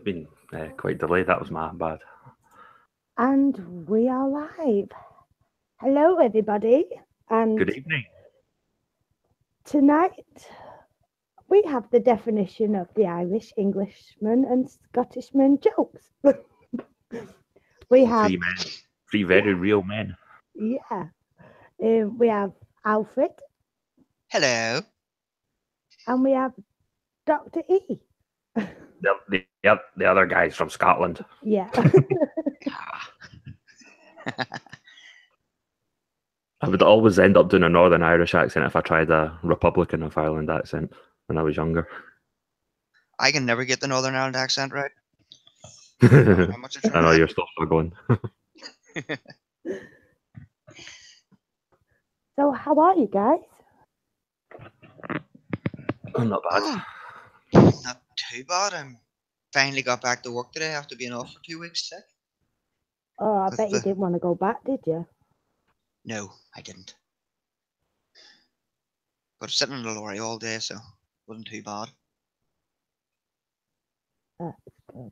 been quite delayed. That was my bad. And we are live. Hello, everybody. And Good evening. tonight we have the definition of the Irish, Englishman, and Scottishman jokes. We have Three men. Three very real men. we have Alfred. Hello. And we have Dr. E. The other guy's from Scotland. Yeah. I would always end up doing a Northern Irish accent if I tried a Republican of Ireland accent when I was younger. I can never get the Northern Ireland accent right. I much I know you're still struggling. So, how are you guys? Not bad. Not too bad. I finally got back to work today after being off for 2 weeks sick. Oh, I bet you didn't want to go back, did you? No, I didn't. But I was sitting in the lorry all day, so it wasn't too bad. That's good.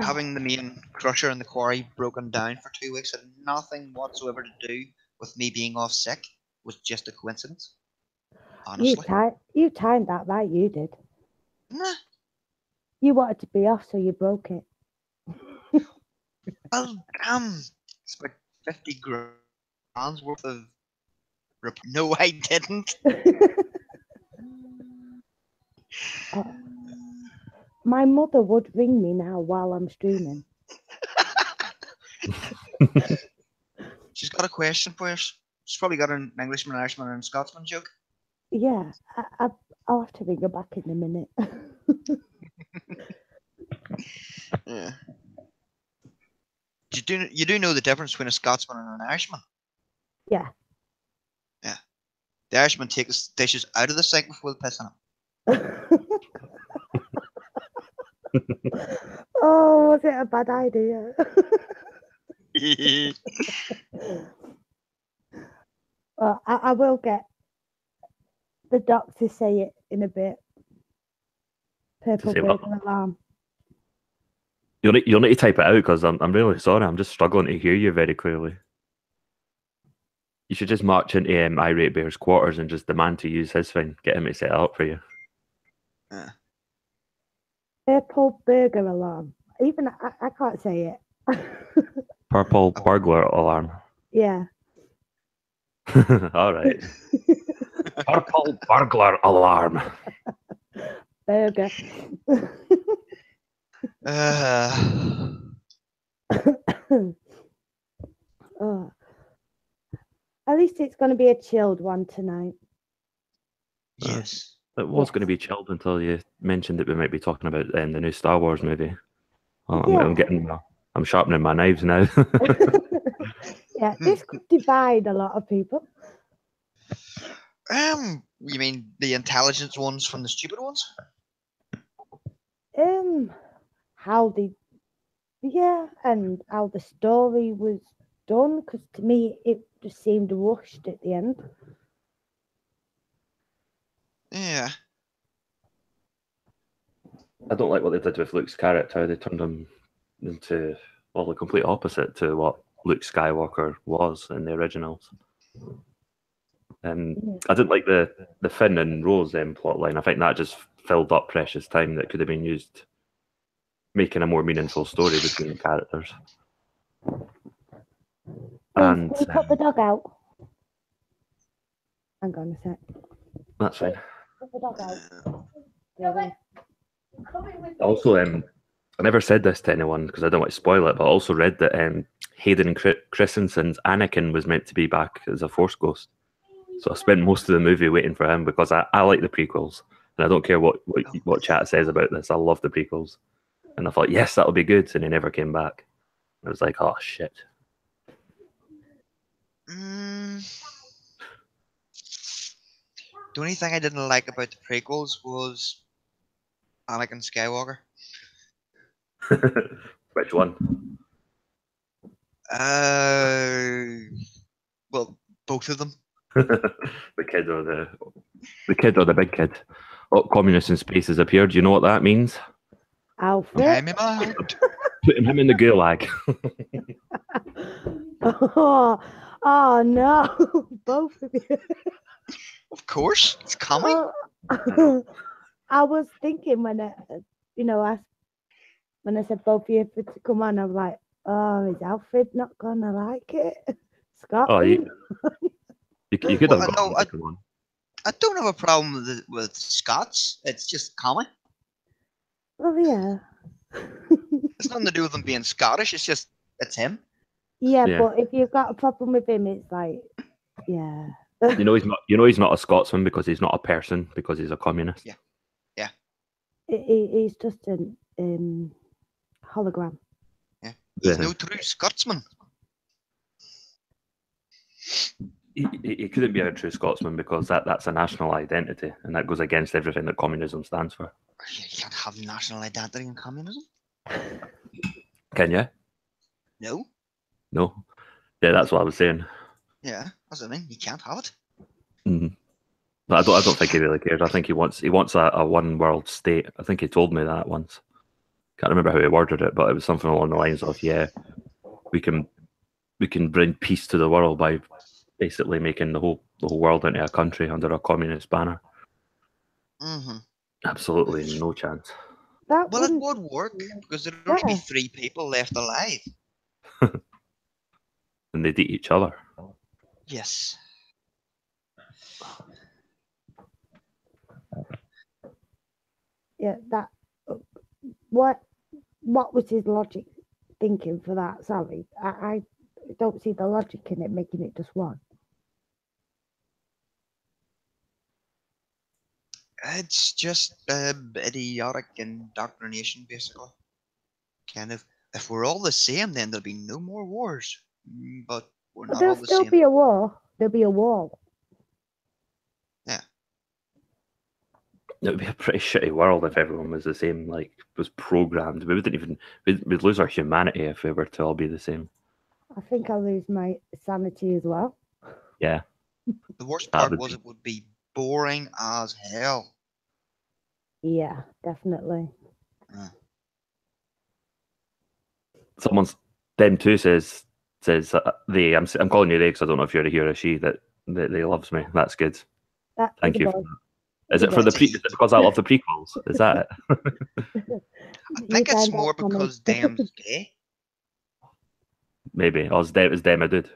Having the main crusher in the quarry broken down for 2 weeks had nothing whatsoever to do with me being off sick. It was just a coincidence. Honestly. You timed that right, you did. Nah. You wanted to be off, so you broke it. Well, it's about 50 grand's worth of... No, I didn't. My mother would ring me now while I'm streaming. She's got a question for us. She's probably got an Englishman, Irishman, and Scotsman joke. Yeah, I'll have to ring her back in a minute. Yeah. You do know the difference between a Scotsman and an Irishman? Yeah. Yeah. The Irishman takes dishes out of the sink before they piss on them. Oh, was it a bad idea? Well, I will get the doc to say it in a bit. Purple burglar alarm. You'll need to type it out because I'm really sorry. I'm just struggling to hear you very clearly. You should just march into Irate Bear's quarters and just demand to use his thing. Get him to set it up for you. Purple burger alarm. Even I can't say it. Purple burglar alarm. Yeah. All right. Purple burglar alarm. Burger. Oh. At least it's going to be a chilled one tonight. Yes. It was going to be chilled until you mentioned that we might be talking about the new Star Wars movie. Well, I'm sharpening my knives now. Yeah, this could divide a lot of people. You mean the intelligent ones from the stupid ones? How the story was done, because to me it just seemed rushed at the end. Yeah. I don't like what they did with Luke's character. They turned him into the complete opposite to what Luke Skywalker was in the originals. I didn't like the Finn and Rose plotline. I think that just filled up precious time that could have been used making a more meaningful story between the characters. Can you put the dog out? Hang on a sec. That's fine. Put the dog out. Also, I never said this to anyone because I don't want to spoil it, but I also read that Hayden Christensen's Anakin was meant to be back as a Force ghost. So I spent most of the movie waiting for him because I like the prequels. And I don't care what chat says about this. I love the prequels. And I thought, yes, that'll be good. And he never came back. I was like, oh, shit. The only thing I didn't like about the prequels was Anakin Skywalker. Which one? Well, both of them. The kid or the big kid? Oh, communist in space has appeared. Do you know what that means? Alfred. Time him out. Putting him in the gulag. Oh no, both of you. Of course, it's coming. I was thinking when I, when I said both of you to come on, I was like, oh, is Alfred not gonna like it? Scott. Oh, you could Well, have no, got him on. I don't have a problem with Scots. It's just common. Oh yeah. It's nothing to do with him being Scottish. It's him. Yeah, Yeah. but if you've got a problem with him, it's like, yeah. You know he's not a Scotsman because he's not a person, because he's a communist. Yeah. He's just an hologram. Yeah. He's Yeah. no true Scotsman. He couldn't be a true Scotsman because that's a national identity, and that goes against everything that communism stands for. You can't have national identity in communism. Can you? No. No. Yeah, that's what I was saying. Yeah, that's what I mean. You can't have it. Mm-hmm. But I don't think he really cares. I think he wants a one world state. I think he told me that once. Can't remember how he worded it, but it was something along the lines of, yeah, we can bring peace to the world by basically making the whole world into a country under a communist banner. Mm-hmm. Absolutely no chance. That Well, it wouldn't- would work because there'd only be Yeah. 3 people left alive. And they'd eat each other. Yes. Yeah, that. What was his logic thinking for that? Sorry, I don't see the logic in it making it just one. It's just idiotic indoctrination, basically. Kind of, if we're all the same, then there'll be no more wars. But we're But not all there'll the still same. be a war. There'll be a wall. Yeah. It would be a pretty shitty world if everyone was the same, like was programmed. We'd lose our humanity if we were to all be the same. I think I'll lose my sanity as well. Yeah. The worst That part would was be- it would be boring as hell. Yeah, definitely. Someone's them too says they. I'm calling you they because I don't know if you're a he or a she that they loves me. That's good. That Thank is a you. boy. Is it for the is it because I love the prequels? Is that it? I think it's sound more like funny. because Dam's gay. Maybe. Or it's them a dude.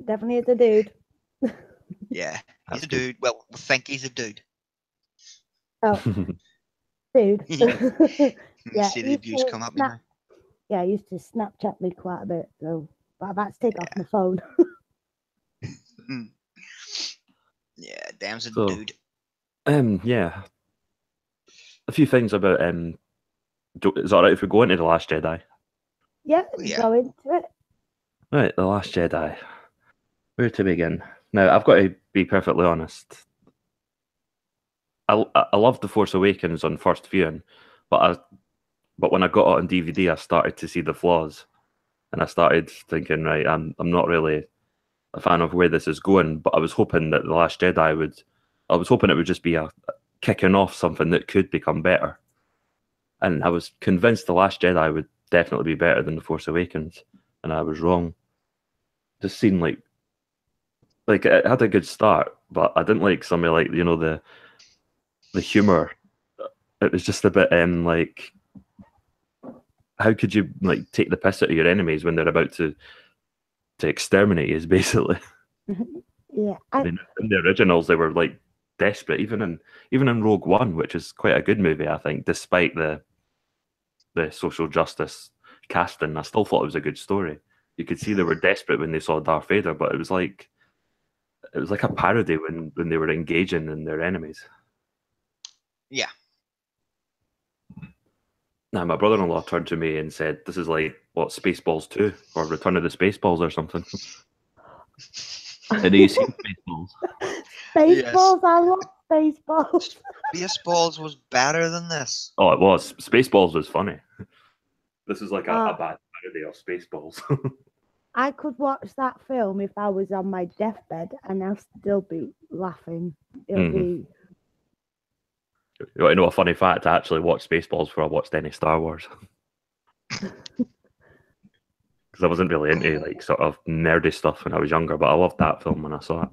Definitely is a dude. Yeah, he's That's a good. dude. Well, we think he's a dude. Oh, dude. You Yeah, see the used abuse to come at me now. Yeah, I used to Snapchat me quite a bit, so but I've had to take off my phone. Mm. Yeah, Dam's a So- dude. Yeah. A few things about is it alright if we go into The Last Jedi? Yeah, Yeah. go into it. Right, The Last Jedi. Where to begin? Now, I've got to be perfectly honest. I loved The Force Awakens on first viewing, but when I got it on DVD, I started to see the flaws, and I started thinking, right, I'm not really a fan of where this is going. But I was hoping that The Last Jedi it would just be a kicking off something that could become better, and I was convinced The Last Jedi would definitely be better than The Force Awakens, and I was wrong. Just seemed like it had a good start, but I didn't like some of the humor. It was just a bit like, how could you like take the piss out of your enemies when they're about to exterminate you? Basically, Yeah, I mean, in the originals they were like desperate. Even in Rogue One, which is quite a good movie, I think, despite the social justice casting, I still thought it was a good story. You could see they were desperate when they saw Darth Vader, but it was like a parody when they were engaging in their enemies. Yeah. Now, my brother-in-law turned to me and said, "This is like what Spaceballs 2 or Return of the Spaceballs or something." Have you seen Spaceballs? Spaceballs. I love Spaceballs. Baseballs was better than this. Oh, it was. Spaceballs was funny. This is like a Ah. bad parody of Spaceballs. I could watch that film if I was on my deathbed and I'll still be laughing. It'll be. You want to know a funny fact? I actually watched Spaceballs before I watched any Star Wars. Because I wasn't really into like sort of nerdy stuff when I was younger, but I loved that film when I saw it.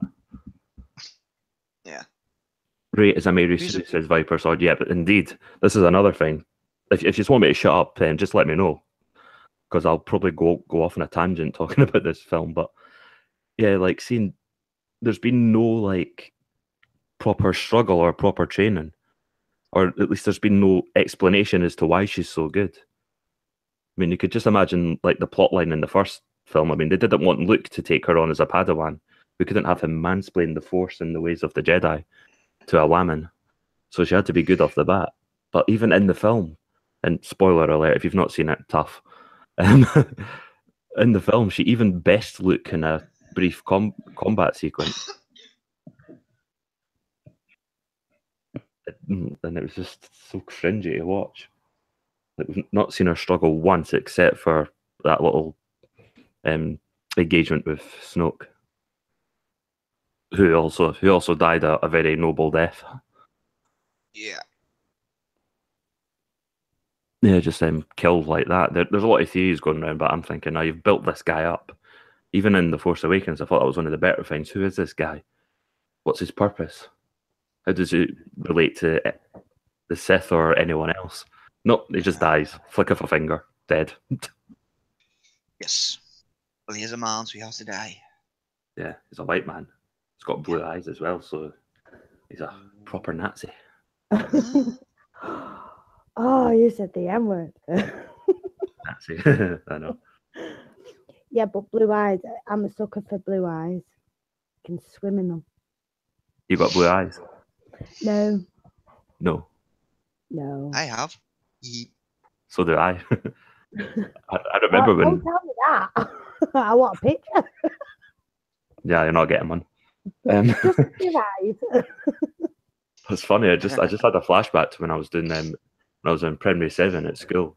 Yeah. Great as a Mary Sue, says Viper Sword. Yeah, but indeed, this is another thing. If you just want me to shut up, then just let me know. Because I'll probably go off on a tangent talking about this film. But yeah, like seeing there's been no like proper struggle or proper training. Or at least there's been no explanation as to why she's so good. I mean, you could just imagine like the plot line in the first film. I mean, they didn't want Luke to take her on as a Padawan. We couldn't have him mansplain the Force and the ways of the Jedi to a woman. So she had to be good off the bat. But even in the film, and spoiler alert, if you've not seen it, tough. In the film, she even best Luke in a brief combat sequence. And it was just so cringy to watch. Like, we've not seen her struggle once, except for that little engagement with Snoke, who also died a very noble death. Yeah. Yeah, just killed like that. There's a lot of theories going around, but I'm thinking, now you've built this guy up. Even in The Force Awakens, I thought that was one of the better things. Who is this guy? What's his purpose? How does he relate to the Sith or anyone else? Nope, he just dies. Flick of a finger. Dead. Yes. Well, he is a man, so he has to die. Yeah, he's a white man. He's got blue eyes as well, so he's a proper Nazi. Oh, you said the M word. Nazi. I know. Yeah, but blue eyes. I'm a sucker for blue eyes. Can swim in them. You got blue eyes? No. No. No. I have. So do I. I remember when. Don't tell me that. I want a picture. Yeah, you're not getting one. Just blue eyes. It's funny. I just had a flashback to when I was doing when I was in primary 7 at school.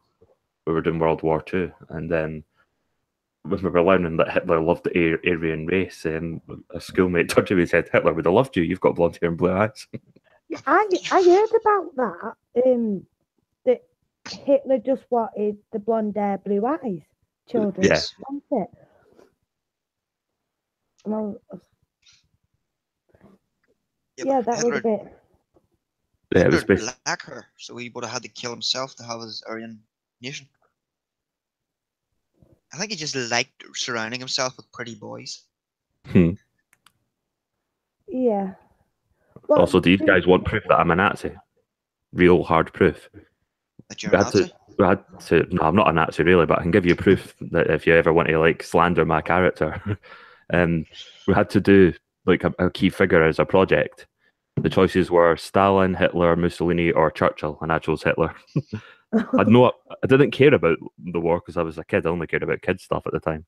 We were doing World War II, and when we were learning that Hitler loved the Aryan race, a schoolmate turned to me and said, "Hitler would have loved you. You've got blonde hair and blue eyes." I heard about that. That Hitler just wanted the blonde hair, blue eyes children. Yeah. Wasn't it? Yeah, that Hitler, was a bit. Yeah, it was Hitler based. lack her, so he would have had to kill himself to have his Aryan nation. I think he just liked surrounding himself with pretty boys. Yeah. Well, Also, do you guys want proof that I'm a Nazi? Real hard proof. That you're a Nazi? No, I'm not a Nazi really, but I can give you proof that if you ever want to like slander my character, we had to do like a key figure as a project. The choices were Stalin, Hitler, Mussolini, or Churchill, and I chose Hitler. I didn't care about the war because I was a kid. I only cared about kid stuff at the time,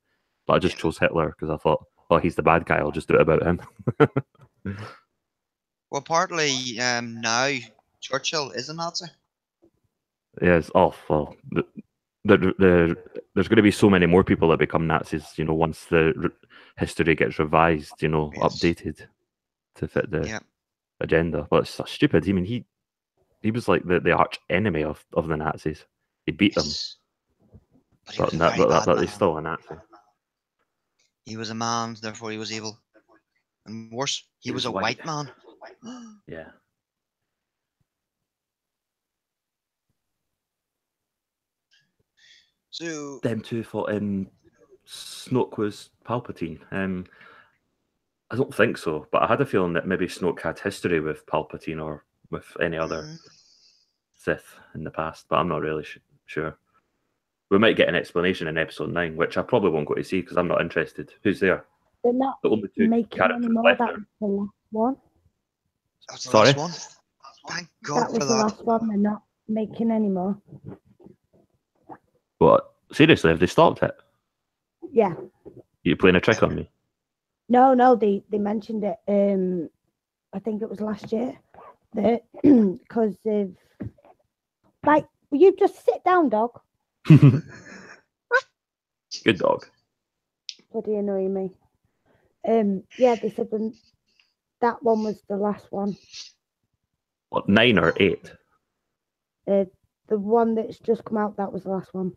but I just chose Hitler because I thought, well, he's the bad guy. I'll just do it about him. Well, partly now Churchill is a Nazi. Yes. Oh well. There's going to be so many more people that become Nazis. Once the history gets revised, updated to fit the agenda. But it's so stupid. I mean, he was like the arch enemy of the Nazis. He beat them. But he's still a Nazi. He was a man, therefore he was evil. And worse, he was a white man. Yeah. So them two thought Snoke was Palpatine. I don't think so, but I had a feeling that maybe Snoke had history with Palpatine or with any other Sith in the past, but I'm not really sure. We might get an explanation in episode 9, which I probably won't go to see because I'm not interested. Who's there? They're not the only two making any more. That was the last one. That's the Sorry? last one. Thank God That was for the that. last one. They're not making any more. What? Seriously, have they stopped it? Yeah. You playing a trick on me? No, they mentioned it. I think it was last year. Because of will you just sit down, dog? Good dog. bloody annoying me. Yeah, they said that one was the last one. What, 9 or 8? The one that's just come out, that was the last one.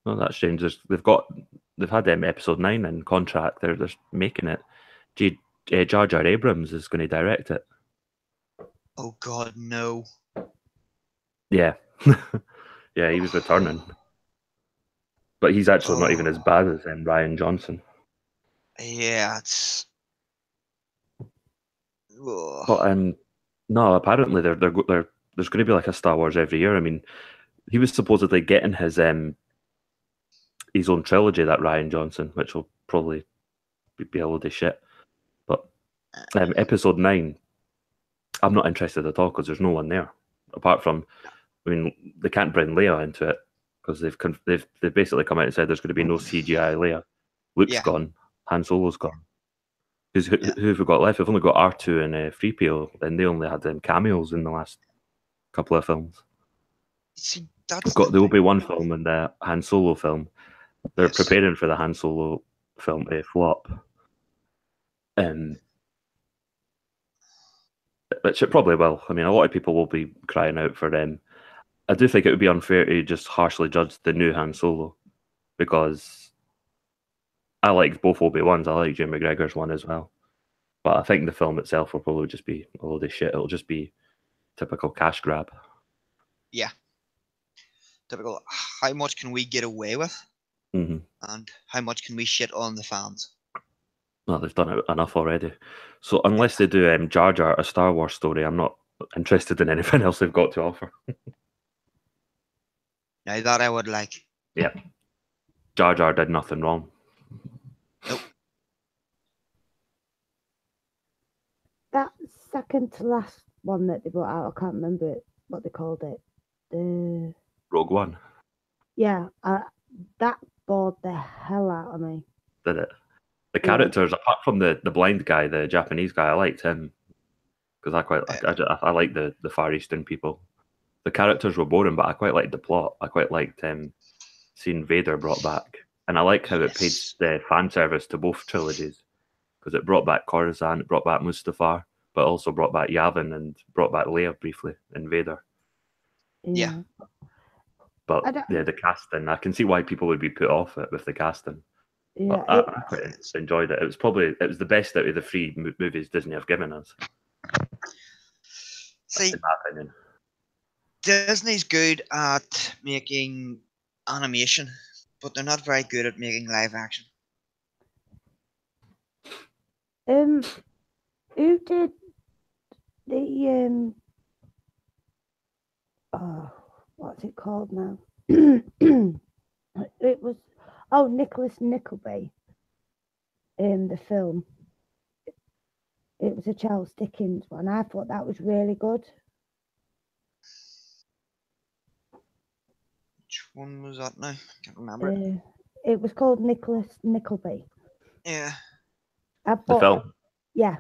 Oh, that's strange. They've had episode 9 in contract. They're making it. Jar Jar Abrams is going to direct it. Oh God, no. Yeah. Yeah, he was returning. But he's actually not even as bad as Ryan Johnson. Yeah, it's. Ugh. But no, apparently there's going to be like a Star Wars every year. I mean, he was supposedly getting his own trilogy, that Ryan Johnson, which will probably be a load of shit. But episode 9, I'm not interested at all because there's no one there apart from. I mean, they can't bring Leia into it because they've basically come out and said there's going to be no CGI Leia. Luke's gone, Han Solo's gone. Who have we got left? We've only got R2 and 3PO, and they only had cameos in the last couple of films. See, that's We've got the Obi-Wan film and the Han Solo film. They're Yes. preparing for the Han Solo film to flop. Which it probably will. I mean, a lot of people will be crying out for them. I do think it would be unfair to just harshly judge the new Han Solo because I liked both Obi-Wans. I like Jim McGregor's one as well. But I think the film itself will probably just be a load of shit. It'll just be typical cash grab. Yeah. Typical. How much can we get away with? Mm-hmm. And how much can we shit on the fans? Well, they've done it enough already. So unless they do Jar Jar, a Star Wars story, I'm not interested in anything else they've got to offer. Now that I would like. Yeah. Jar Jar did nothing wrong. Nope. That second to last one that they brought out, I can't remember what they called it. The Rogue One. Yeah, that bored the hell out of me. Did it? The characters, apart from the blind guy, the Japanese guy, I liked him because I like the Far Eastern people. The characters were boring, but I quite liked the plot. I quite liked seeing Vader brought back, and I like how it paid the fan service to both trilogies because it brought back Coruscant, it brought back Mustafar, but also brought back Yavin and brought back Leia briefly and Vader. Yeah. But yeah, the casting, I can see why people would be put off it with the casting. Yeah, I quite enjoyed it. It was the best out of the 3 movies Disney have given us. See, in my opinion. Disney's good at making animation, but they're not very good at making live action. Who did the what's it called now? It was Nicholas Nickleby in the film. It was a Charles Dickens one. I thought that was really good. Which one was that now? I can't remember it. It was called Nicholas Nickleby. Yeah. The film? Yeah.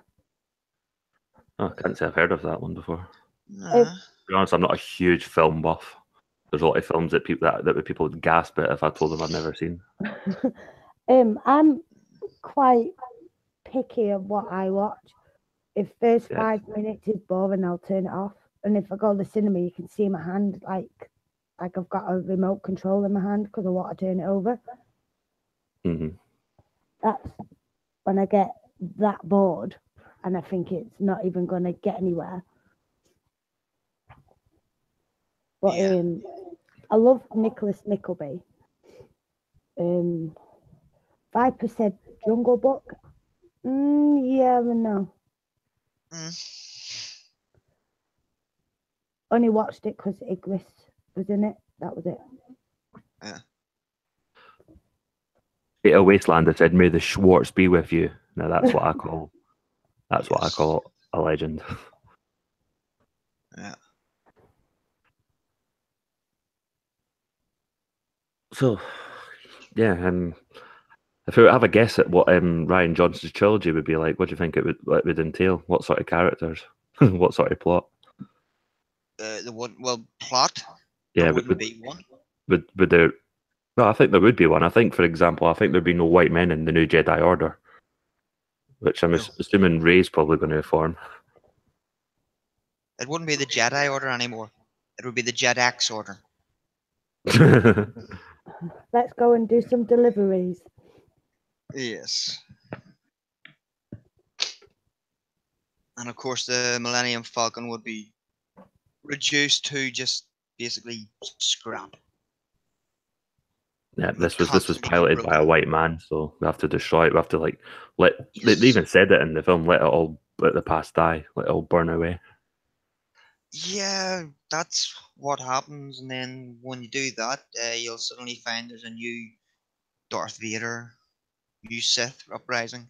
Oh, I can't say I've heard of that one before. Nah. To be honest, I'm not a huge film buff. There's a lot of films that people would gasp at if I told them I've never seen. I'm quite picky of what I watch. If first 5 minutes is boring, I'll turn it off. And if I go to the cinema, you can see my hand like I've got a remote control in my hand because I want to turn it over. Mm-hmm. That's when I get that bored and I think it's not even going to get anywhere. But I love Nicholas Nickleby. 5% Jungle Book. Yeah, but no. Only watched it because Igris was in it. That was it. Yeah. Beta Wasteland, I said, "May the Schwartz be with you." Now that's what I call. That's what I call a legend. Yeah. So, yeah, if I have a guess at what Ryan Johnson's trilogy would be like, what do you think it would entail? What sort of characters? What sort of plot? The one, plot. Yeah, there wouldn't be one. Would there No, I think there would be one. I think, for example, I think there'd be no white men in the new Jedi Order, which I'm No. assuming Rey's probably going to form. It wouldn't be the Jedi Order anymore. It would be the Jedx Order. Let's go and do some deliveries. Yes. And of course, the Millennium Falcon would be reduced to just basically scrap. Yeah, It would this was constantly be piloted by a broken. white man, so we have to destroy it. We have to let. Yes. They even said it in the film. Let the past die. Let it all burn away. Yeah, that's what happens, and then when you do that, you'll suddenly find there's a new Darth Vader, new Sith uprising.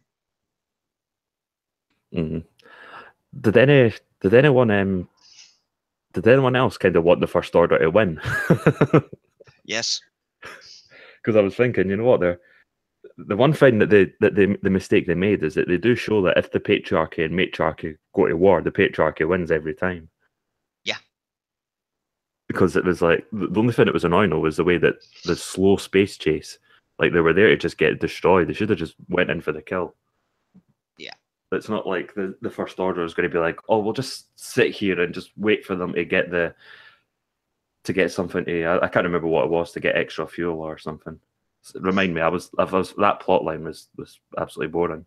Mm-hmm. Did anyone did anyone else kind of want the First Order to win? Yes. Because I was thinking, you know what, the one thing that the mistake they made is that they do show that if the patriarchy and matriarchy go to war, the patriarchy wins every time. Yeah. Because it was like the only thing that was annoying though was the way that the slow space chase, like they were there to just get destroyed. They should have just went in for the kill. Yeah. But it's not like the First Order is going to be like, oh, we'll just sit here and just wait for them to get something to. I can't remember what it was to get extra fuel or something. Remind me, I was that plot line was absolutely boring.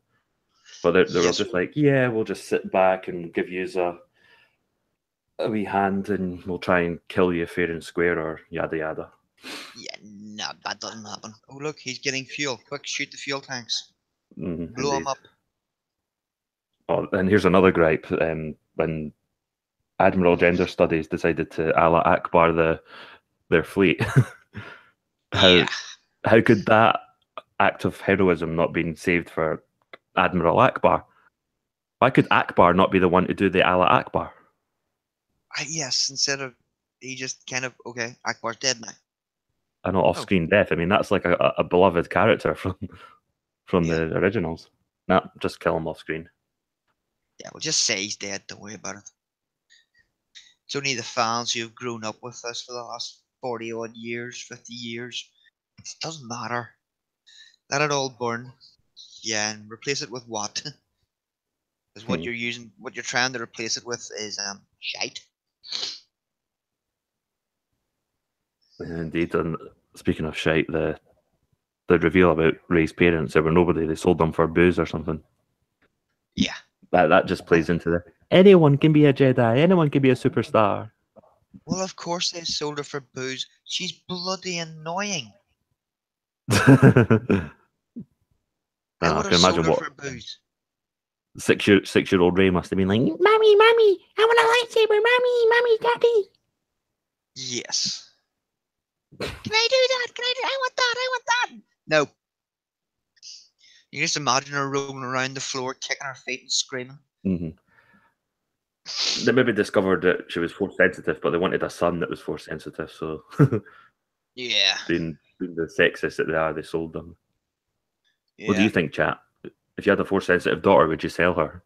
But they were Yes. just like, yeah, we'll just sit back and give you a wee hand and we'll try and kill you fair and square or yada yada. Yeah, no, that doesn't happen. Oh, look, he's getting fuel. Quick, shoot the fuel tanks. Mm, Blow him indeed. up. Oh, and here's another gripe. When Admiral Gender Studies decided to Allah Akbar their fleet, Yeah. how could that act of heroism not being saved for Admiral Akbar? Why could Akbar not be the one to do the Allah Akbar? Yes, instead of he just kind of, okay, Akbar's dead now. I know off-screen death. I mean, that's like a beloved character from Yeah. the originals. Nah, just kill him off-screen. Yeah, we'll just say he's dead. Don't worry about it. It's only the fans who've grown up with us for the last 40 odd years, 50 years. It doesn't matter. Let it all burn. Yeah, and replace it with what? Because what you're trying to replace it with is shite. Indeed, and speaking of shite, the reveal about Ray's parents, they were nobody. They sold them for booze or something. Yeah. That just plays into the anyone can be a Jedi, anyone can be a superstar. Well, of course they sold her for booze. She's bloody annoying. I I can would have imagine sold her what for booze. 6-year-old Ray must have been like, Mommy, Mommy, I want a lightsaber, Mommy, Daddy. Yes. Can I do that? I want that. I want that. No. You just imagine her rolling around the floor, kicking her feet and screaming. Mm-hmm. They maybe discovered that she was force sensitive, but they wanted a son that was force sensitive. So, Yeah. being the sexist that they are, they sold them. Yeah. What do you think, chat? If you had a force sensitive daughter, would you sell her?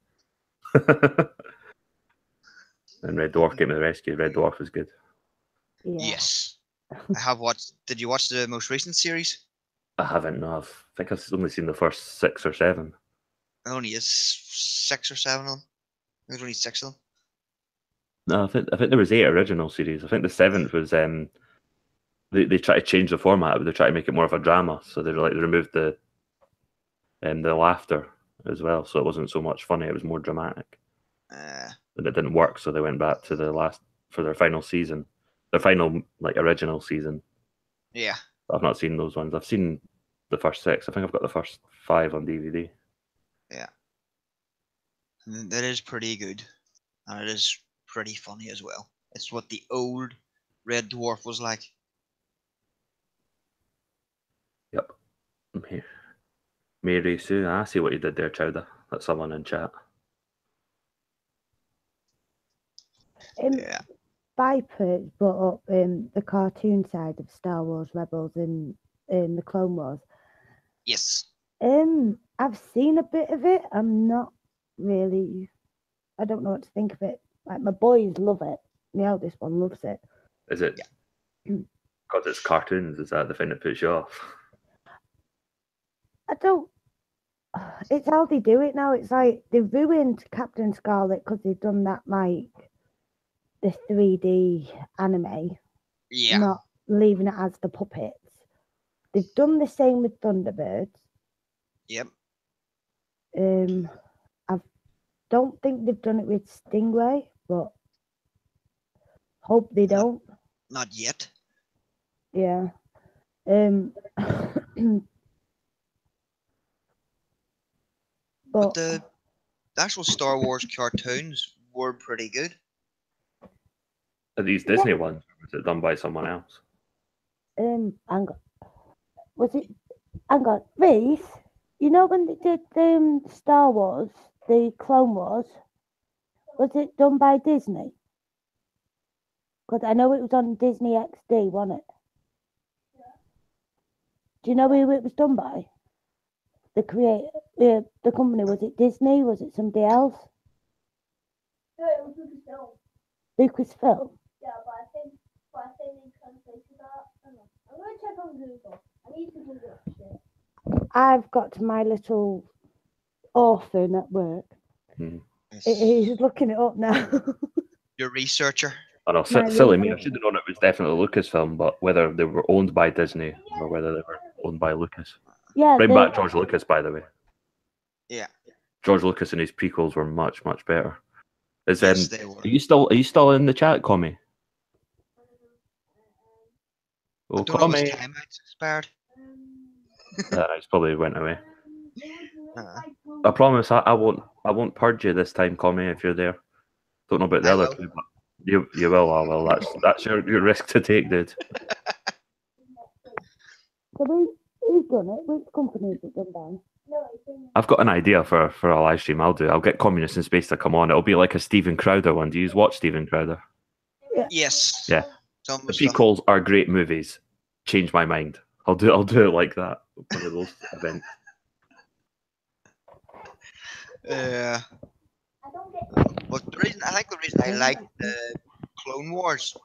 And Red Dwarf came to the rescue. Red Dwarf was good. Yeah. Yes. I have watched. Did you watch the most recent series? I haven't. No, I think I've only seen the first 6 or 7. There only is 6 or 7 of them. There's only 6 of them. No, I think there was 8 original series. I think the 7th was they try to change the format, but they try to make it more of a drama. So they removed the laughter as well, so it wasn't so much funny. It was more dramatic. And it didn't work, so they went back to for their final season, their final original season. Yeah. But I've not seen those ones. I've seen the first 6. I think I've got the first 5 on DVD. Yeah. And that is pretty good, and it is pretty funny as well. It's what the old Red Dwarf was like. Yep. I'm here. Mary Sue, I see what you did there, Chowder. That's someone in chat. Yeah. Viper brought up the cartoon side of Star Wars Rebels in the Clone Wars. Yes. I've seen a bit of it. I'm not really. I don't know what to think of it. Like my boys love it. My eldest one loves it. Is it? Yeah. Because it's cartoons, is that the thing that puts you off? I don't. It's how they do it now. It's like they've ruined Captain Scarlet because they've done that like the 3D anime, Yeah. not leaving it as the puppets. They've done the same with Thunderbirds. Yep. I don't think they've done it with Stingray, but hope they don't. Not yet. Yeah. But the actual Star Wars cartoons were pretty good. Are these Disney ones? Or was it done by someone else? hang on. Was it? Hang on, Reese. You know when they did Star Wars, the Clone Wars, was it done by Disney? Because I know it was on Disney XD, wasn't it? Do you know who it was done by? The the company, was it Disney? Was it somebody else? No, it was Lucasfilm. Lucasfilm. Yeah, but I think they translated that. Hang on. I'm gonna check on Google. I need to Google shit. I've got my little orphan at work. He's looking it up now. Your researcher. I know, silly me. I should have known it was definitely Lucasfilm, but whether they were owned by Disney or whether they were owned by Lucas. Yeah. Bring back George Lucas, by the way. Yeah. George Lucas and his prequels were much, much better. Yes, they were. Are you still in the chat, Commie? Oh, I don't know if Commie. his timeout's expired. He's probably went away. I promise I won't purge you this time, Commie, if you're there. Don't know about the other two, but you will. I will. That's your risk to take, dude. So who's done it? Which company has it done by? I've got an idea for a live stream. I'll get Communists in Space to come on. It'll be like a Steven Crowder one. Do you watch Steven Crowder? Yes. Yeah. The prequels are great movies. Change my mind. I'll do it like that. One of those events. But the reason I liked the Clone Wars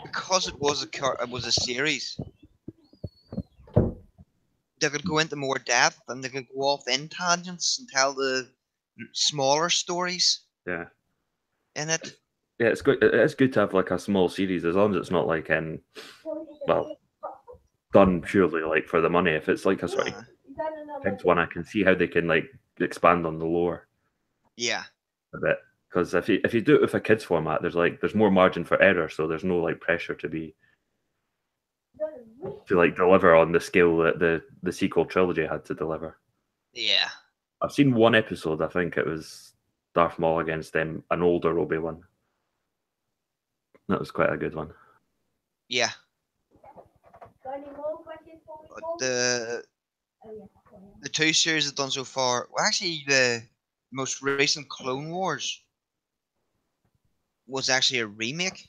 because it was a series. They could go into more depth and they could go off in tangents and tell the smaller stories. Yeah. In it. Yeah, it's good. It's good to have like a small series as long as it's not like done purely like for the money. If it's like a sort of kids one, I can see how they can like expand on the lore. Yeah. A bit, because if you do it with a kids format, there's more margin for error, so there's no like pressure to like deliver on the scale that the sequel trilogy had to deliver. Yeah. I've seen one episode. I think it was Darth Maul against an older Obi-Wan. That was quite a good one. Yeah. Got any more questions for me? But the two series I've done so far, well, actually, the most recent Clone Wars was actually a remake.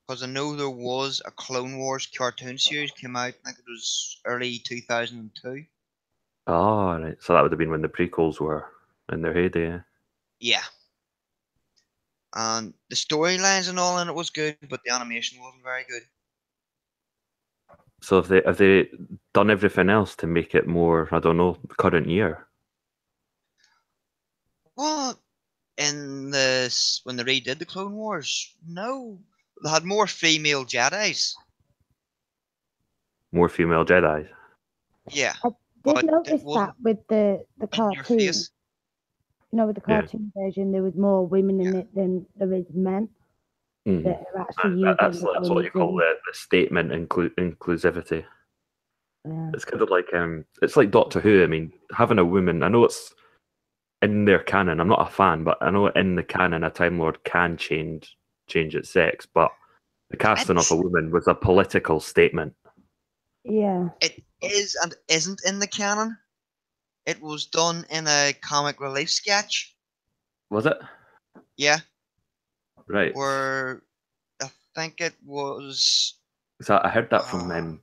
Because I know there was a Clone Wars cartoon series came out, I think it was early 2002. Oh, right. So that would have been when the prequels were in their heyday. Yeah. And the storylines and all in it was good, but the animation wasn't very good. So have they done everything else to make it more, I don't know, current year? Well, when they redid the Clone Wars, no. They had more female Jedis. More female Jedi? Yeah. I did notice that with the cartoon. You know, with the cartoon version, there was more women in it than there is men. That are actually that's what you call the statement inclusivity. Yeah. It's kind of like it's like Doctor Who. I mean, having a woman, I know it's in their canon. I'm not a fan, but I know in the canon a Time Lord can change its sex. But the casting of a woman was a political statement. Yeah. It is and isn't in the canon. It was done in a comic relief sketch. Was it? Yeah. Right. Where I think it was. So I heard that from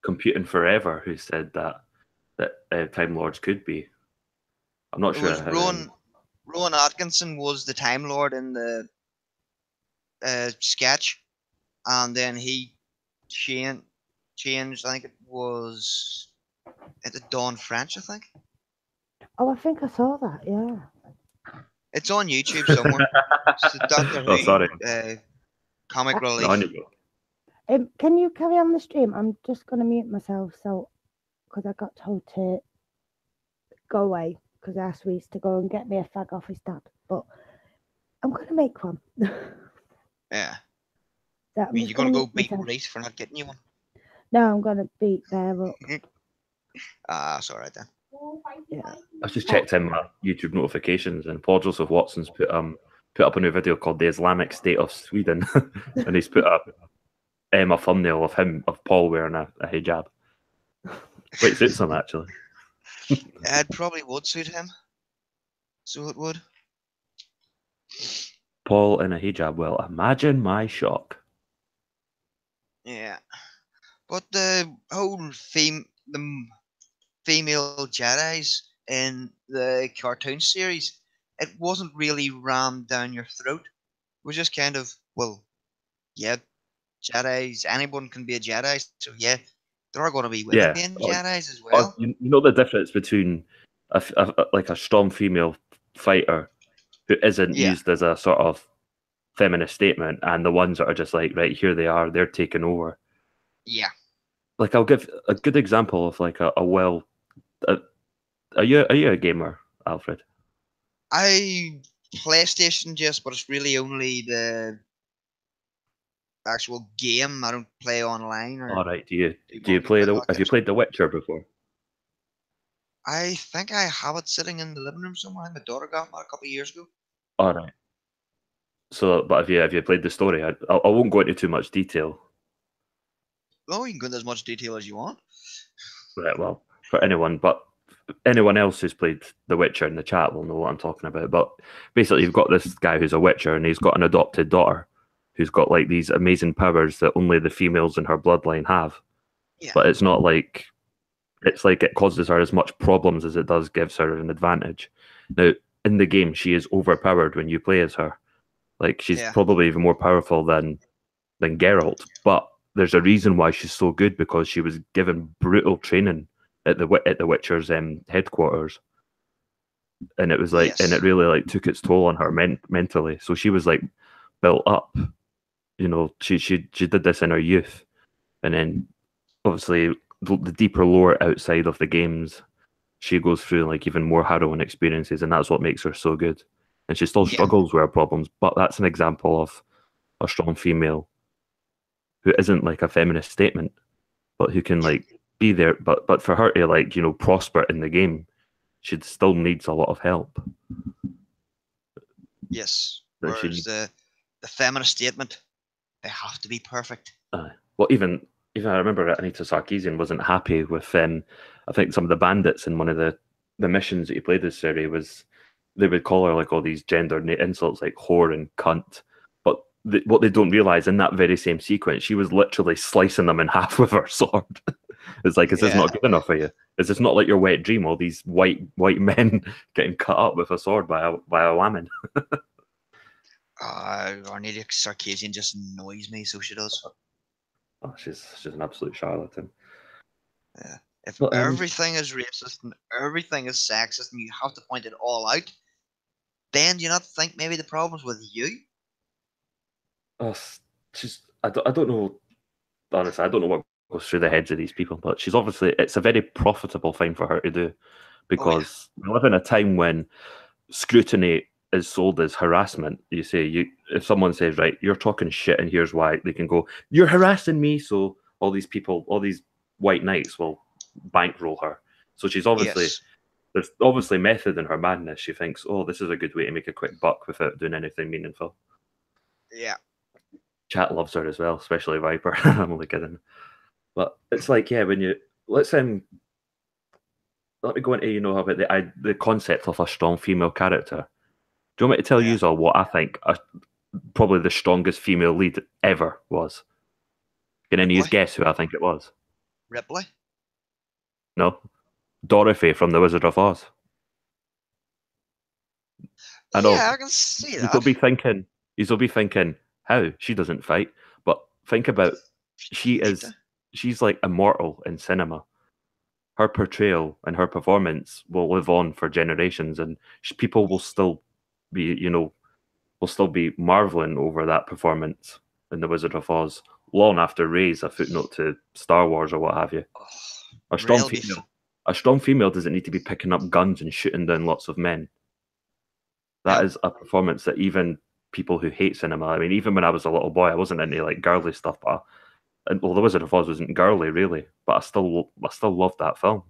Computing Forever, who said that Time Lords could be. I'm not sure. Rowan Atkinson was the Time Lord in the sketch, and then he changed. I think it was into Dawn French. I think Oh, I think I saw that. Yeah. it's on YouTube somewhere. It's the Doctor Oh, Who sorry. comic Actually, No, on relief. you go. Can you carry on the stream? I'm just gonna mute myself, so because I got told to go away because I asked Reese to go and get me a fag off his dad, but I'm gonna make one. Yeah. So I I'm mean, just you're gonna gonna go mute beat myself. Reese for not getting you one. No, I'm gonna beat Bear up. It's alright then. Yeah. I just checked in my YouTube notifications, and Paul Joseph Watson's put up a new video called "The Islamic State of Sweden," and he's put up a thumbnail of Paul wearing a hijab. Wait, suits him actually. It probably would suit him. So it would. Paul in a hijab. Well, imagine my shock. Yeah. But the whole the female Jedi's in the cartoon series, it wasn't really rammed down your throat. It was just kind of, well, yeah, Jedi's, anyone can be a Jedi, so yeah, there are going to be women Yeah, being Jedi's as well. you know the difference between like a strong female fighter who isn't Yeah. used as a sort of feminist statement, and the ones that are just like, right, here they are, they're taking over. Yeah. Like, I'll give a good example of like are you a gamer, Alfred? I PlayStation just, but it's really only the actual game. I don't play online or All right, do you play multiplayer, that have kind you of stuff. played The Witcher before? I think I have it sitting in the living room somewhere. I think my daughter got it a couple of years ago. All right. So, but have you played the story? I won't go into too much detail. Oh, you can go into as much detail as you want. Right. Well, for anyone else who's played The Witcher in the chat will know what I'm talking about. But basically, you've got this guy who's a Witcher, and he's got an adopted daughter who's got like these amazing powers that only the females in her bloodline have. Yeah. But it's not like it causes her as much problems as it does gives her an advantage. Now, in the game, she is overpowered when you play as her. Like, she's Yeah. probably even more powerful than Geralt. But there's a reason why she's so good, because she was given brutal training at the Witcher's headquarters, and it was like, Yes. and it really like took its toll on her mentally. So she was like built up. You know, she did this in her youth, and then obviously the deeper lore outside of the games, she goes through like even more harrowing experiences, and that's what makes her so good. And she still Yeah. struggles with her problems, but that's an example of a strong female who isn't like a feminist statement, but who can like be there. But for her to like, you know, prosper in the game, she still needs a lot of help. Yes. That she Whereas the feminist statement, they have to be perfect. well, even I remember Anita Sarkeesian wasn't happy with I think some of the bandits in one of the missions that you played this series was they would call her like all these gender insults like whore and cunt. But what they don't realize, in that very same sequence, she was literally slicing them in half with her sword. It's like, is this not good enough for you? Is this not like your wet dream? All these white men getting cut up with a sword by a woman. Anita Sarkeesian just annoys me, so she does. Oh, she's an absolute charlatan. Yeah. If But, everything is racist and everything is sexist and you have to point it all out, then do you not think maybe the problem's with you? Oh, I don't know. Honestly, I don't know what goes through the heads of these people, but it's a very profitable thing for her to do, because we live in a time when scrutiny is sold as harassment. You say, if someone says, right, you're talking shit and here's why, they can go, you're harassing me. So all these people, all these white knights will bankroll her. So she's there's obviously method in her madness. She thinks, oh, this is a good way to make a quick buck without doing anything meaningful. Yeah. Chat loves her as well, especially Viper. I'm only kidding. But it's like, yeah, when you let me go into, you know, about the concept of a strong female character. Do you want me to tell you all what I think probably the strongest female lead ever was? Can any of you guess who I think it was? Ripley? No. Dorothy from The Wizard of Oz. I know. Yeah, I can see that. You'll be thinking, how? She doesn't fight. But think about she's like immortal in cinema. Her portrayal and her performance will live on for generations, and people will still be, will still be marveling over that performance in The Wizard of Oz long after Rey's a footnote to Star Wars or what have you. Oh, A strong Rey'll be female, a strong female doesn't need to be picking up guns and shooting down lots of men. That No. is a performance that even people who hate cinema, I mean, even when I was a little boy, I wasn't into like girly stuff, but well, The Wizard of Oz wasn't girly really, but I still loved that film.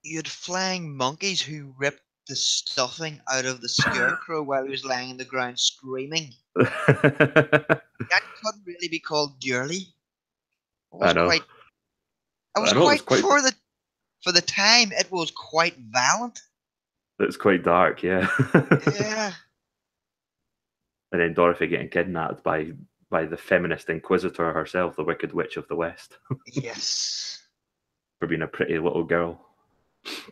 You had flying monkeys who ripped the stuffing out of the scarecrow while he was lying on the ground screaming. That couldn't really be called girly. I know. It was quite for the time. It was quite violent. It's quite dark, yeah. Yeah. And then Dorothy getting kidnapped by the feminist inquisitor herself, the Wicked Witch of the West. Yes. For being a pretty little girl.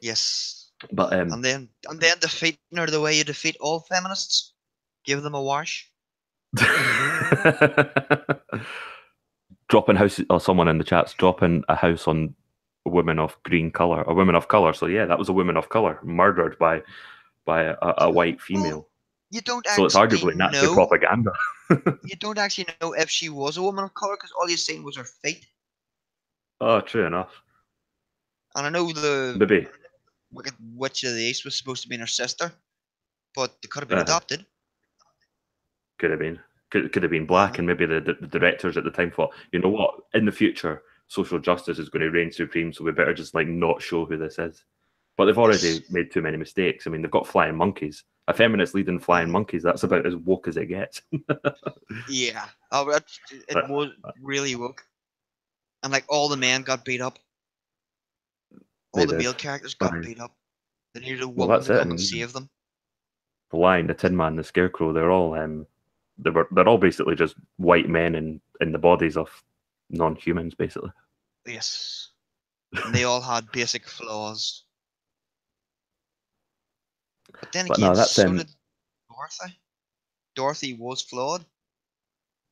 Yes. But and then defeating her the way you defeat all feminists. Give them a wash. Dropping house, or someone in the chat's dropping a house on a woman of green color, a woman of color. So yeah, that was a woman of color murdered by a white female. Well, you don't so it's arguably Nazi propaganda. You don't actually know if she was a woman of color because all you've seen was her feet. Oh, true enough. And I know the Maybe Wicked Witch of the East was supposed to be her sister, but they could have been adopted. Could have been. Could have been black, and maybe the directors at the time thought, you know what, in the future, social justice is going to reign supreme, so we better just like not show who this is. But they've already made too many mistakes. I mean, they've got flying monkeys. A feminist leading flying monkeys, that's about as woke as it gets. Yeah. It was really woke. And like all the men got beat up. All the male characters got beat up. They needed a woman to come and save them. The Lion, the Tin Man, the Scarecrow, they're all they're all basically just white men in the bodies of non-humans, basically. Yes. And they all had basic flaws. But then again, so did Dorothy. Dorothy was flawed.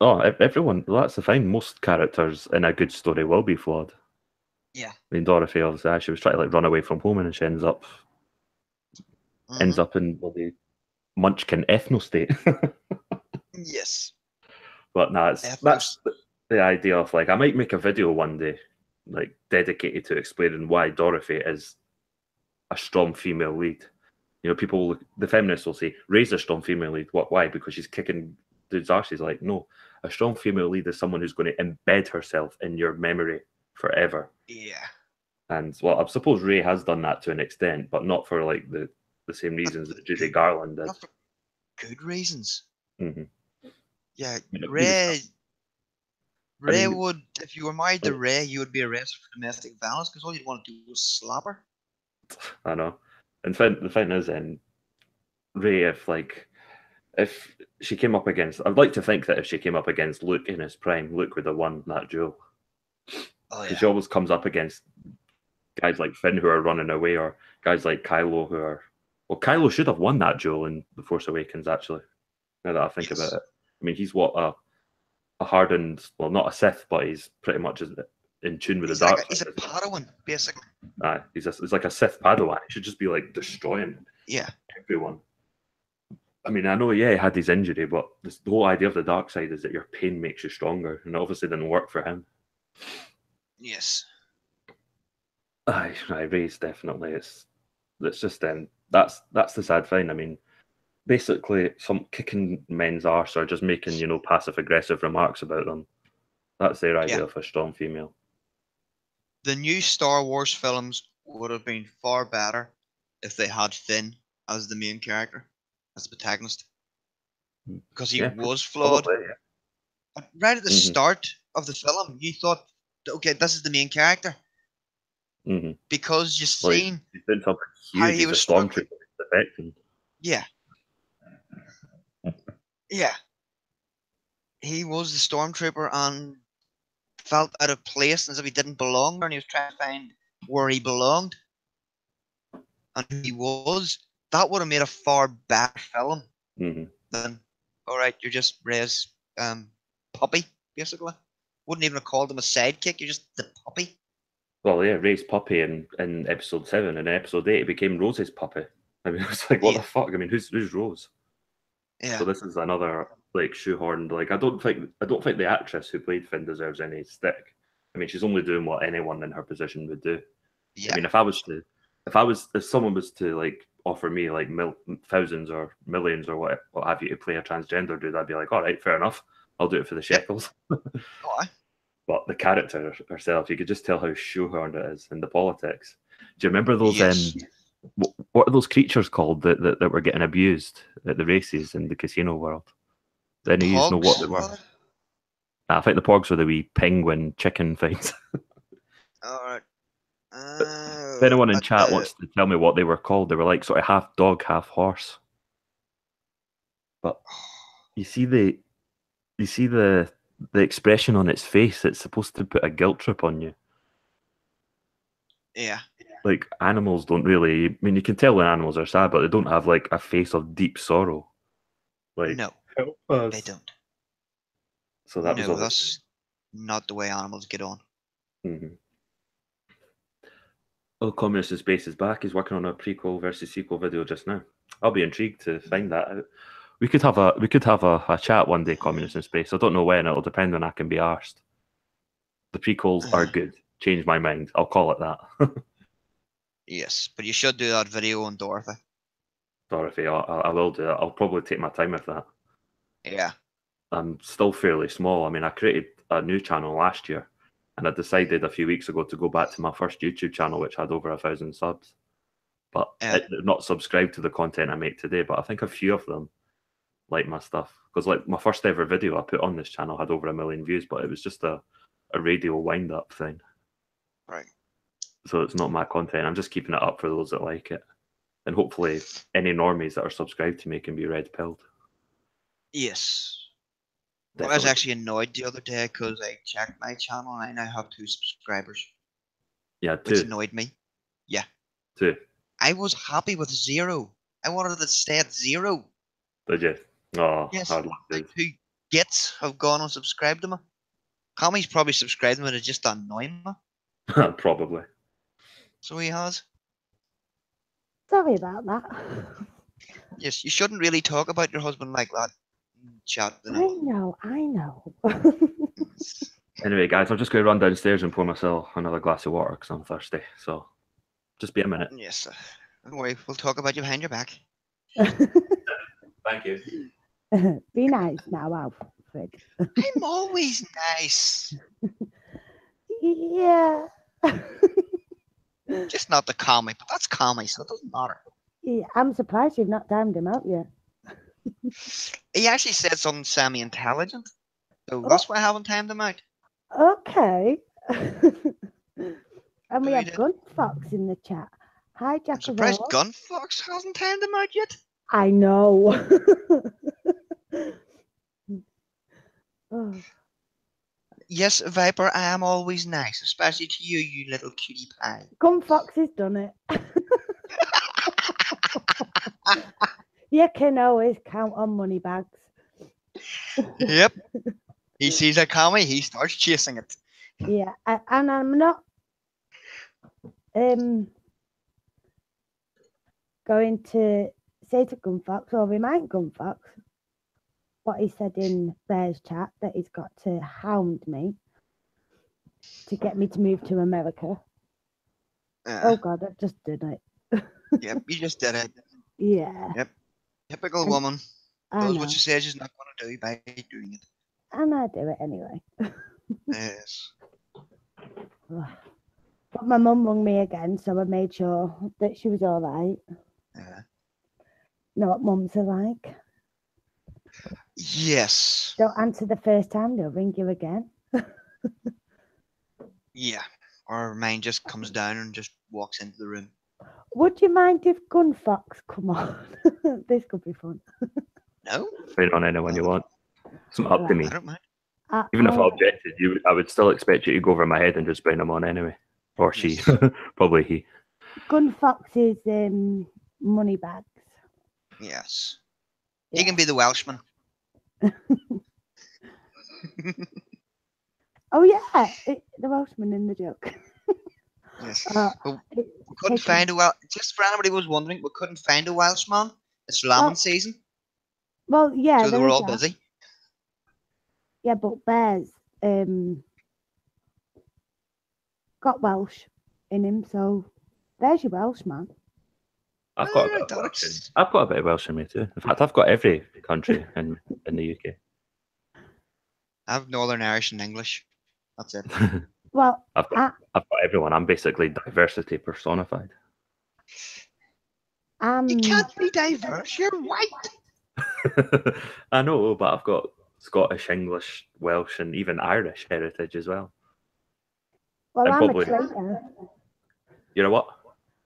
Oh, everyone, that's the thing. Most characters in a good story will be flawed. Yeah. I mean, Dorothy, obviously, she was trying to like run away from home, and she ends up in the Munchkin ethno state. Yes. But no, that's the idea of like, I might make a video one day, like dedicated to explaining why Dorothy is a strong female lead. You know, people, the feminists will say, Rey's a strong female lead. What? Why? Because she's kicking dudes' arses. Like, no, a strong female lead is someone who's going to embed herself in your memory forever. Yeah. And well, I suppose Rey has done that to an extent, but not for like the same reasons that Judy Garland did. Not for good reasons. Mm-hmm. Yeah, Rey would, if you were married to Rey, you would be arrested for domestic violence because all you'd want to do was slap her. I know. And the thing is, Rey, if she came up against, I'd like to think that if she came up against Luke in his prime, Luke would have won that duel. Because she always comes up against guys like Finn who are running away, or guys like Kylo who are. Well, Kylo should have won that duel in The Force Awakens, actually. Now that I think about it, I mean, he's what a hardened, well, not a Sith, but he's pretty much in tune with the dark side. He's a Padawan, basically. He's like a Sith Padawan. He should just be like destroying everyone. I mean, I know, he had his injury, but the whole idea of the dark side is that your pain makes you stronger, and it obviously didn't work for him. Yes. Rey's definitely. It's just that's the sad thing. I mean, basically, some kicking men's arse or just making passive aggressive remarks about them. That's their idea of a strong female. The new Star Wars films would have been far better if they had Finn as the main character, as the protagonist, because he was flawed. Probably, But right at the start of the film, you thought, okay, this is the main character. Mm-hmm. Because you've seen how he was a stormtrooper. Yeah. Yeah. He was the stormtrooper and felt out of place as if he didn't belong there, and he was trying to find where he belonged. And who he was. That would have made a far better film than, alright, you're just Rey's puppy, basically. Wouldn't even have called him a sidekick. You're just the puppy. Well, yeah, Ray's puppy in episode 7, and in episode 8 it became Rose's puppy. I mean, it's like, what Yeah. the fuck? I mean, who's Rose? Yeah. So this is another like shoehorned. Like, I don't think the actress who played Finn deserves any stick. I mean, she's only doing what anyone in her position would do. Yeah. I mean, if someone was to like offer me like thousands or millions or what have you to play a transgender dude, I'd be like, all right, fair enough, I'll do it for the shekels. Oh, aye. But the character herself, you could just tell how shoehorned it is in the politics. Do you remember those? Yes. What are those creatures called that were getting abused at the races in the casino world? Do any of you know what they were? I think the pogs were the wee penguin chicken things. All right. If anyone in chat wants to tell me what they were called, they were like sort of half dog, half horse. But you see the expression on its face. It's supposed to put a guilt trip on you. Yeah. Like, animals don't really. I mean, you can tell when animals are sad, but they don't have like a face of deep sorrow. Like, No, help us. they don't. So that was No, all. that's not the way animals get on. Mm-hmm. Oh, Communist in Space is back. He's working on a prequel versus sequel video just now. I'll be intrigued to find that out. We could have a chat one day, Communist in Space. I don't know when. It'll depend when I can be arsed. The prequels are good. Change my mind. I'll call it that. Yes, but you should do that video on Dorothy. Dorothy, I will do that. I'll probably take my time with that. Yeah. I'm still fairly small. I mean, I created a new channel last year, and I decided a few weeks ago to go back to my first YouTube channel, which had over 1,000 subs. But they're not subscribed to the content I make today, but I think a few of them like my stuff. Because like my first ever video I put on this channel had over 1 million views, but it was just a radio wind-up thing. Right. So it's not my content. I'm just keeping it up for those that like it. And hopefully any normies that are subscribed to me can be red-pilled. Yes. Definitely. I was actually annoyed the other day because I checked my channel and I now have 2 subscribers. Yeah, 2. Which annoyed me. Yeah. 2. I was happy with 0. I wanted it to stay at 0. Did you? Oh, yes. hard luck, dude. Like 2 gits have gone and subscribed to me. Commie's probably subscribed to me to just annoy me. Probably. So he has. Sorry about that. Yes, you shouldn't really talk about your husband like that. Chat. I know. Anyway, guys, I'm just going to run downstairs and pour myself another glass of water because I'm thirsty. So just be a minute. Yes. Don't worry. We'll talk about you behind your back. Thank you. Be nice now, Alfred. I'm always nice. Yeah. Just not the comic, but that's comic, so it doesn't matter. Yeah, I'm surprised you've not timed him out yet. He actually said something semi-intelligent, so that's why I haven't timed him out. Okay. And we Oh, have you did? Gunfox in the chat. Hi, Jack. I'm surprised Gunfox hasn't timed him out yet. I know. Oh. Yes, Viper, I am always nice, especially to you, you little cutie pie. Gunfox has done it. You can always count on money bags. Yep. He sees a commie, he starts chasing it. Yeah, and I'm not going to say to Gunfox or remind Gunfox what he said in Bear's chat, that he's got to hound me to get me to move to America. Oh God, I just did it. Yep, you just did it. Yeah. Yep. Typical woman. I Does know. what she says she's not going to do by doing it. And I do it anyway. Yes. But my mum rung me again, so I made sure that she was all right. Yeah. You know what mums are like? Yes. Don't answer the first time, they'll ring you again. Yeah. Or mine just comes down and just walks into the room. Would you mind if Gunfox come on? This could be fun. No? Bring on anyone you want. It's not up to me. I don't mind. Even if I objected, I would still expect you to go over my head and just bring him on anyway. Or she. Probably he. Gunfox's money bags. Yes. Yeah. He can be the Welshman. Oh yeah, the Welshman in the joke. Yes. Uh, But it's we couldn't taken- find a Welsh. Just for anybody who was wondering, we couldn't find a Welshman. It's lambing Well, season, Well, yeah, so they there were is all that. busy. Yeah, but Bears got Welsh in him, so there's your Welshman. I've got a Alright, bit of Welsh. Alex. I've got a bit of Welsh in me too. In fact, I've got every country in the UK. I have Northern Irish and English. That's it. Well, I've got everyone. I'm basically diversity personified. You can't be diverse. You're white. I know, but I've got Scottish, English, Welsh, and even Irish heritage as well. well, And I'm a probably- traitor. You're a what?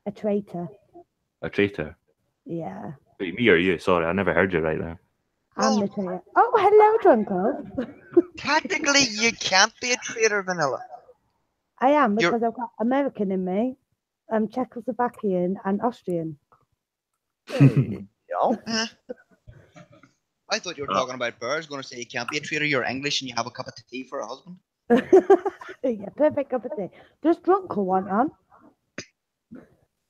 A traitor. A traitor? Yeah, Wait, me or you? Sorry, I never heard you right there. I'm Well- the traitor. Oh, hello, Drunko. Technically, you can't be a traitor, Vanilla. I am You're- because I've got American in me, Czechoslovakian, and Austrian. Hey, y'all. Huh? I thought you were talking about birds. Going to say you can't be a traitor. You're English and you have a cup of tea for a husband. Yeah, perfect cup of tea. Does Drunko want on?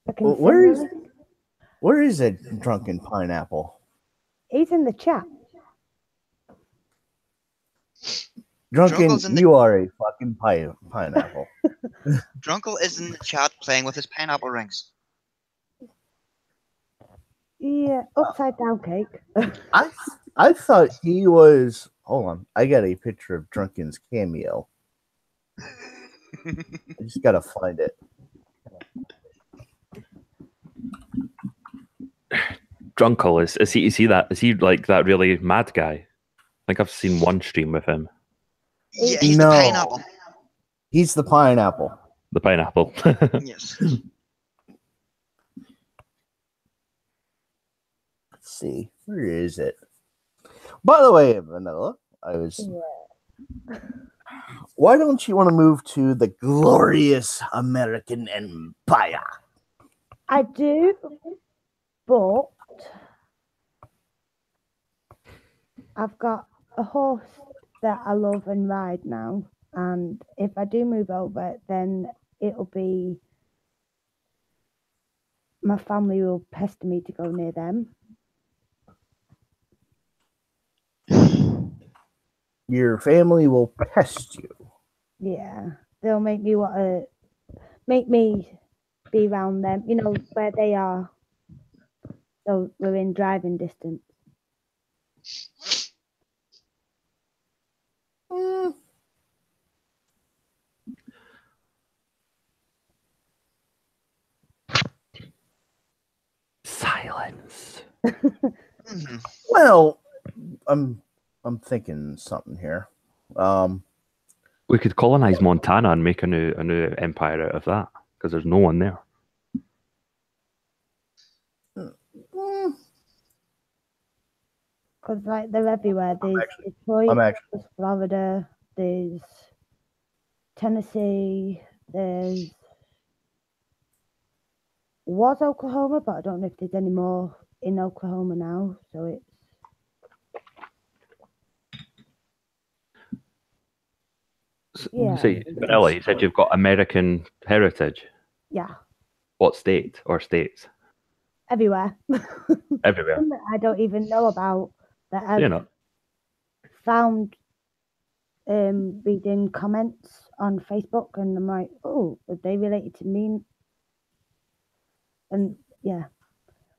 I can Well, sing where is a drunken pineapple? He's in the chat. Drunken, Drunkle's in the- you are a fucking pineapple. Drunkle is in the chat playing with his pineapple rings. Yeah, upside down cake. I thought he was. Hold on, I got a picture of Drunken's cameo. I just gotta find it. Drunkle is he that? Is he like that really mad guy? I think I've seen one stream with him. Yeah, he's No. the pineapple. He's the pineapple. The pineapple. Yes. Let's see, where is it? By the way, Vanilla, why don't you want to move to the glorious American Empire? I do, but I've got a horse that I love and ride now, and if I do move over, then it'll be my family will pester me to go near them. Your family will pest you. Yeah, they'll make me be around them, you know, where they are. So we're in driving distance. Silence. Mhm. Well, I'm thinking something here. We could colonize Montana and make a new empire out of that because there's no one there. Because like they're everywhere. There's actually- Detroit, I'm actually there's Florida, there's Tennessee, there's was Oklahoma, but I don't know if there's any more in Oklahoma now. So it's yeah, See, Vanilla, you said you've got American heritage. yeah, What state or states? everywhere. Everywhere. Some that I don't even know about that I've You know. found reading comments on Facebook, and I'm like, oh, are they related to me? And yeah,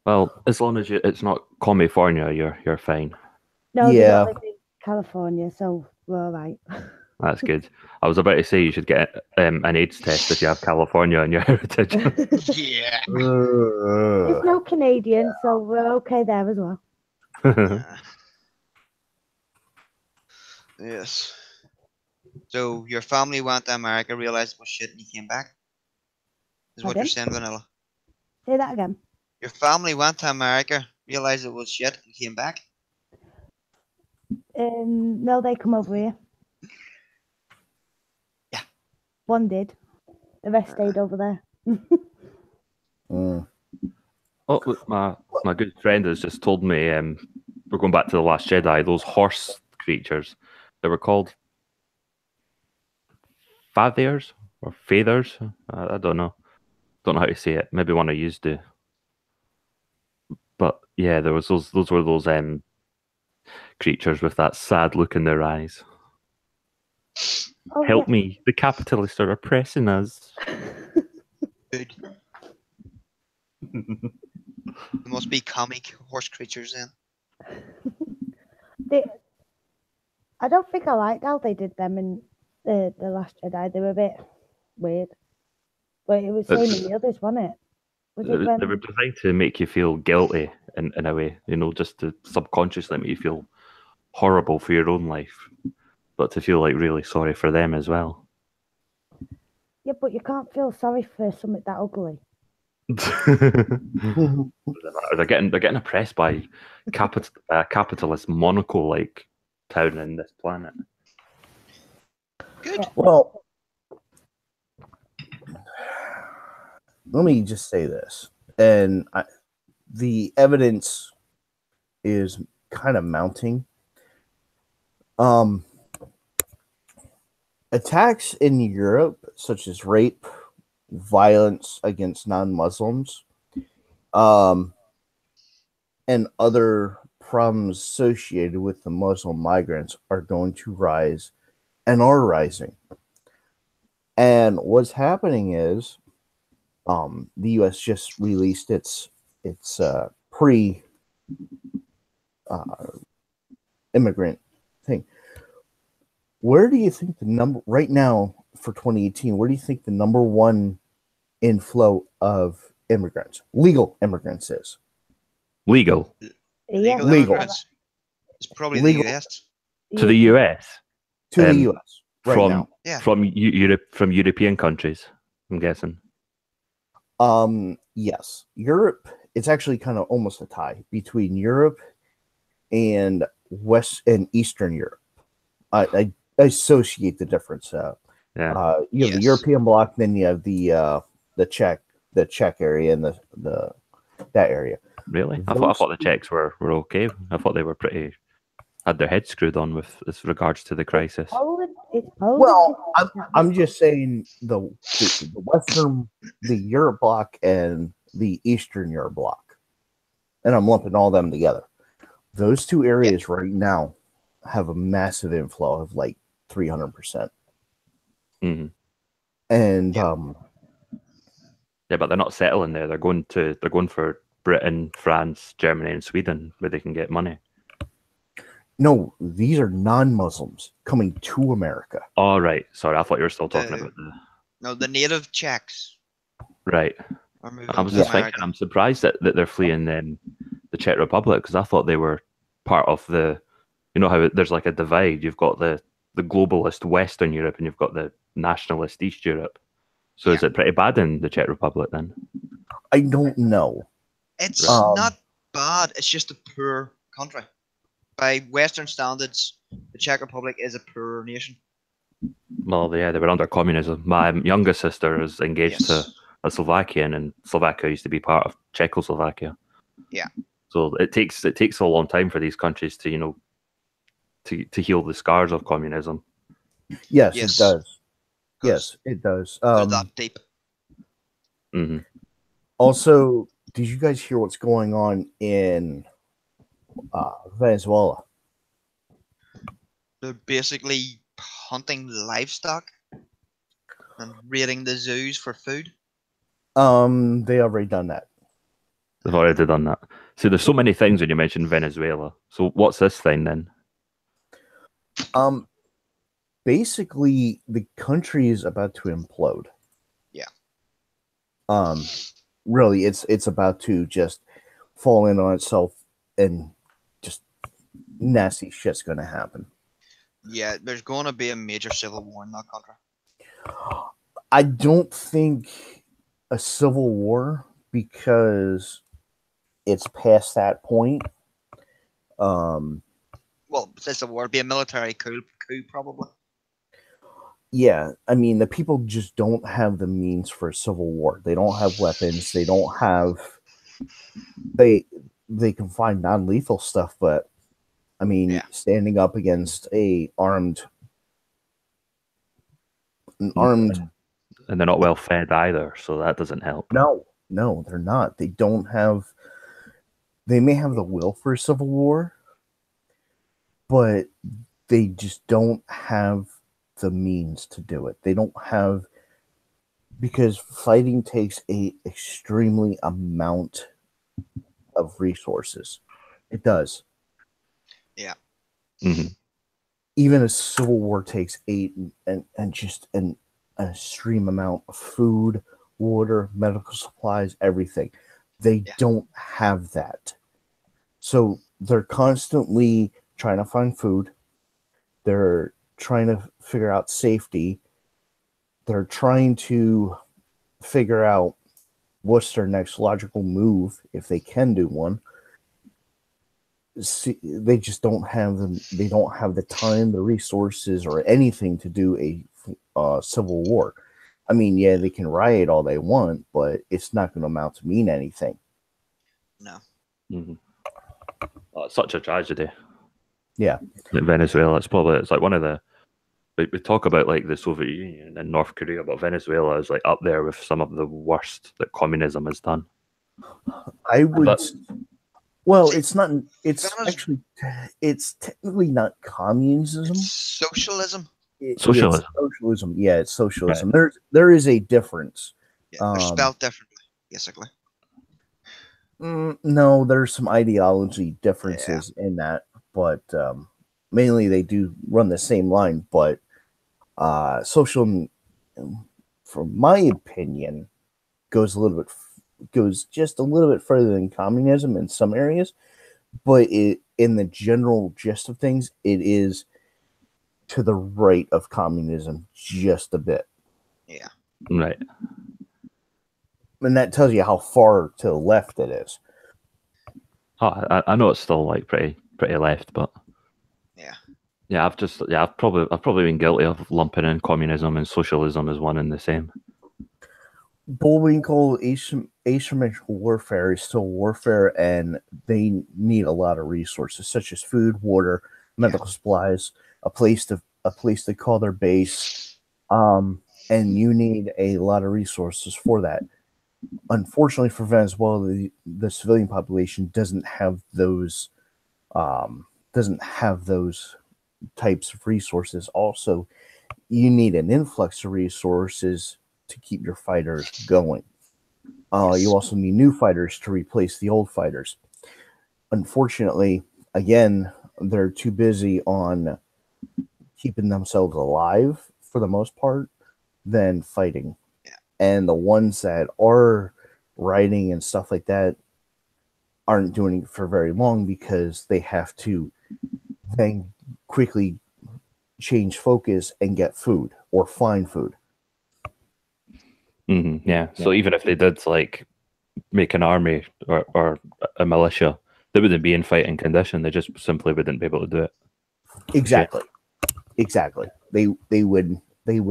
Well, as long as it's not California, you're fine. no, they Yeah. don't live in California, so we're all right. That's good. I was about to say you should get an AIDS test if you have California in your heritage. Yeah. There's no Canadian, so we're okay there as well. Yes. So your family went to America, realized it was shit, and you came back. Is what you're Pardon? saying, Vanilla? Say that again. Your family went to America, realized it was shit, and came back. No, they come over here. Yeah. One did. The rest stayed over there. Mm. Oh, look, my good friend has just told me we're going back to the Last Jedi. Those horse creatures, they were called. fathers or fathers. I don't know. Don't know how to say it. Maybe one I used to. But yeah, there was those were those creatures with that sad look in their eyes. Oh, Help yeah. me! The capitalists are oppressing us. Good. There must be comic horse creatures then. I don't think I liked how they did them in the Last Jedi. They were a bit weird, but it was same in the others, wasn't it? Was it They were designed to make you feel guilty in a way, just to subconsciously make you feel horrible for your own life, but to feel like really sorry for them as well. Yeah, but you can't feel sorry for something that ugly. They're getting oppressed by capitalist Monaco like town in this planet. Good. Yeah. Well, let me just say this, and the evidence is kind of mounting. Attacks in Europe, such as rape, violence against non-Muslims, and other problems associated with the Muslim migrants are going to rise and are rising. And what's happening is the U.S. just released its immigrant thing. Where do you think the number right now for 2018? Where do you think the number one inflow of immigrants, legal immigrants, is? Legal Yeah. Legal. Immigrants. It's probably Legal. the US. to the US To the Um, U.S. right from now. Yeah. from Europe, from European countries. I'm guessing. Yes, Europe. It's actually kind of almost a tie between Europe and West and Eastern Europe. I associate the difference. Yeah. You have the Yes. European bloc, then you have the Czech area and the that area. Really? I Those- thought the Czechs were okay. I thought they were had their heads screwed on with as regards to the crisis. It's Poland. Well, I'm just saying the Western, the Europe bloc, and the Eastern Europe bloc, and I'm lumping all them together. Those two areas right now have a massive inflow of like 300%. Mhm. And Yeah, but they're not settling there. They're going for Britain, France, Germany, and Sweden, where they can get money. no, these are non-Muslims coming to America. Oh, right. Sorry, I thought you were still talking about the No, the native Czechs right. are moving I was to just America. thinking, I'm surprised that they're fleeing the Czech Republic, because I thought they were part of the, how there's like a divide. You've got the globalist Western Europe and you've got the nationalist East Europe. So is it pretty bad in the Czech Republic then? I don't know. It's Um, not bad. It's just a poor country. By Western standards, the Czech Republic is a poorer nation. Well, yeah, they were under communism. My youngest sister is engaged to Yes. a Slovakian, and Slovakia used to be part of Czechoslovakia. Yeah. So it takes a long time for these countries to to heal the scars of communism. Yes, Yes. it does. Yes, it does. They're that deep. Hmm. Also, did you guys hear what's going on in Venezuela? They're basically hunting livestock and raiding the zoos for food. They already done that. They've already done that. So there's so many things when you mention Venezuela. So what's this thing then? Basically, the country is about to implode. Yeah. Really, it's about to just fall in on itself, and just nasty shit's going to happen. Yeah, there's going to be a major civil war in that country. I don't think a civil war, because it's past that point. Well, this a war, it'd be a military coup probably. Yeah, I mean, the people just don't have the means for a civil war. They don't have weapons. They don't have. They can find non-lethal stuff, but I mean, standing up against a armed an armed. And they're not well fed either, so that doesn't help. No, they're not. They don't have. They may have the will for a civil war, but they just don't have the means to do it. They don't have, because fighting takes a extremely amount of resources. It does. Yeah. Mm-hmm. Even a civil war takes and just an extreme amount of food, water, medical supplies, everything. They don't have that. So they're constantly trying to find food. They're trying to figure out safety. They're trying to figure out what's their next logical move, if they can do one. See, they just don't have them. They don't have the time, the resources, or anything to do a civil war. I mean, yeah, they can riot all they want, but it's not going to amount to mean anything. No. Mm-hmm. Oh, it's such a tragedy. Yeah. Like Venezuela, it's like one of the. We talk about like the Soviet Union and North Korea, but Venezuela is like up there with some of the worst that communism has done. I would. Well, See, it's not. It's actually. It's technically not communism. It's socialism. Socialism. It's socialism. Yeah, it's socialism. Right. There is a difference. Yeah, they're spelled differently, basically. No, there's some ideology differences in that, but mainly they do run the same line. But socialism, from my opinion, goes just a little bit further than communism in some areas. But in the general gist of things, it is to the right of communism just a bit. Yeah. Right. And that tells you how far to the left it is. Oh, I know it's still like pretty left, but I've probably been guilty of lumping in communism and socialism as one and the same. Bullwinkle asymmetrical warfare is still warfare, and they need a lot of resources such as food, water, medical supplies, a place to call their base, and you need a lot of resources for that. Unfortunately for Venezuela, the civilian population doesn't have those types of resources. Also, you need an influx of resources to keep your fighters going. You also need new fighters to replace the old fighters. Unfortunately, again, they're too busy on keeping themselves alive for the most part than fighting. And the ones that are writing and stuff like that aren't doing it for very long because they have to then quickly change focus and get food or find food. Mm-hmm, yeah. So even if they did like make an army or a militia, they wouldn't be in fighting condition. They just simply wouldn't be able to do it. Exactly. They would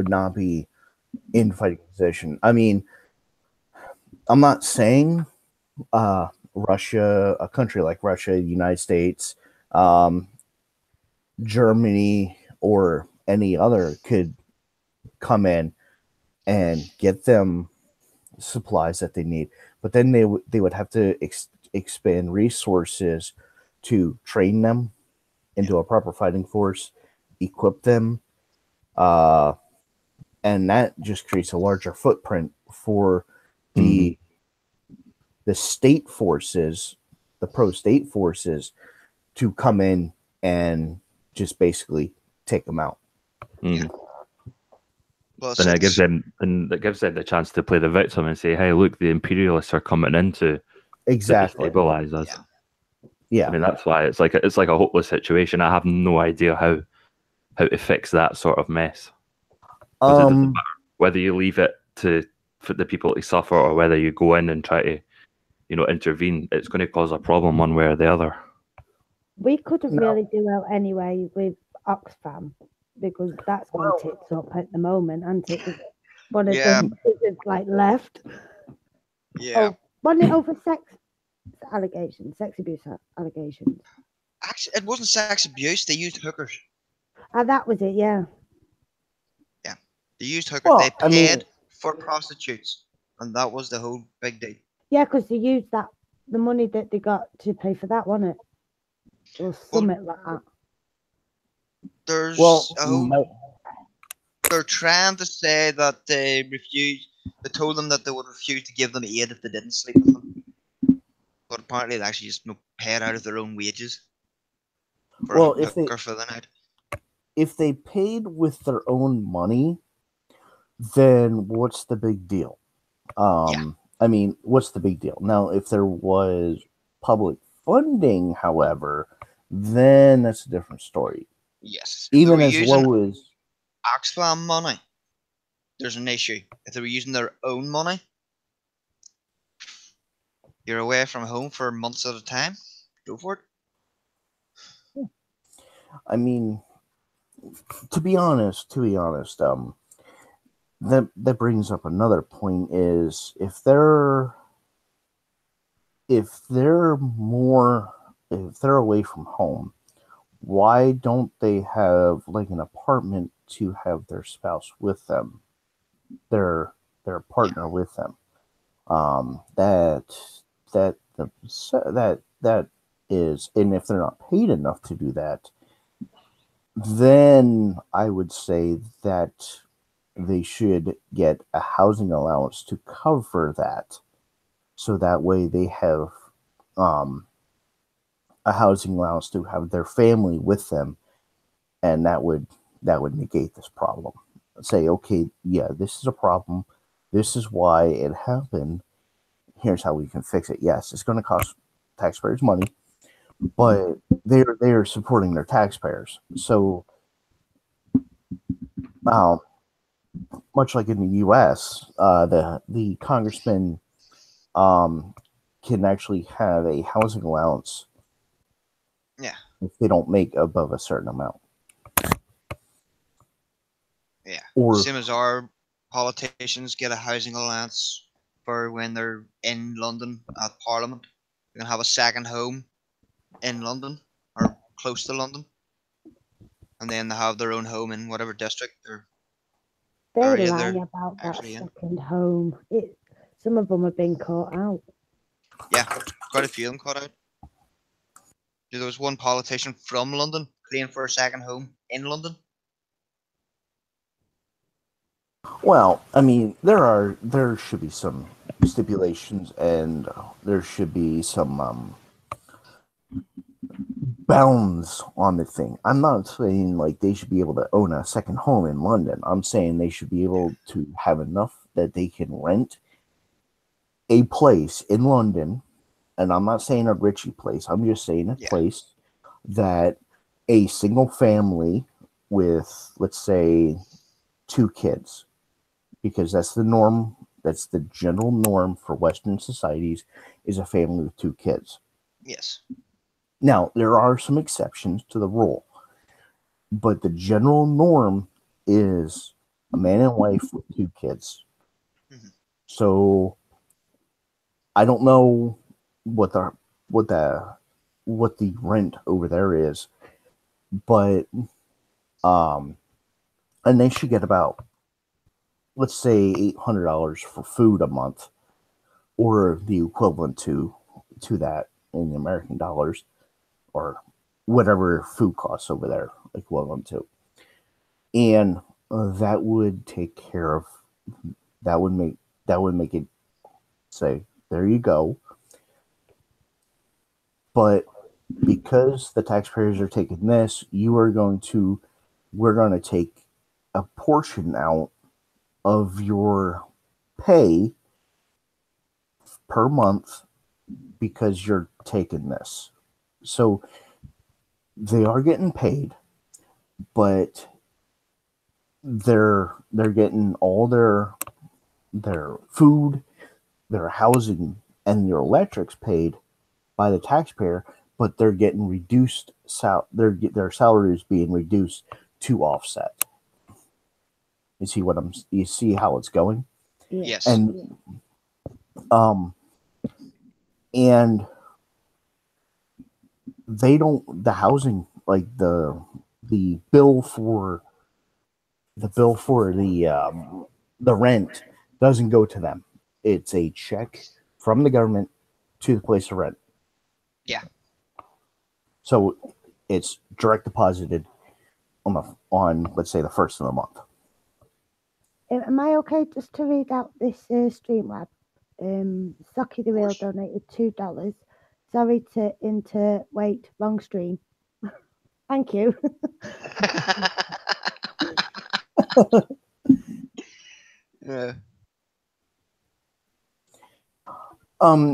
not be in fighting position. I mean, I'm not saying Russia, a country like Russia, United States, Germany, or any other could come in and get them supplies that they need, but then they would have to expand resources to train them into a proper fighting force, equip them, and that just creates a larger footprint for the state forces, the pro-state forces, to come in and just basically take them out. Mm. Well, Then it gives them the chance to play the victim and say, "Hey, look, the imperialists are coming in to destabilize us." Yeah. I mean, that's why it's like a hopeless situation. I have no idea how to fix that sort of mess. It doesn't matter whether you leave it for the people to suffer or whether you go in and try to, intervene. It's going to cause a problem one way or the other. We couldn't really do well anyway with Oxfam because that's on tits up at the moment, and it was one of them is like left. Yeah. Oh, wasn't it over sex abuse allegations? Actually, it wasn't sex abuse. They used hookers. That was it, yeah. Yeah. They used hookers. Well, They I mean, paid for prostitutes, and that was the whole big deal. Yeah, because they used the money that they got to pay for that, wasn't it? Or something like that. There's well, a whole. They're trying to say that they refused. They told them that they would refuse to give them aid if they didn't sleep with them. But apparently, they actually just paid out of their own wages for well, a hooker for the night. if they paid with their own money, then what's the big deal? I mean, what's the big deal? Now, if there was public funding, however, then that's a different story. Yes. If Even they were as using low as Oxfam money, there's an issue. If they were using their own money, you're away from home for months at a time. Go for it. I mean, to be honest, that brings up another point is if they're away from home, why don't they have like an apartment to have their spouse with them, their partner with them? That is, and if they're not paid enough to do that, then I would say that they should get a housing allowance to cover that, so that way they have a housing allowance to have their family with them, and that would negate this problem. Say, okay, yeah, this is a problem. This is why it happened. Here's how we can fix it. Yes, it's going to cost taxpayers money, but they're supporting their taxpayers. So, much like in the U.S., the congressman can actually have a housing allowance. Yeah. If they don't make above a certain amount. Yeah. Or same as our politicians get a housing allowance for when they're in London at Parliament. They can have a second home in London or close to London, and then they have their own home in whatever district or They area lie they're about that actually in. second home. Some of them have been caught out. Yeah, quite a few of them caught out. There was one politician from London claiming for a second home in London. well, I mean, there should be some stipulations, and there should be some bounds on the thing. I'm not saying like they should be able to own a second home in London. I'm saying they should be able to have enough that they can rent a place in London, and I'm not saying a Richie place. I'm just saying a place that a single family with, let's say, 2 kids, because that's the norm. That's the general norm for Western societies, is a family with 2 kids. Yes. Now, there are some exceptions to the rule, but the general norm is a man and wife with 2 kids. Mm-hmm. So I don't know what the rent over there is, but and they should get about, let's say, $800 for food a month, or the equivalent to that in American dollars, or whatever food costs over there equivalent to, and that would take care of that would make it say, there you go. But because the taxpayers are taking this, we're going to take a portion out of your pay per month because you're taking this. So they are getting paid, but they're getting all their food, their housing, and their electrics paid by the taxpayer, but they're getting reduced. Their salary is being reduced to offset. You see how it's going? Yes. And they don't, the housing, like the bill for the bill for the rent doesn't go to them. It's a check from the government to the place of rent. Yeah. So it's direct deposited on let's say the first of the month. Am I okay just to read out this Streamlab? Socky the Real donated $2. Sorry to wait, wrong stream. Thank you. Yeah.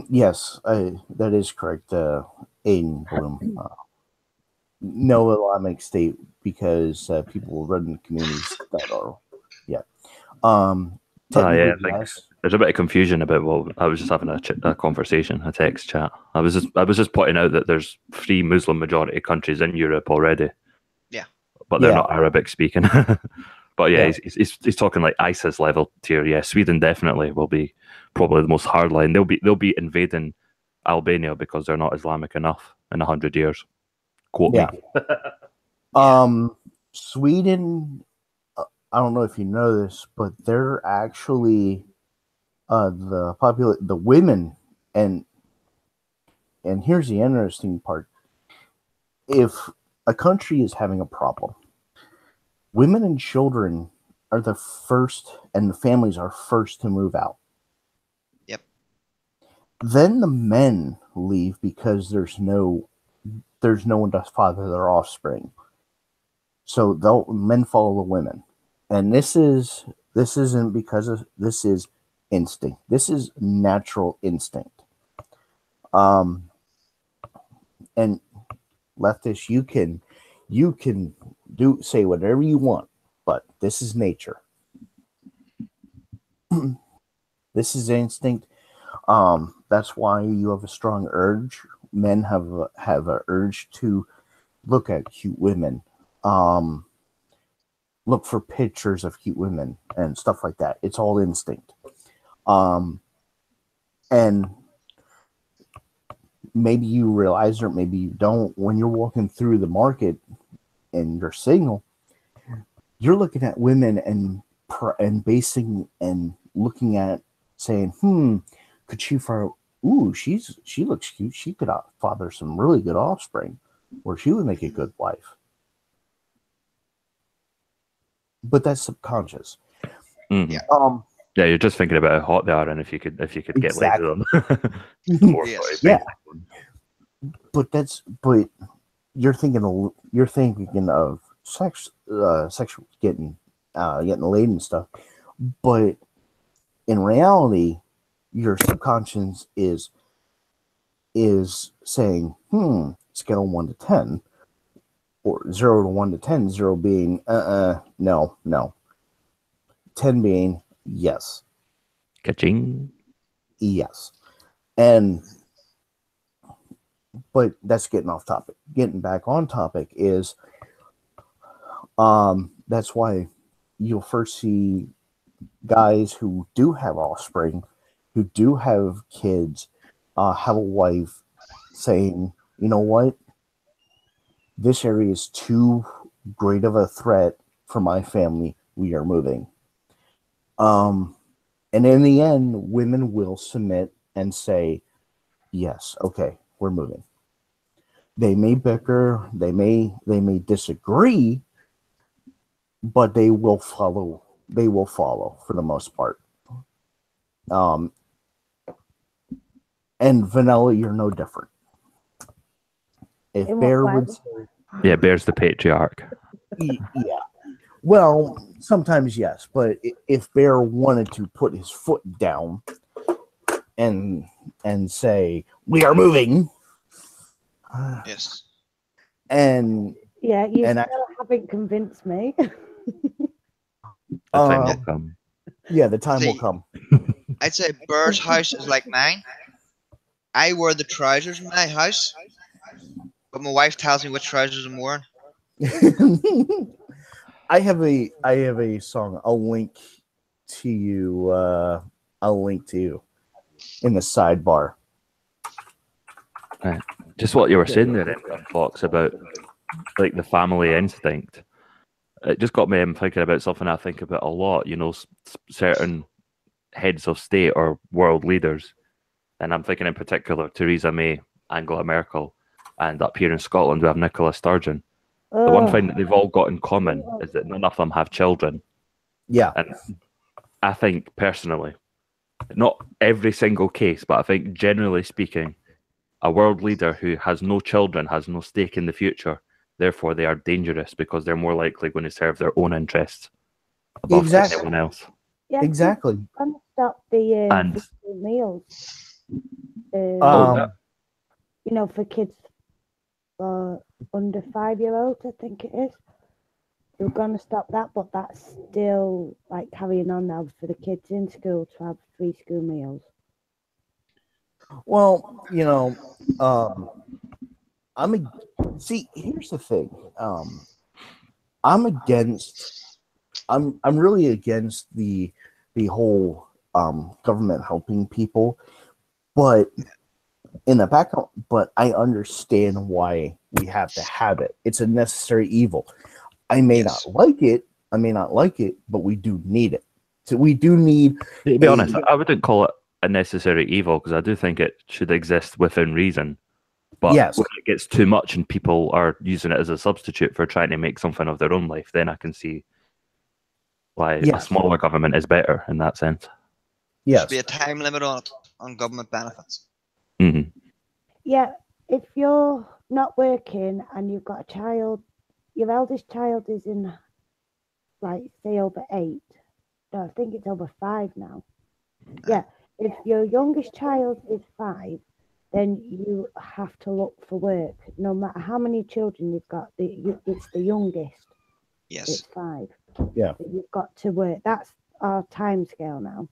Yes, that is correct. Aiden Bloom. No Islamic State because people run in communities that are, yeah. Technically, I think yes. there's a bit of confusion about. Well, I was just having a conversation, a text chat. I was just pointing out that there's 3 Muslim majority countries in Europe already. Yeah, but they're Yeah. not Arabic speaking. But yeah, Yeah. he's talking like ISIS level tier. Yeah, Sweden definitely will be probably the most hardline. They'll be invading Albania because they're not Islamic enough in 100 years. Quote Yeah. me. Sweden. I don't know if you know this, but they're actually the women and here's the interesting part. If a country is having a problem, women and children are the first, and the families are first to move out. Yep. Then the men leave because there's no one to father their offspring. So the men follow the women, and this isn't because of this is instinct. This is natural instinct. And leftists, you can say whatever you want, but this is nature. This is instinct. That's why you have a strong urge. Men have an urge to look at cute women, look for pictures of cute women and stuff like that. It's all instinct. And maybe you realize, or maybe you don't, when you're walking through the market and you're single, you're looking at women and basing and looking at saying, could she she looks cute. She could father some really good offspring, or she would make a good wife. But that's subconscious. Mm-hmm. Yeah. Yeah, you're just thinking about how hot they are, and if you could get laid with them. Yes. Yeah. But you're thinking of sex, sexual getting laid and stuff. But in reality, your subconscious is saying, scale 1 to 10, or 0 to 1 to 10, 0 being no, 10 being yes. Ka-ching. Yes. But that's getting off topic. Getting back on topic is that's why you'll first see guys who do have offspring, who do have kids, have a wife, saying, you know what, this area is too great of a threat for my family. We are moving. And in the end, women will submit and say, yes, okay, we're moving. They may bicker, they may disagree, but they will follow. They will follow for the most part. And Vanilla, you're no different. If Bear would say, yeah, Bear's the patriarch. yeah. Well, sometimes yes, but if Bear wanted to put his foot down and say, we are moving. Yes. And yeah, you still haven't convinced me. The time will come. Yeah, the time will come. I'd say Bear's house is like mine. I wear the trousers in my house, but my wife tells me which trousers I'm wearing. I have a song. I'll link to you. In the sidebar. Just what you were saying there, Fox, about like the family instinct. it just got me thinking about something I think about a lot. You know, certain heads of state or world leaders, and I'm thinking in particular Theresa May, Angela Merkel, and up here in Scotland we have Nicola Sturgeon. The one thing that they've all got in common is that none of them have children. Yeah. And I think personally, not every single case, but I think generally speaking, a world leader who has no children has no stake in the future. Therefore, they are dangerous because they're more likely going to serve their own interests above Exactly. anyone else. Yeah, Exactly. I'm gonna stop the And free school meals. yeah. You know, for kids under 5-year-olds, I think it is. They're gonna stop that, but that's still like carrying on now for the kids in school to have free school meals. Well, you know, see, here's the thing. I'm really against the whole government helping people, but in the background, but I understand why we have to have it. It's a necessary evil. I may not like it, but we do need it. So we do need. To be honest, I wouldn't call it a necessary evil because I do think it should exist within reason. But yes, when it gets too much and people are using it as a substitute for trying to make something of their own life, then I can see why a smaller government is better in that sense. Yes. Should be a time limit on government benefits. Mm-hmm. Yeah, if you're not working and you've got a child, your eldest child is in, like, say, over 8. No, I think it's over 5 now. Yeah, if your youngest child is 5, then you have to look for work. No matter how many children you've got, it's the youngest. Yes. It's 5. Yeah. You've got to work. That's our time scale now.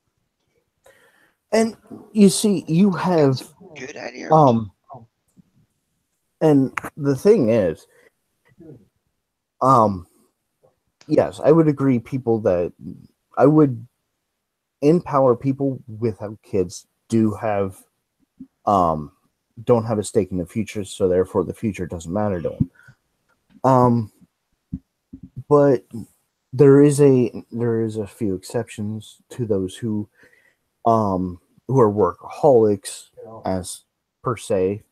And you see, you have good idea. And the thing is, yes, I would agree. I would empower people without kids don't have a stake in the future, so therefore the future doesn't matter to them. But there is a few exceptions to those who are workaholics as per se,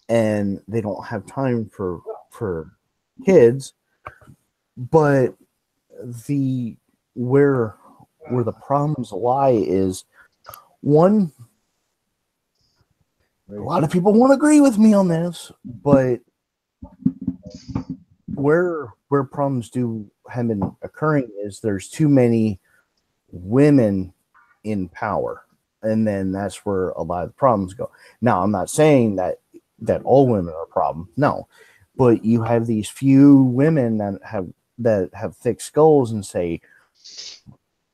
and they don't have time for kids. But where the problems lie is, one, a lot of people won't agree with me on this, but where problems have been occurring is there's too many women in power, and then that's where a lot of the problems go. Now, I'm not saying that all women are a problem, no, but you have these few women that have thick skulls and say,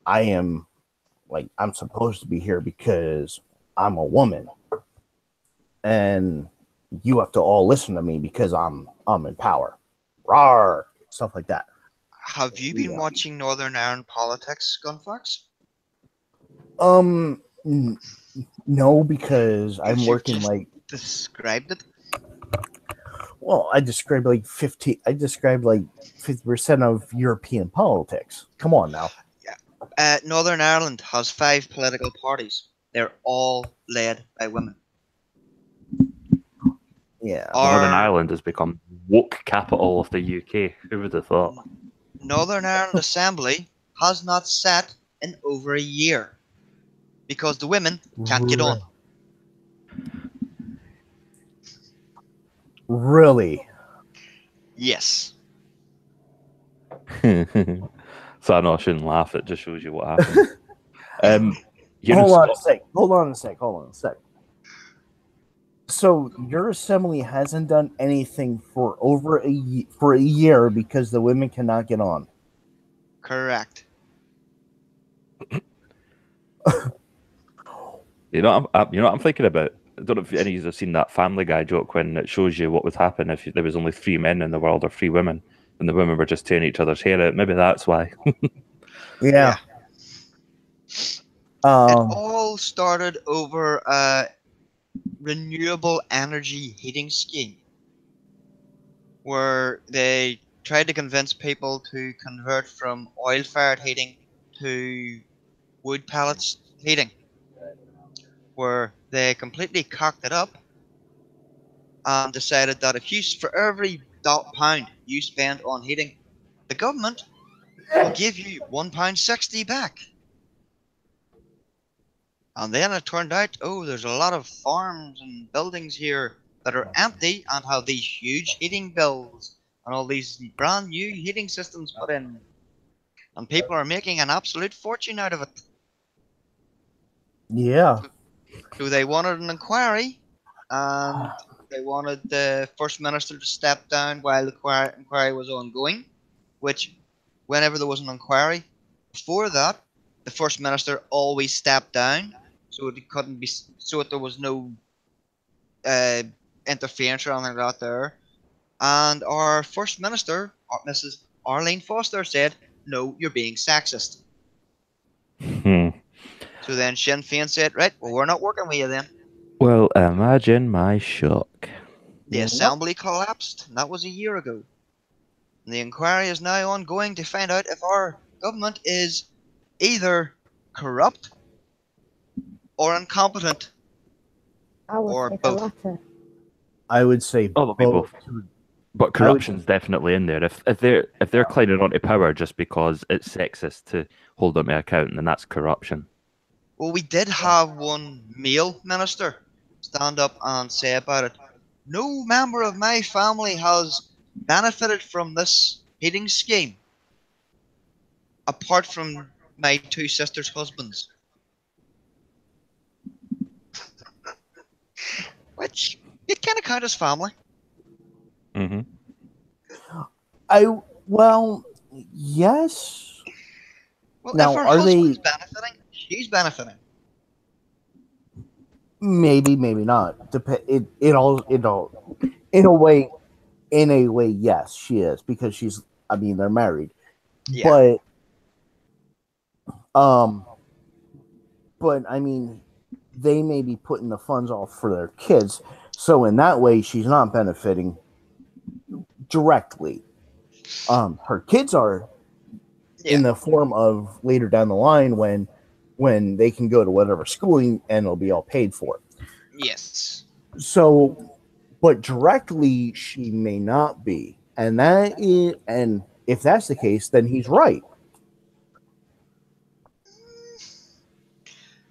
I'm supposed to be here because I'm a woman, and you have to all listen to me because I'm in power. Rawr, stuff like that. Have you been watching Northern Ireland politics, Gunfox? No, because I'm working described it. Well, I described like 50% of European politics. Come on now. Yeah. Northern Ireland has 5 political parties. They're all led by women. Yeah. Northern Ireland has become woke capital of the UK. Who would have thought? Northern Ireland Assembly has not sat in over a year because the women can't get on. Really? Yes. So I know I shouldn't laugh. It just shows you what happened. Hold on a sec. So your assembly hasn't done anything for over a year because the women cannot get on. Correct. You know what I'm thinking about? I don't know if any of you have seen that Family Guy joke when it shows you what would happen if there was only 3 men in the world or 3 women, and the women were just tearing each other's hair out. Maybe that's why. Yeah. It all started over a renewable energy heating scheme where they tried to convince people to convert from oil-fired heating to wood pellets heating, where they completely cocked it up and decided that if you, for every pound you spend on heating, the government will give you £1.60 back. And then it turned out, oh, there's a lot of farms and buildings here that are empty and have these huge heating bills and all these brand new heating systems put in. And people are making an absolute fortune out of it. Yeah. So they wanted an inquiry, and they wanted the First Minister to step down while the inquiry was ongoing, which, whenever there was an inquiry, before that, the First Minister always stepped down, so it couldn't be, so there was no interference or anything like that there. And our First Minister, Mrs. Arlene Foster, said, "No, you're being sexist." So then Sinn Féin said, "Right, well, we're not working with you then." Well, imagine my shock. The assembly collapsed, and that was a year ago. And the inquiry is now ongoing to find out if our government is either corrupt or incompetent, I would or say the both. latter. I would say Oh, they'll be both. But corruption's definitely in there. If they're clinging onto power just because it's sexist to hold them to account, then that's corruption. Well, we did have one male minister stand up and say about it, "No member of my family has benefited from this heating scheme, apart from my two sisters' husbands." Which, it kind of count as family. Mm-hmm. Well, yes. Well, Now, if her are husband's they- benefiting, she's benefiting. Maybe, maybe not. It all in a way, yes, she is, because she's. I mean, they're married, Yeah. but I mean, they may be putting the funds off for their kids, so in that way, she's not benefiting directly. Her kids are in the form of later down the line when they can go to whatever schooling and it'll be all paid for. Yes. So, but directly she may not be, and if that's the case, then he's right.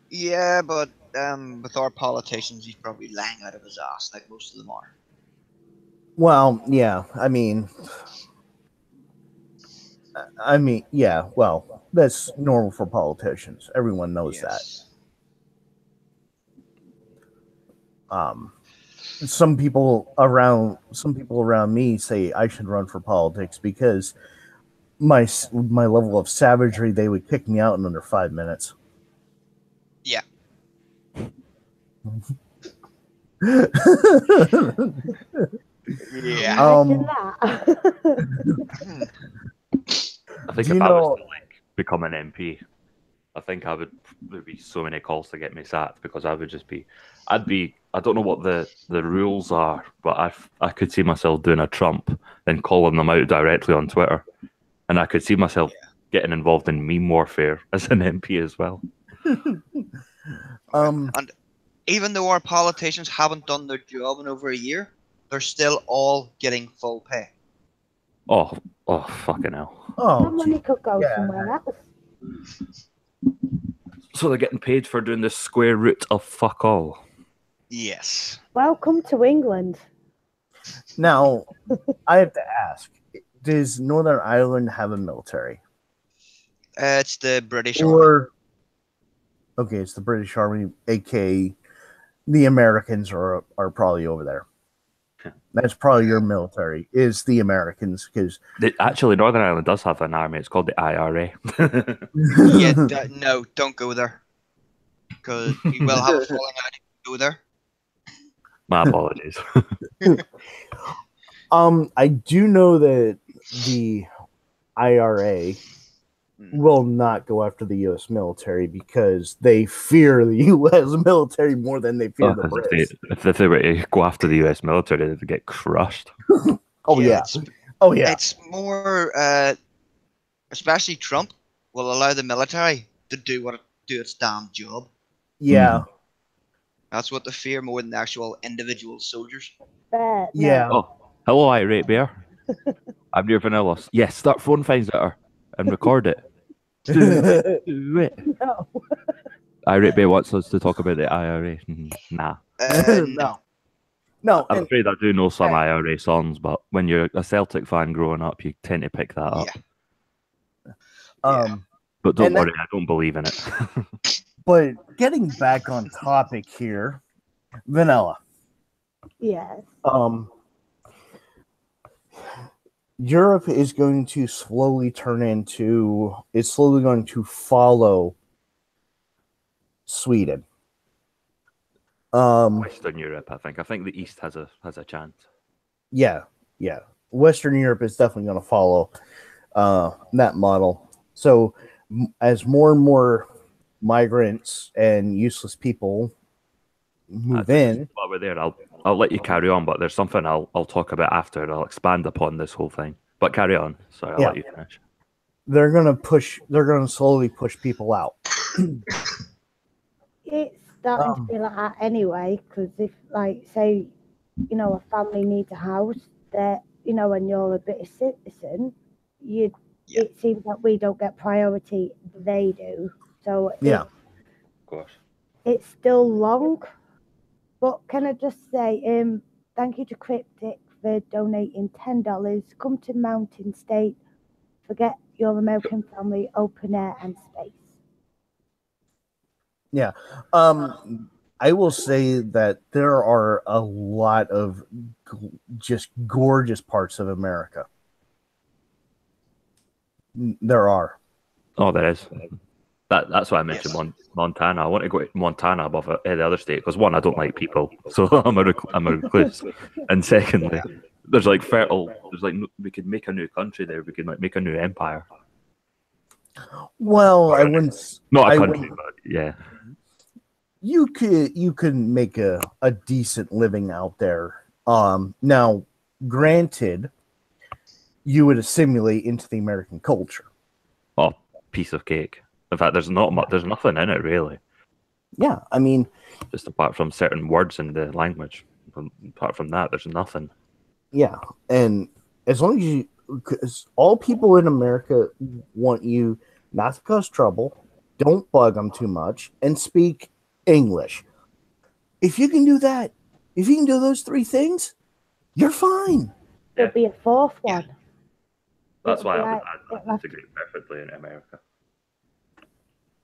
Yeah, but with our politicians, he's probably lying out of his ass, like most of them are. Well, yeah, I mean, yeah, well, that's normal for politicians. Everyone knows that. Some people around me say I should run for politics because my level of savagery, they would kick me out in under 5 minutes. Yeah. Yeah. Imagine that. I think if I was to become an MP, I think there'd be so many calls to get me sacked because I don't know what the rules are, but I could see myself doing a Trump and calling them out directly on Twitter, and I could see myself getting involved in meme warfare as an MP as well. And even though our politicians haven't done their job in over a year, they're still all getting full pay. Oh, fucking hell. That money could go somewhere else. So they're getting paid for doing the square root of fuck all. Yes. Welcome to England. Now, I have to ask, does Northern Ireland have a military? It's the British Army. Okay, it's the British Army, aka the Americans are probably over there. That's probably your military, is the Americans, because actually Northern Ireland does have an army. It's called the IRA. No, don't go there, because you will have a falling out if you go there. My apologies. I do know that the IRA will not go after the U.S. military because they fear the U.S. military more than they fear the Brits. If they were to go after the U.S. military, they'd get crushed. Yeah. Oh yeah. It's more, especially Trump will allow the military to do its damn job. Yeah. That's what they fear more than the actual individual soldiers. But Yeah. no. Oh, hello, irate bear. I'm near Vanilla. Yes, start phone finds at her and record it. Do it. Do it. No. Irate bear wants us to talk about the IRA. Nah. No. No, I'm and afraid I do know some Right. IRA songs, but when you're a Celtic fan growing up, you tend to pick that up. Yeah. But don't And that- worry, I don't believe in it. but getting back on topic here, Vanilla. Yes. Europe is going to slowly it's slowly going to follow Sweden. Western Europe, I think. I think the East has a chance. Yeah. Western Europe is definitely going to follow that model. So as more and more migrants and useless people move in. While we're there, I'll let you carry on, but there's something I'll talk about after, and I'll expand upon this whole thing. But carry on. Sorry, I'll let you finish. They're going to slowly push people out. It's starting to be like that anyway, because if, like, say, you know, a family needs a house, that, you know, when you're a British citizen, it seems that we don't get priority, they do. So Yeah. Of course. it's still long, but can I just say, thank you to Cryptic for donating $10. Come to Mountain State, forget your American family, open air and space. Yeah. I will say that there are a lot of just gorgeous parts of America. There are. Oh, there is. That's why I mentioned Montana. I want to go to Montana above the other state because, one, I don't like people, so I'm a recluse, and secondly, there's like we could make a new country there. We could like make a new empire. Well, I wouldn't. Not a country, but yeah. You could make a decent living out there. Now, granted, you would assimilate into the American culture. Oh, piece of cake. In fact, there's not much. There's nothing in it really. Yeah, I mean, just apart from certain words in the language. Apart from that, there's nothing. Yeah, and as long as because all people in America want you not to cause trouble, don't bug them too much, and speak English. If you can do that, if you can do those three things, you're fine. There'll be a fourth one. That's why It'll be I integrate perfectly in America.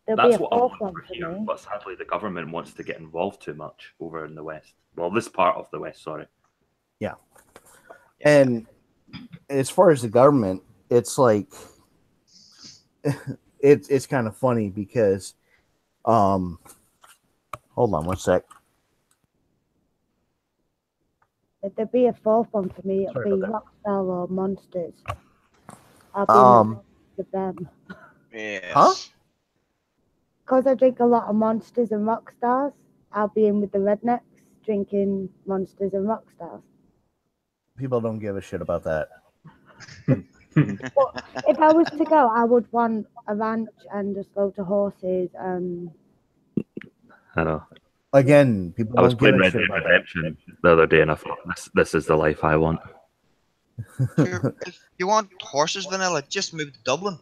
There'll That's be a what I fourth want one over for here, me. but sadly the government wants to get involved too much over in the West. Well, this part of the West, sorry. Yeah. And as far as the government, it's like it's kind of funny because hold on one sec. If there'll be a fourth one for me, it'll Sorry be about Rockstar or Monsters. I'll be with them. Yes. Huh? Because I drink a lot of Monsters and Rockstars, I'll be in with the rednecks drinking Monsters and Rockstars. People don't give a shit about that. But if I was to go, I would want a ranch and just go to horses. I know. Again, people I was don't give playing a Red shit Dead about that. Redemption the other day, and I thought, this is the life I want. If you want horses, Vanilla, just move to Dublin.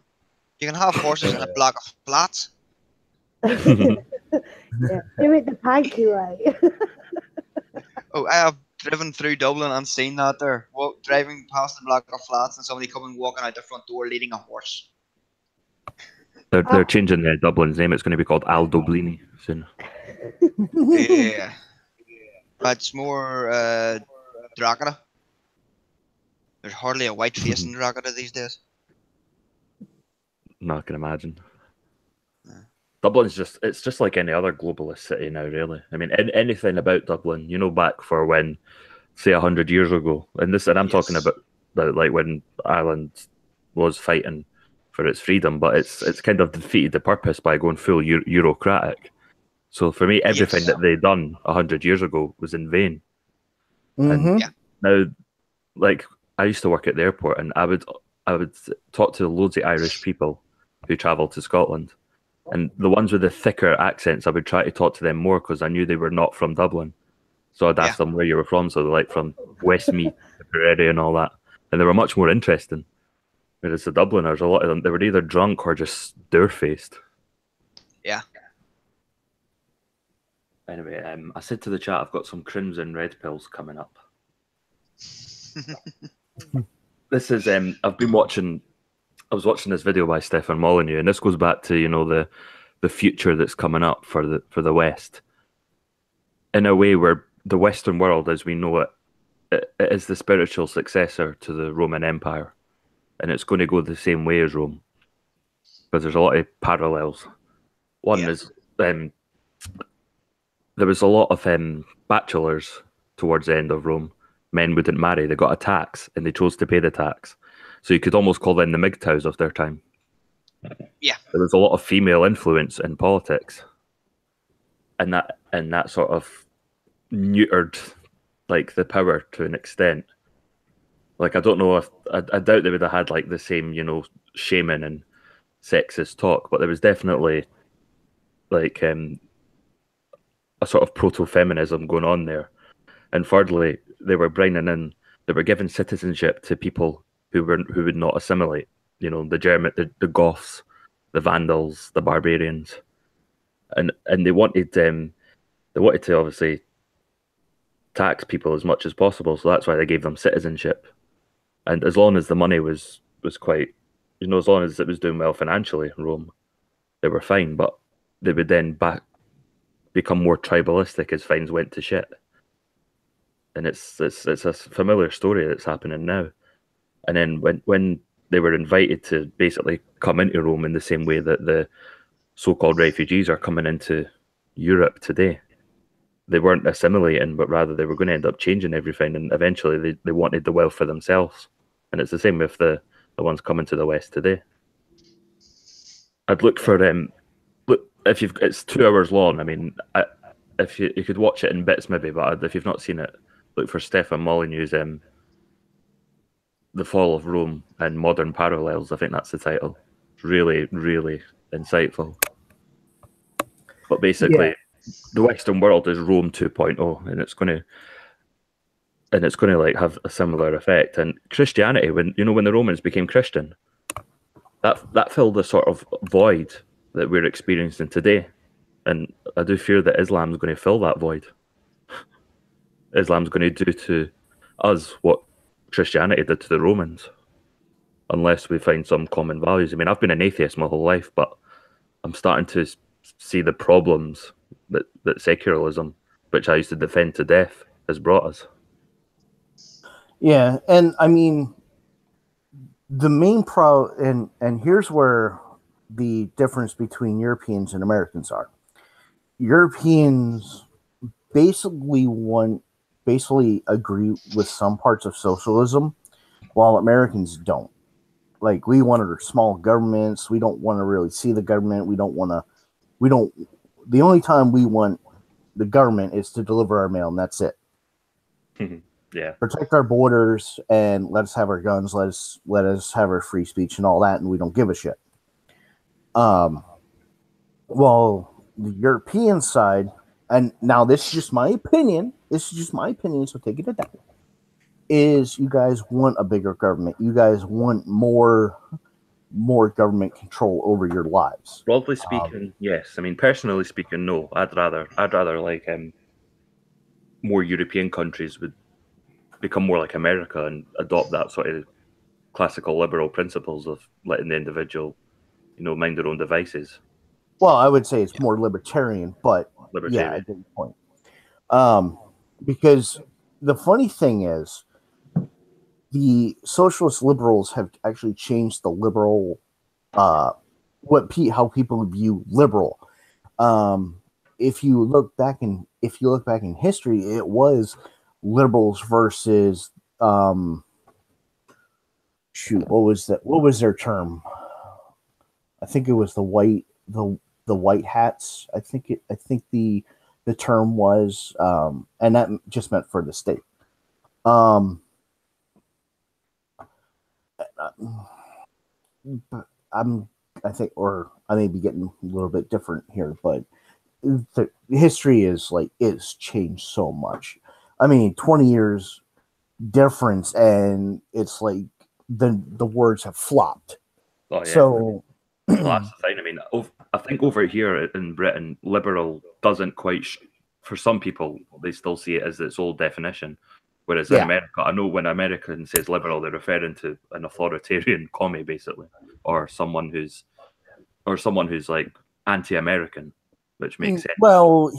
You can have horses in a block of flats. Yeah, do it the pikey way. Oh, I have driven through Dublin and seen that there. Driving past the block of flats and somebody coming walking out the front door leading a horse. They're changing Dublin's name. It's going to be called Al Dublini soon. Yeah. It's more Dracula. There's hardly a white face in Dracula these days. No, I can imagine. Yeah. Dublin's it's just like any other globalist city now, really. I mean, anything about Dublin, back for when, say, 100 years ago, and I'm talking about like when Ireland was fighting for its freedom, but it's kind of defeated the purpose by going full Eurocratic. So for me, everything that they done 100 years ago was in vain. Mm-hmm. And now, like I used to work at the airport, and I would talk to loads of Irish people who travel to Scotland, and the ones with the thicker accents, I would try to talk to them more because I knew they were not from Dublin. So I'd ask them where you were from, so they're like from Westmeath, Tipperary, and all that, and they were much more interesting. Whereas the Dubliners, a lot of them, they were either drunk or just door-faced. Yeah. Anyway, I said to the chat, I've got some crimson red pills coming up. This is I've been watching. I was watching this video by Stefan Molyneux, and this goes back to the future that's coming up for the West. In a way, where the Western world, as we know it, it is the spiritual successor to the Roman Empire, and it's going to go the same way as Rome, because there's a lot of parallels. One is there was a lot of bachelors towards the end of Rome. Men wouldn't marry; they got a tax, and they chose to pay the tax. So you could almost call them the MGTOWs of their time. Yeah, there was a lot of female influence in politics, and that sort of neutered like the power to an extent. Like I don't know if I doubt they would have had like the same shaman and sexist talk, but there was definitely like a sort of proto-feminism going on there. And thirdly, they were giving citizenship to people who would not assimilate. The Goths, the Vandals, the barbarians, and they wanted to obviously tax people as much as possible. So that's why they gave them citizenship. And as long as the money was quite, as long as it was doing well financially in Rome, they were fine. But they would then become more tribalistic as things went to shit. And it's a familiar story that's happening now. And then when they were invited to basically come into Rome in the same way that the so-called refugees are coming into Europe today, they weren't assimilating, but rather they were going to end up changing everything. And eventually they wanted the wealth for themselves. And it's the same with the ones coming to the West today. I'd look for it's 2 hours long. I mean, if you could watch it in bits maybe, but if you've not seen it, look for Stefan Molyneux's The Fall of Rome and Modern Parallels. I think that's the title. Really, really insightful. But basically, the Western world is Rome 2.0, and it's going to like have a similar effect. And Christianity, when the Romans became Christian, that filled the sort of void that we're experiencing today. And I do fear that Islam's going to fill that void. Islam's going to do to us what Christianity did to the Romans, unless we find some common values. I mean, I've been an atheist my whole life, but I'm starting to see the problems that secularism, which I used to defend to death, has brought us. Yeah, and I mean, the main and here's where the difference between Europeans and Americans are. Europeans basically agree with some parts of socialism, while Americans don't. Like, we wanted small governments. We don't want to really see the government. The only time we want the government is to deliver our mail, and that's it. Yeah. Protect our borders and let us have our guns. Let us have our free speech and all that, and we don't give a shit. Well, the European side, and now this is just my opinion. So take it at that. Is you guys want a bigger government? You guys want more government control over your lives? Broadly speaking, yes. I mean, personally speaking, no. I'd rather like more European countries would become more like America and adopt that sort of classical liberal principles of letting the individual, mind their own devices. Well, I would say it's more libertarian, but yeah, I get your point. Because the funny thing is, the socialist liberals have actually changed the liberal, how people view liberal. If you look back in history, it was liberals versus what was that? What was their term? I think it was the white hats. I think the term was, and that just meant for the state. but I think, or I may be getting a little bit different here, but the history is changed so much. I mean, 20 years difference, and it's like the words have flopped. Oh, yeah. So Well, that's the thing. I mean, I think over here in Britain, liberal doesn't quite. For some people, they still see it as its old definition. Whereas in Yeah. America, I know when an American says liberal, they're referring to an authoritarian commie, basically, or someone who's like anti-American, which makes sense. Well,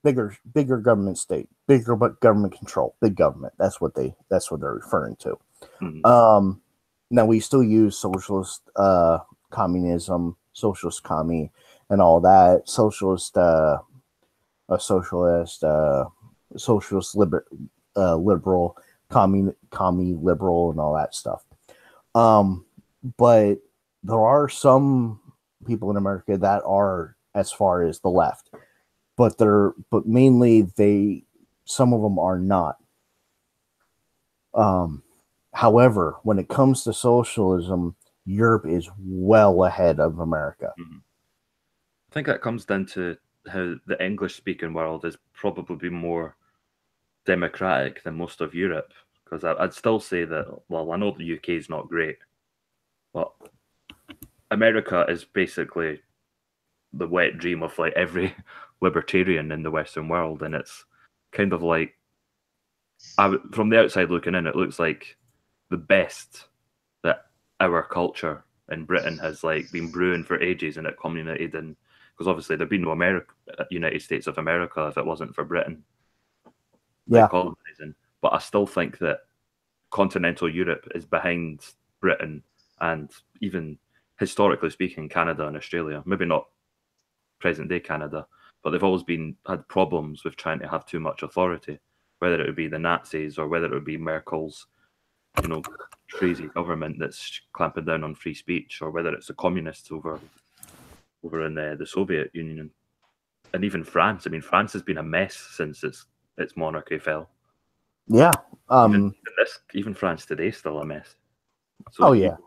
bigger government state, bigger government control, big government. That's what they're referring to. Mhm. Now we still use socialist communism, socialist commie, and all that. Socialist liberal, commie liberal, and all that stuff. But there are some people in America that are as far as the left, but mainly some of them are not. However, when it comes to socialism, Europe is well ahead of America. Mhm. I think that comes down to how the English-speaking world is probably more democratic than most of Europe. Because I'd still say that, well, I know the UK is not great, but America is basically the wet dream of like every libertarian in the Western world, and it's kind of like, from the outside looking in, it looks like the best that our culture in Britain has like been brewing for ages, and it culminated in, because obviously there'd be no United States of America if it wasn't for Britain, Yeah. colonizing. But I still think that continental Europe is behind Britain, and even historically speaking, Canada and Australia. Maybe not present day Canada, but they've always had problems with trying to have too much authority, whether it would be the Nazis or whether it would be Merkel's, crazy government that's clamping down on free speech, or whether it's the communists over in the Soviet Union, and even France. I mean, France has been a mess since its monarchy fell. Yeah. Even France today is still a mess. So Oh yeah.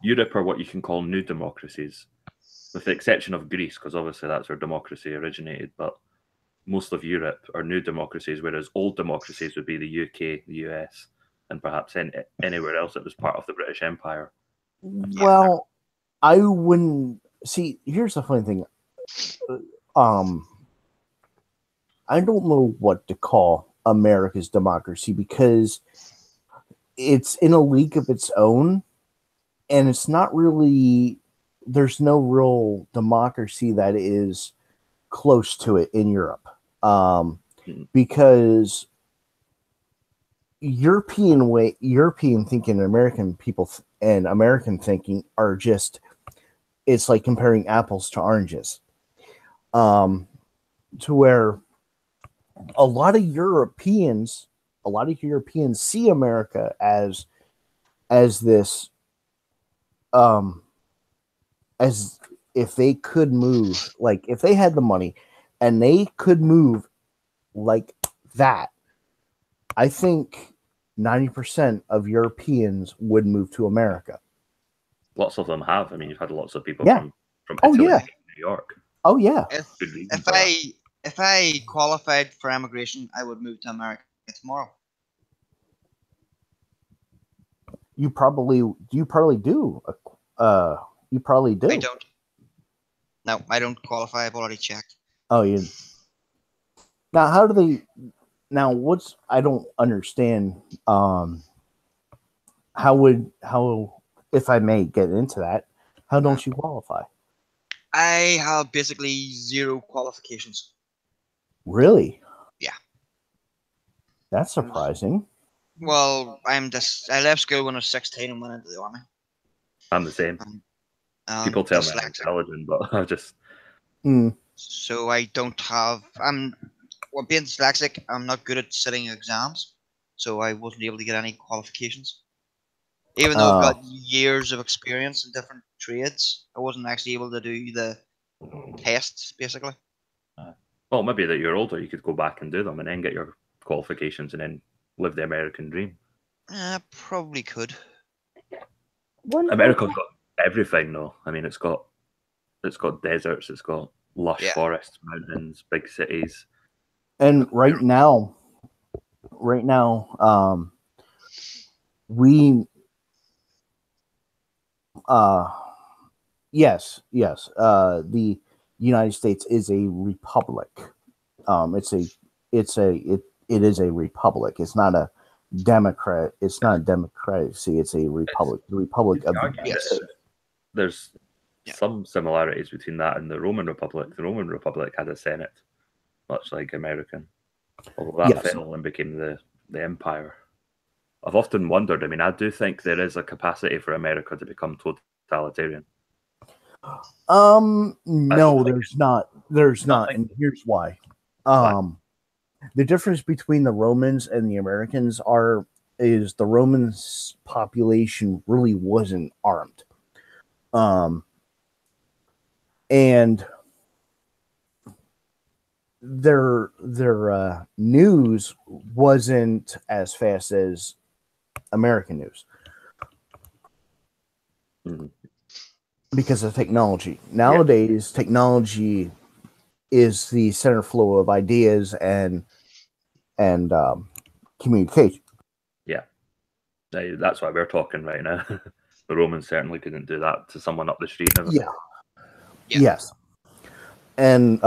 Europe are what you can call new democracies, with the exception of Greece, because obviously that's where democracy originated. But most of Europe are new democracies, whereas old democracies would be the UK, the US, and perhaps anywhere else that was part of the British Empire. Well, I wouldn't see. Here's the funny thing. I don't know what to call America's democracy, because it's in a league of its own, and it's not really. There's no real democracy that is close to it in Europe, because European thinking, and American people and American thinking are just. It's like comparing apples to oranges. To where a lot of Europeans see America as this, as if they could move, like if they had the money and they could move like that, I think 90% of Europeans would move to America. Lots of them have. I mean, you've had lots of people Yeah. from Oh, Italy, yeah. New York. Oh yeah. If I qualified for emigration, I would move to America tomorrow. You probably do. You probably do. I don't. No, I don't qualify. I've already checked. Oh, you. Now, how do they? Now, I don't understand. How if I may get into that? How don't you qualify? I have basically 0 qualifications. Really? Yeah. That's surprising. Well, I left school when I was 16 and went into the army. I'm the same. People tell me I'm intelligent, but I just. So I don't have. Being dyslexic, I'm not good at sitting exams, so I wasn't able to get any qualifications. Even though I've got years of experience in different trades, I wasn't actually able to do the tests, basically. Well, maybe that you're older, you could go back and do them and then get your qualifications and then live the American dream. Probably could. America's got everything, though. I mean, it's got deserts, it's got lush Yeah. forests, mountains, big cities. And right now, we yes, the United States is a republic. It is a republic. It's not a democrat. It's not a democracy. It's a republic. The Republic of the argue United that States. There's Yeah. some similarities between that and the Roman Republic. The Roman Republic had a senate, much like American, although that Yes. fell and became the empire. I've often wondered. I mean, I do think there is a capacity for America to become totalitarian. No, there's not. There's not, and here's why. The difference between the Romans and the Americans is the Romans' population really wasn't armed. And their news wasn't as fast as American news. Mhm. Because of technology. Nowadays, technology is the center flow of ideas and communication. Yeah, that's why we're talking right now. The Romans certainly couldn't do that to someone up the street. Never. Yeah. Yeah. Yes. And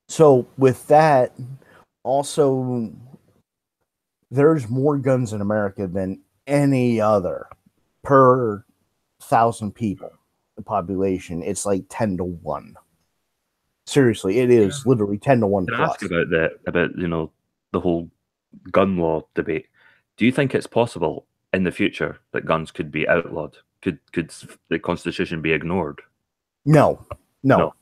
so with that, also there's more guns in America than any other per 1,000 people. The population, it's like 10-1. Seriously, it is literally 10-1 Can I plus. ask about the whole gun law debate? Do you think it's possible in the future that guns could be outlawed? Could the Constitution be ignored? No. No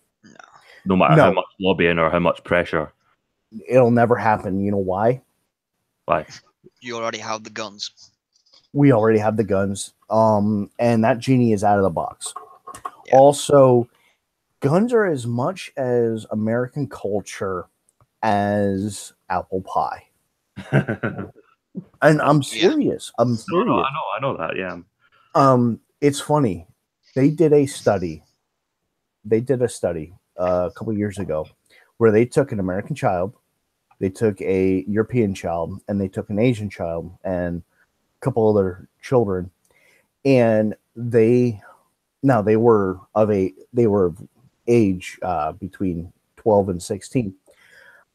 matter how much lobbying or how much pressure. It'll never happen. You know why? Why? You already have the guns. We already have the guns. And that genie is out of the box. Yeah. Also, guns are as much as American culture as apple pie. And I'm serious. I'm serious. No, I know that. Yeah. It's funny. They did a study. A couple years ago where they took an American child, they took a European child, and they took an Asian child and a couple other children, and they were of age between 12 and 16.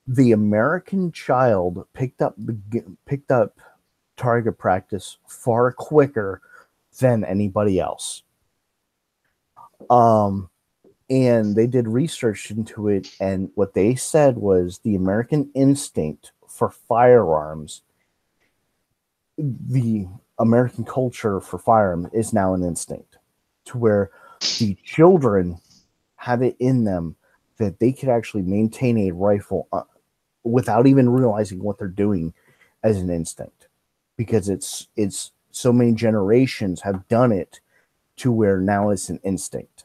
The American child picked up target practice far quicker than anybody else. And they did research into it, and what they said was the American instinct for firearms, the American culture for firearms is now an instinct to where the children have it in them that they could actually maintain a rifle without even realizing what they're doing as an instinct, because it's so many generations have done it to where now it's an instinct.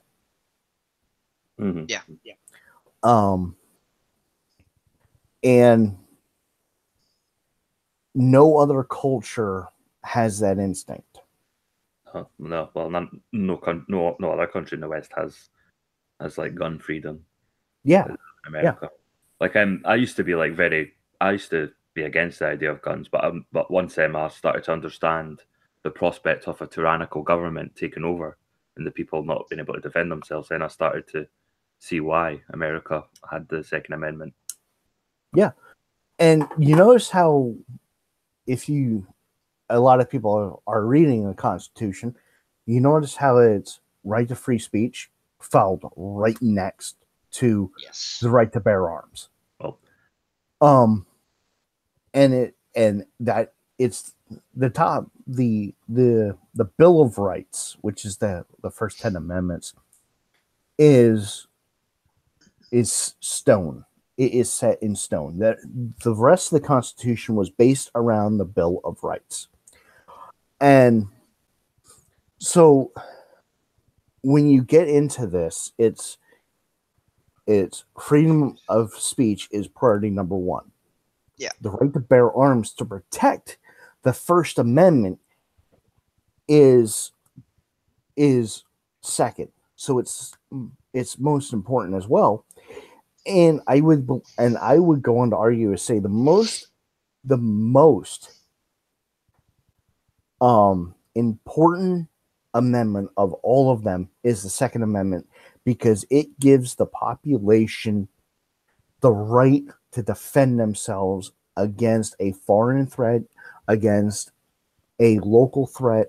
Mm-hmm. Yeah. And no other culture has that instinct. No, well, no other country in the West has like gun freedom. Yeah, America. Yeah. Like I used to be against the idea of guns, but once I started to understand the prospect of a tyrannical government taking over and the people not being able to defend themselves, then I started to see why America had the Second Amendment. Yeah, and you notice how a lot of people are reading the Constitution, you notice how it's right to free speech followed right next to the right to bear arms. Well, and that it's the top the Bill of Rights, which is the first 10 amendments, is stone. It is set in stone. That the rest of the Constitution was based around the Bill of Rights. And so when you get into this, it's freedom of speech is priority number one. Yeah. The right to bear arms to protect The First Amendment is second, so it's most important as well. And I would go on to argue and say the most important amendment of all of them is the Second Amendment, because it gives the population the right to defend themselves against a foreign threat, against a local threat,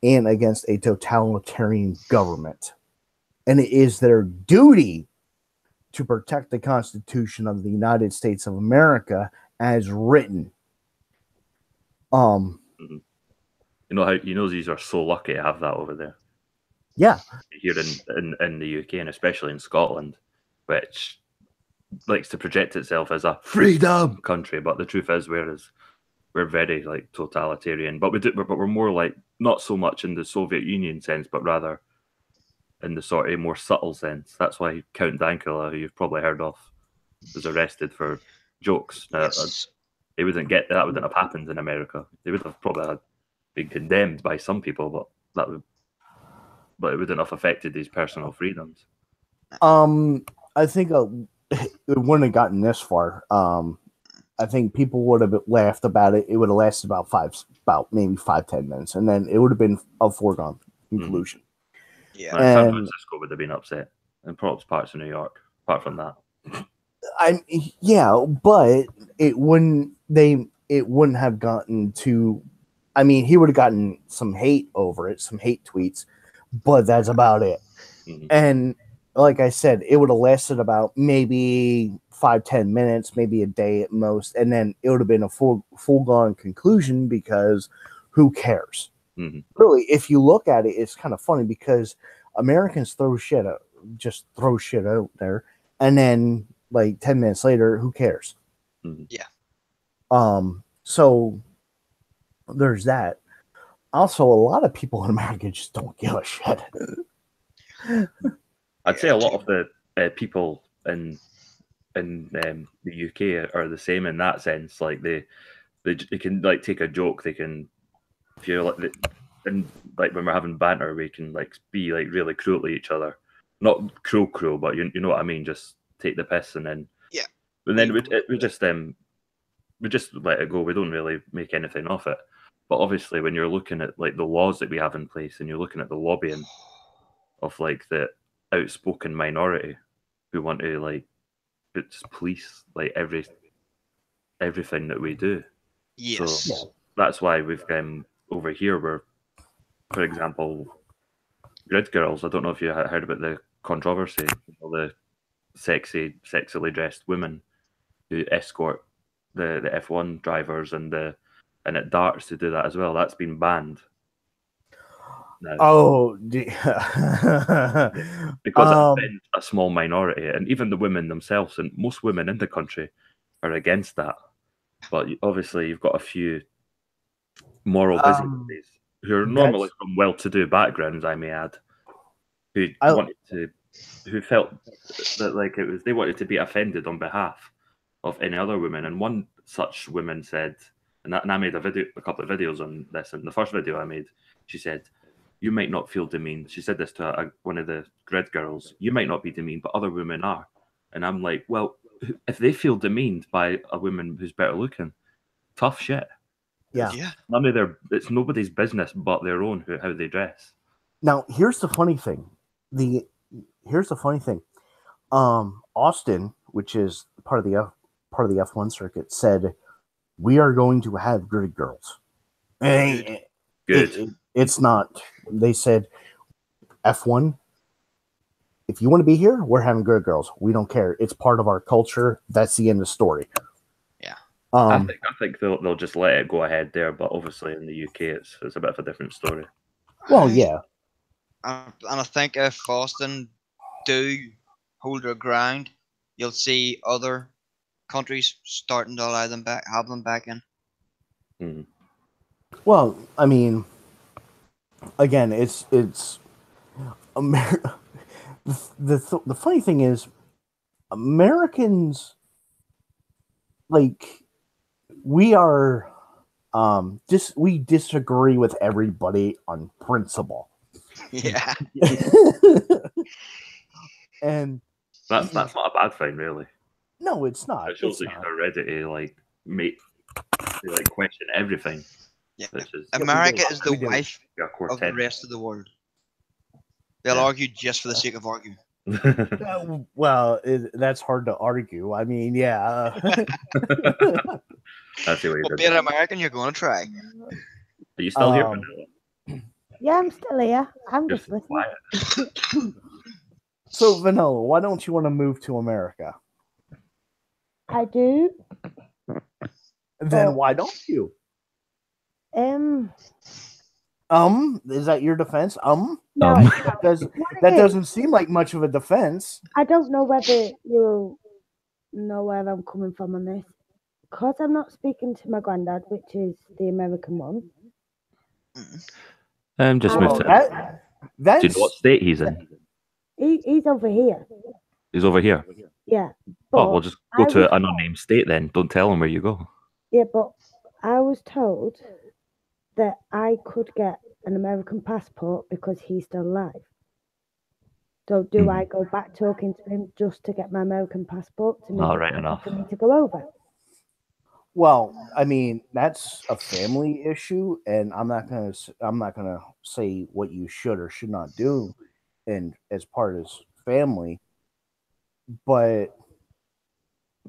and against a totalitarian government. And it is their duty to protect the Constitution of the United States of America as written. You know how these are so lucky to have that over there. Yeah. Here in the UK, and especially in Scotland, which likes to project itself as a freedom country, but the truth is we're very like totalitarian. But we're more like, not so much in the Soviet Union sense, but rather in the sort of more subtle sense. That's why Count Dankula, who you've probably heard of, was arrested for jokes. Yes. They wouldn't get that. Wouldn't have happened in America. They would have probably been condemned by some people, but it wouldn't have affected these personal freedoms. I think it wouldn't have gotten this far. I think people would have laughed about it. It would have lasted about maybe 5-10 minutes, and then it would have been a foregone conclusion. Yeah. San Francisco would have been upset, and perhaps parts of New York. Apart from that, but it wouldn't have gotten to. I mean, he would have gotten some hate over it, some hate tweets, but that's about it. Mm-hmm. And like I said, it would have lasted about maybe 5-10 minutes, maybe a day at most, and then it would have been a full-gone conclusion, because who cares? Mm-hmm. Really, if you look at it, it's kind of funny, because Americans throw shit out there, and then like 10 minutes later, who cares? Mm-hmm. Yeah. So there's that. Also, a lot of people in America just don't give a shit. I'd say a lot of the people in the UK are the same in that sense. Like they can like take a joke. They can, if you're like, and like when we're having banter, we can like be like really cruel to each other. Not cruel, but you know what I mean. Just take the piss, and then Yeah. And then we just let it go. We don't really make anything of it. But obviously, when you're looking at like the laws that we have in place, and you're looking at the lobbying of like the outspoken minority who want to like police like everything that we do. Yes. So that's why we've over here where, for example, grid girls. I don't know if you heard about the controversy, the sexily dressed women who escort the F1 drivers and at darts to do that as well. That's been banned now. Oh, because it offends a small minority, and even the women themselves, and most women in the country are against that. But obviously, you've got a few moral busybodies who are normally from well-to-do backgrounds, I may add, who felt that like they wanted to be offended on behalf of any other women. And one such woman said, and I made a couple of videos on this, and the first video I made, she said, "You might not feel demeaned." She said this to one of the grid girls. "You might not be demeaned, but other women are." And I'm like, well, if they feel demeaned by a woman who's better looking, tough shit. Yeah. It's nobody's business but their own how they dress. Now, here's the funny thing. Austin, which is part of the F1 circuit, said we are going to have grid girls. Good. It's not. They said F1. If you want to be here, we're having grid girls. We don't care. It's part of our culture. That's the end of the story. Yeah. I think they'll just let it go ahead there, but obviously in the UK it's a bit of a different story. Well, yeah. And I think if Austin do hold their ground, you'll see other countries starting to allow them back, have them back in. Mm-hmm. Well, I mean, again, it's America. The funny thing is, Americans, like, we are Just we disagree with everybody on principle. Yeah. And That's not a bad thing, really. no, it's not. It shows It's that not. you're ready to question everything. Yeah. Which is America is the We do. wife your of the quartet. rest of the world. They'll Yeah. argue just for the sake of arguing. Well, that's hard to argue. I mean, yeah. I see what you But did being there. American, you're going to try. Are you still here, Um, Vanilla? Yeah, I'm still here. I'm You're just so listening. quiet. So, Vanilla, why don't you want to move to America? I do. Then Oh. why don't you? Is that your defense? No, That doesn't seem like much of a defense. I don't know whether you'll know where I'm coming from on this. Because I'm not speaking to my granddad, which is the American one. Just Well, move to. That's Do you know what state he's in? He's over here. He's over here. Yeah. Oh, we'll just go I to was an unnamed state then. Don't tell him where you go. Yeah, but I was told that I could get an American passport because he's still alive. So do I go back talking to him just to get my American passport to make Oh, it right easy enough. for me to go over? well, I mean, that's a family issue, and I'm not gonna say what you should or should not do, and as part of family. But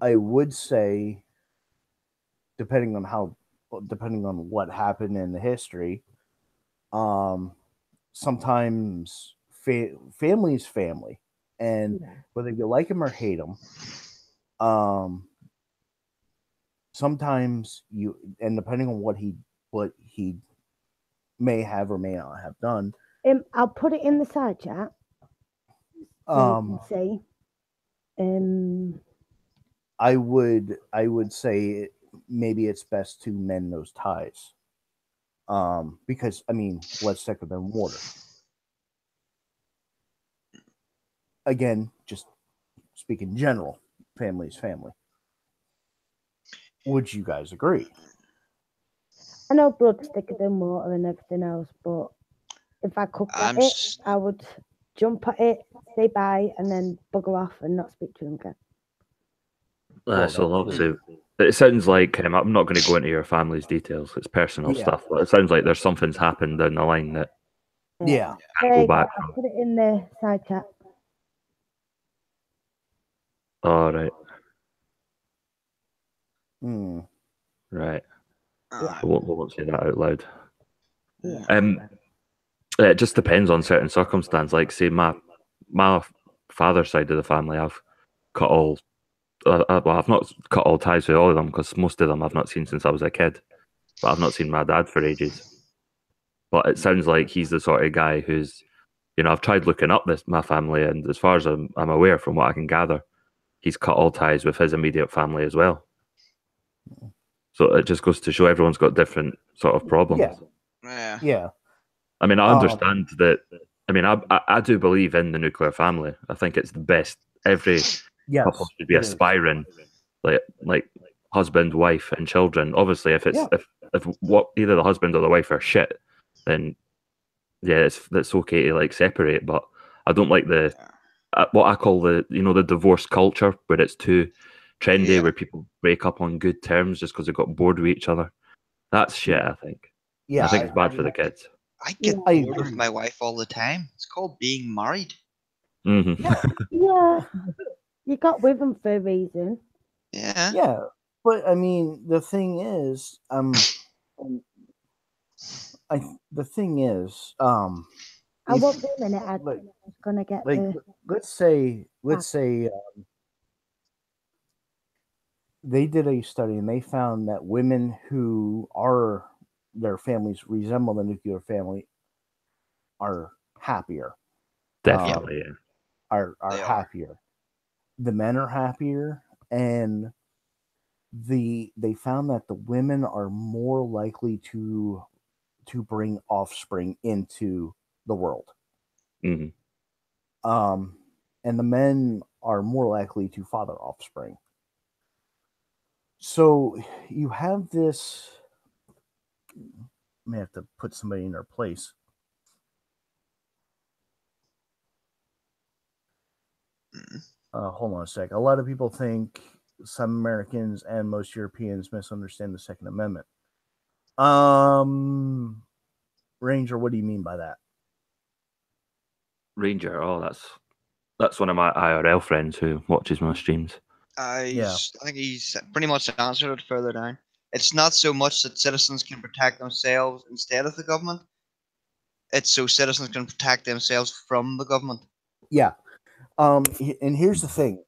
I would say, depending on what happened in the history, sometimes family is family, and whether you like him or hate him, sometimes and depending on what he may have or may not have done, I'll put it in the side chat so you can see. I would say maybe it's best to mend those ties. Because I mean, blood's thicker than water. Again, just speaking general, family is family. Would you guys agree? I know blood's thicker than water and everything else, but if I could get it, I would jump at it, say bye, and then bugger off and not speak to him again. So obviously, it sounds like I'm not going to go into your family's details. It's personal stuff, but it sounds like there's something's happened down the line that Yeah. can't go back I'll from. put it in the side chat. All right. Right. Yeah. We won't say that out loud. Yeah. It just depends on certain circumstances. Like, say, my father's side of the family, I've cut all. Well, I've not cut all ties with all of them because most of them I've not seen since I was a kid. But I've not seen my dad for ages. But it sounds like he's the sort of guy who's, I've tried looking up my family, and as far as I'm aware, from what I can gather, he's cut all ties with his immediate family as well. So it just goes to show everyone's got different sort of problems. Yeah. I mean, I understand that. I mean, I do believe in the nuclear family. I think it's the best. Every couple should be aspiring, like husband, wife, and children. Obviously, if what either the husband or the wife are shit, then yeah, that's okay to separate. But I don't like the what I call the the divorce culture, where it's too trendy, where people break up on good terms just because they got bored with each other. That's shit. I think. Yeah, I think it's bad for the kids. I get bored with my wife all the time. It's called being married. Mm-hmm. Yeah, you got with them for a reason. Yeah. But I mean, the thing is, I won't be a minute. I'm gonna get let's say they did a study and they found that women who are their families resemble the nuclear family are happier. Definitely, are happier. The men are happier, and they found that the women are more likely to bring offspring into the world. Mm-hmm. And the men are more likely to father offspring. So you have this may have to put somebody in their place. Hold on a sec. A lot of people think some Americans and most Europeans misunderstand the Second Amendment. Ranger, what do you mean by that? Ranger, that's one of my IRL friends who watches my streams. I think he's pretty much answered it further down. It's not so much that citizens can protect themselves instead of the government. It's so citizens can protect themselves from the government. Yeah. And here's the thing.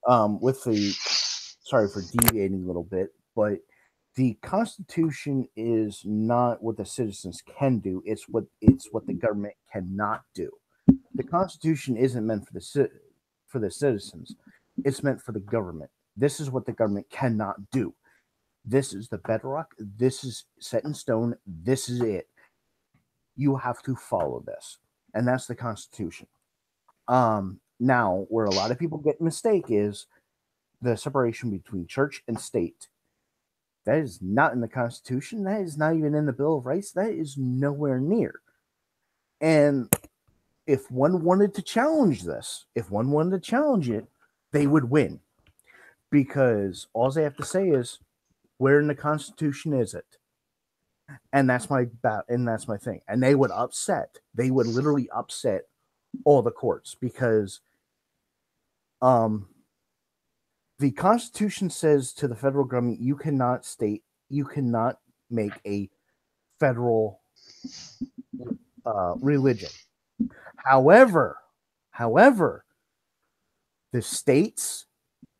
Sorry for deviating a little bit, but the Constitution is not what the citizens can do. It's what the government cannot do. The Constitution isn't meant for the citizens. It's meant for the government. This is what the government cannot do. This is the bedrock. This is set in stone. This is it. You have to follow this, and that's the Constitution. Now, where a lot of people get mistake is the separation between church and state. That is not in the Constitution. That is not even in the Bill of Rights. That is nowhere near. And if one wanted to challenge this, if one wanted to challenge it, they would win. Because all they have to say is, where in the Constitution is it? And that's my thing. And they would literally upset all the courts, because the Constitution says to the federal government, you cannot make a federal religion. However, the states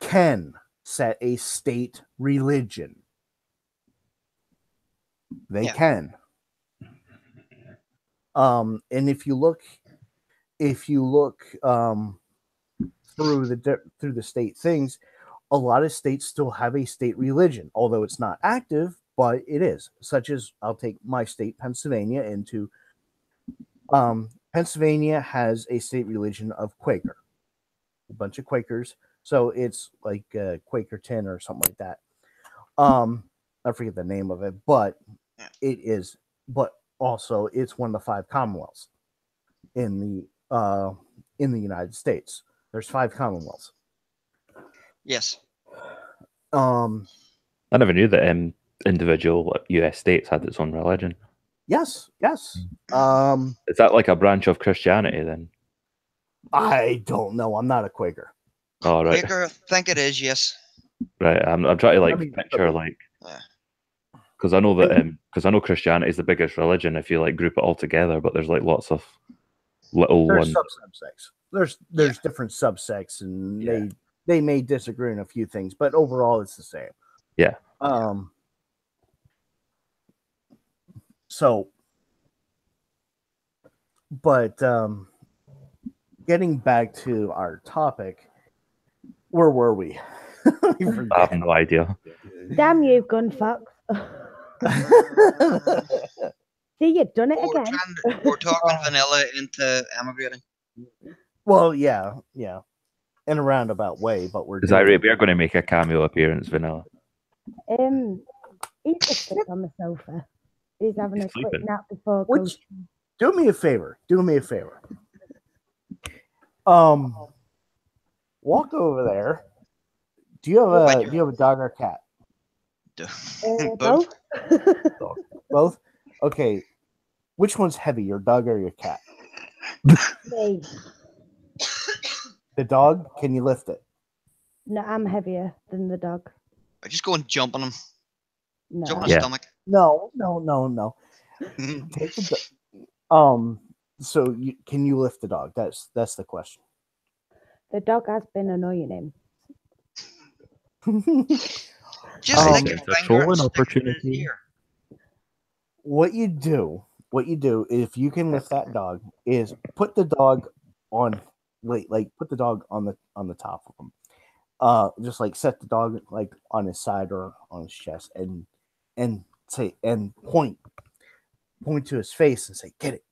can set a state religion. They can. And if you look through the state things, a lot of states still have a state religion, although it's not active, but it is. Such as, I'll take my state, Pennsylvania, into Pennsylvania has a state religion of Quaker, a bunch of Quakers. So it's like Quakerton or something like that. I forget the name of it, but it is. But also, it's one of the 5 commonwealths in the United States. There's 5 commonwealths. Yes. I never knew that individual U.S. states had its own religion. Yes. Is that like a branch of Christianity then? I don't know. I'm not a Quaker. Oh, right. Quaker, I think it is, yes. Right. I'm trying to picture because I know that I know Christianity is the biggest religion if you group it all together, but there's lots of little there's ones. There's different subsects, and they may disagree on a few things, but overall it's the same. Yeah. So, but getting back to our topic, where were we? I have no idea. Damn you, gunfuck. See, you've done it again. We're talking vanilla into emigrating. Well, yeah, in a roundabout way, but we're we are going to make a cameo appearance, Vanilla. He's just sitting on the sofa. He's having a quick nap before. Do me a favor. Walk over there. Do you have a dog or a cat? Both. Both? Okay. Which one's heavy, your dog or your cat? Me. The dog? Can you lift it? No, I'm heavier than the dog. I just go and jump on him. No. Jump on his stomach. No. Take the can you lift the dog? That's the question. The dog has been annoying him. Just like a trolling opportunity. What you do if you can lift that dog is put the dog on put the dog on the top of him. Just set the dog on his side or on his chest and say and point to his face and say, get it.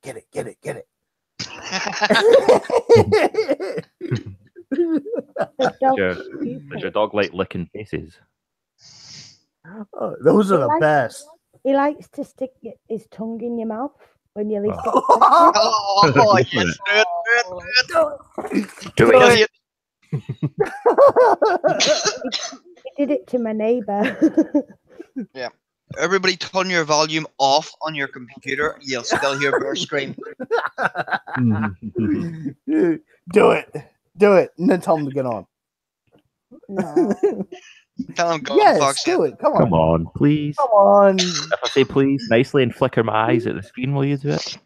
Does your dog like licking faces? Those are the best. He likes to stick his tongue in your mouth when you least expect it. Oh, yes, do it. Do Kill it. you. He did it to my neighbour. Everybody turn your volume off on your computer. You'll still hear Bear scream. Do it. Do it. And then tell him to get on. No. Tell him go Yes, fuck do it. Come on. Come on, please. Come on. If I say please nicely and flicker my eyes at the screen, will you do it?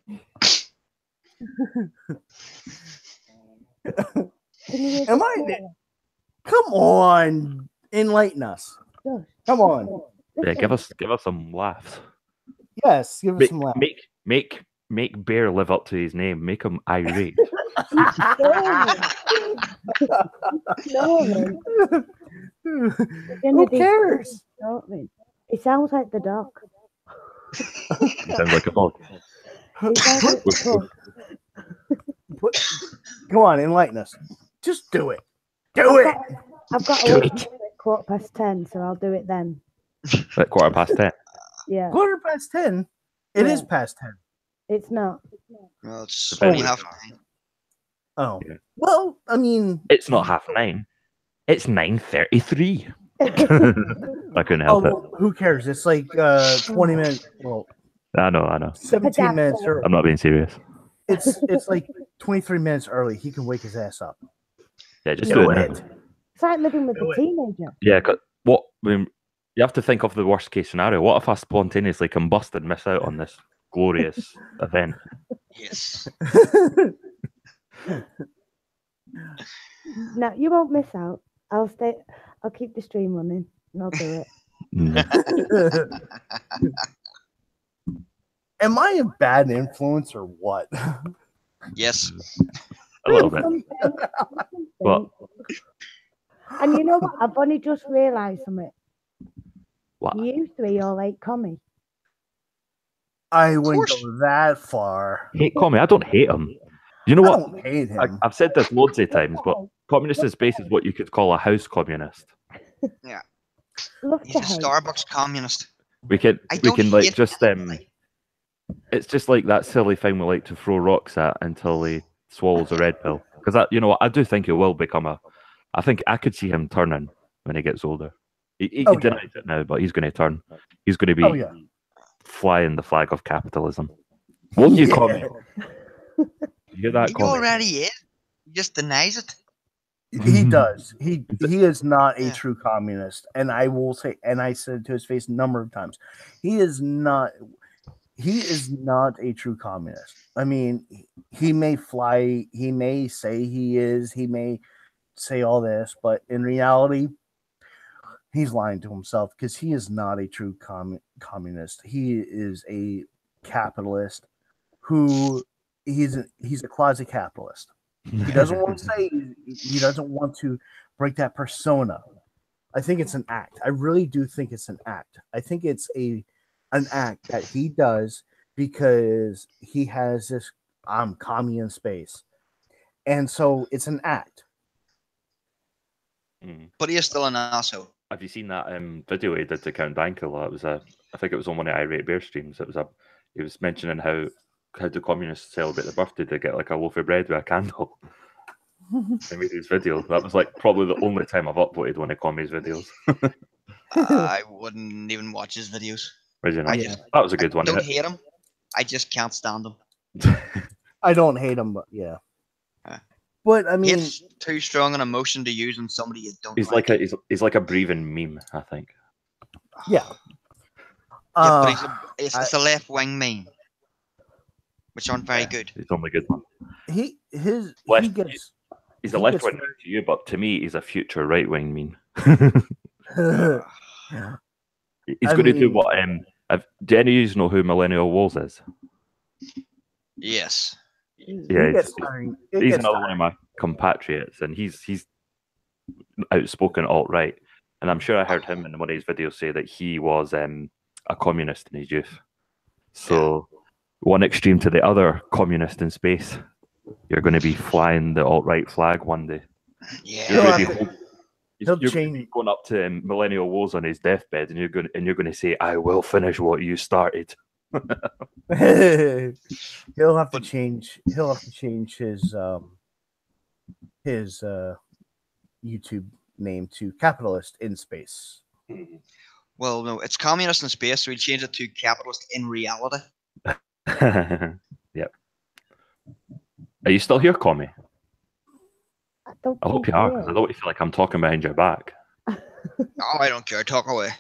Can you hear Am the I- snoring? Come on. Enlighten us. Gosh. Come on. Yeah, give Listen, us some laughs. Yes, give us Make some laughs. make Bear live up to his name. Make him irate. snoring. You're gonna Who do cares? snoring. It sounds like the dog. He sounds like a dog. It sounds like the dog. Come on, enlighten us. Just do it. Do it. I've got Do a it. at 10:15, so I'll do it then. At 10:15. Yeah, 10:15. It is Yeah. past 10. it's not. Well, it's Depending only on half nine. Oh. Yeah. Well, I mean, It's not 9:30. It's 9:33. I couldn't help it. oh, who cares? It's like 20 minutes. Well, I know. 17 minutes early. I'm not being serious. It's like 23 minutes early. He can wake his ass up. Yeah, just Do do it. it. now. It's like living with Do a it. teenager. Yeah, 'cause you have to think of the worst case scenario. What if I spontaneously combust and miss out on this glorious event? Yes. No, you won't miss out. I'll stay. I'll keep the stream running, and I'll do it. Mm. Am I a bad influence or what? Yes. A little bit. Something. What? And you know what? I've only just realised something. What? You three all like commie. I wouldn't course. go that far. Hate Commie. I don't hate him. You know I what? don't hate him. I've said this loads of times, but communist in space is what you could call a house communist. Love He's to a hate. Starbucks communist. We can I we don't can like hate just anything. it's just like that silly thing we like to throw rocks at until he swallows a red pill. Because you know what, I do think he will become I think I could see him turning when he gets older. He Oh, yeah. denies it now, but he's going to turn. He's going to be Oh, yeah. flying the flag of capitalism. Won't you, Yeah. Commie? You hear that, He Commie? already is. He just denies it. He does. He is not a Yeah. true communist. And I will say, and I said it to his face a number of times, he is not a true communist. I mean, he may fly, he may say he is, he may say all this, but in reality, he's lying to himself because he is not a true communist. He is a capitalist who he's a closet capitalist. He doesn't want to say, he doesn't want to break that persona. I think it's an act. I really do think it's an act. I think it's an act that he does because he has this commie in space. And so it's an act. Mm. But he is still an asshole. Have you seen that video he did to Count Dankula? It was I think it was on one of Irate Bear streams. He was mentioning how do communists celebrate their birthday? They get like a loaf of bread with a candle. They made his video. That was like probably the only time I've uploaded one of Commie's videos. I wouldn't even watch his videos. Original. I Yeah. just That was a good one. don't Isn't hate him. I just can't stand him. I don't hate him, but yeah. Yeah. But I mean, Hate's too strong an emotion to use on somebody you don't He's like. like he's like a breathing meme, I think. yeah. Yeah, but it's a left wing meme, which aren't very Yeah. good. He's only good one. he Left- gets He's a He left gets winger to you, but to me, he's a future right wing meme. He's I going to do mean- what? Do any of you know who Millennial Walls is? Yes. Yeah, gets he's tiring. another one of my compatriots, and he's outspoken alt-right. And I'm sure I heard him in one of his videos say that he was a communist in his youth. So one extreme to the other, communist in space. You're going to be flying the alt-right flag one day. Yeah. You're You'll going to have be He'll You're going to be change. going up to Millennial Wars on his deathbed, and you're going to say, "I will finish what you started." He'll have to But- change. He'll have to change his YouTube name to Capitalist in Space. Well, no, it's communist in space, so we change it to capitalist in reality. Yep. Are you still here, Commie? I don't I hope think you are, he because I is. don't want you to feel like I'm talking behind your back. Oh, I don't care. Talk away.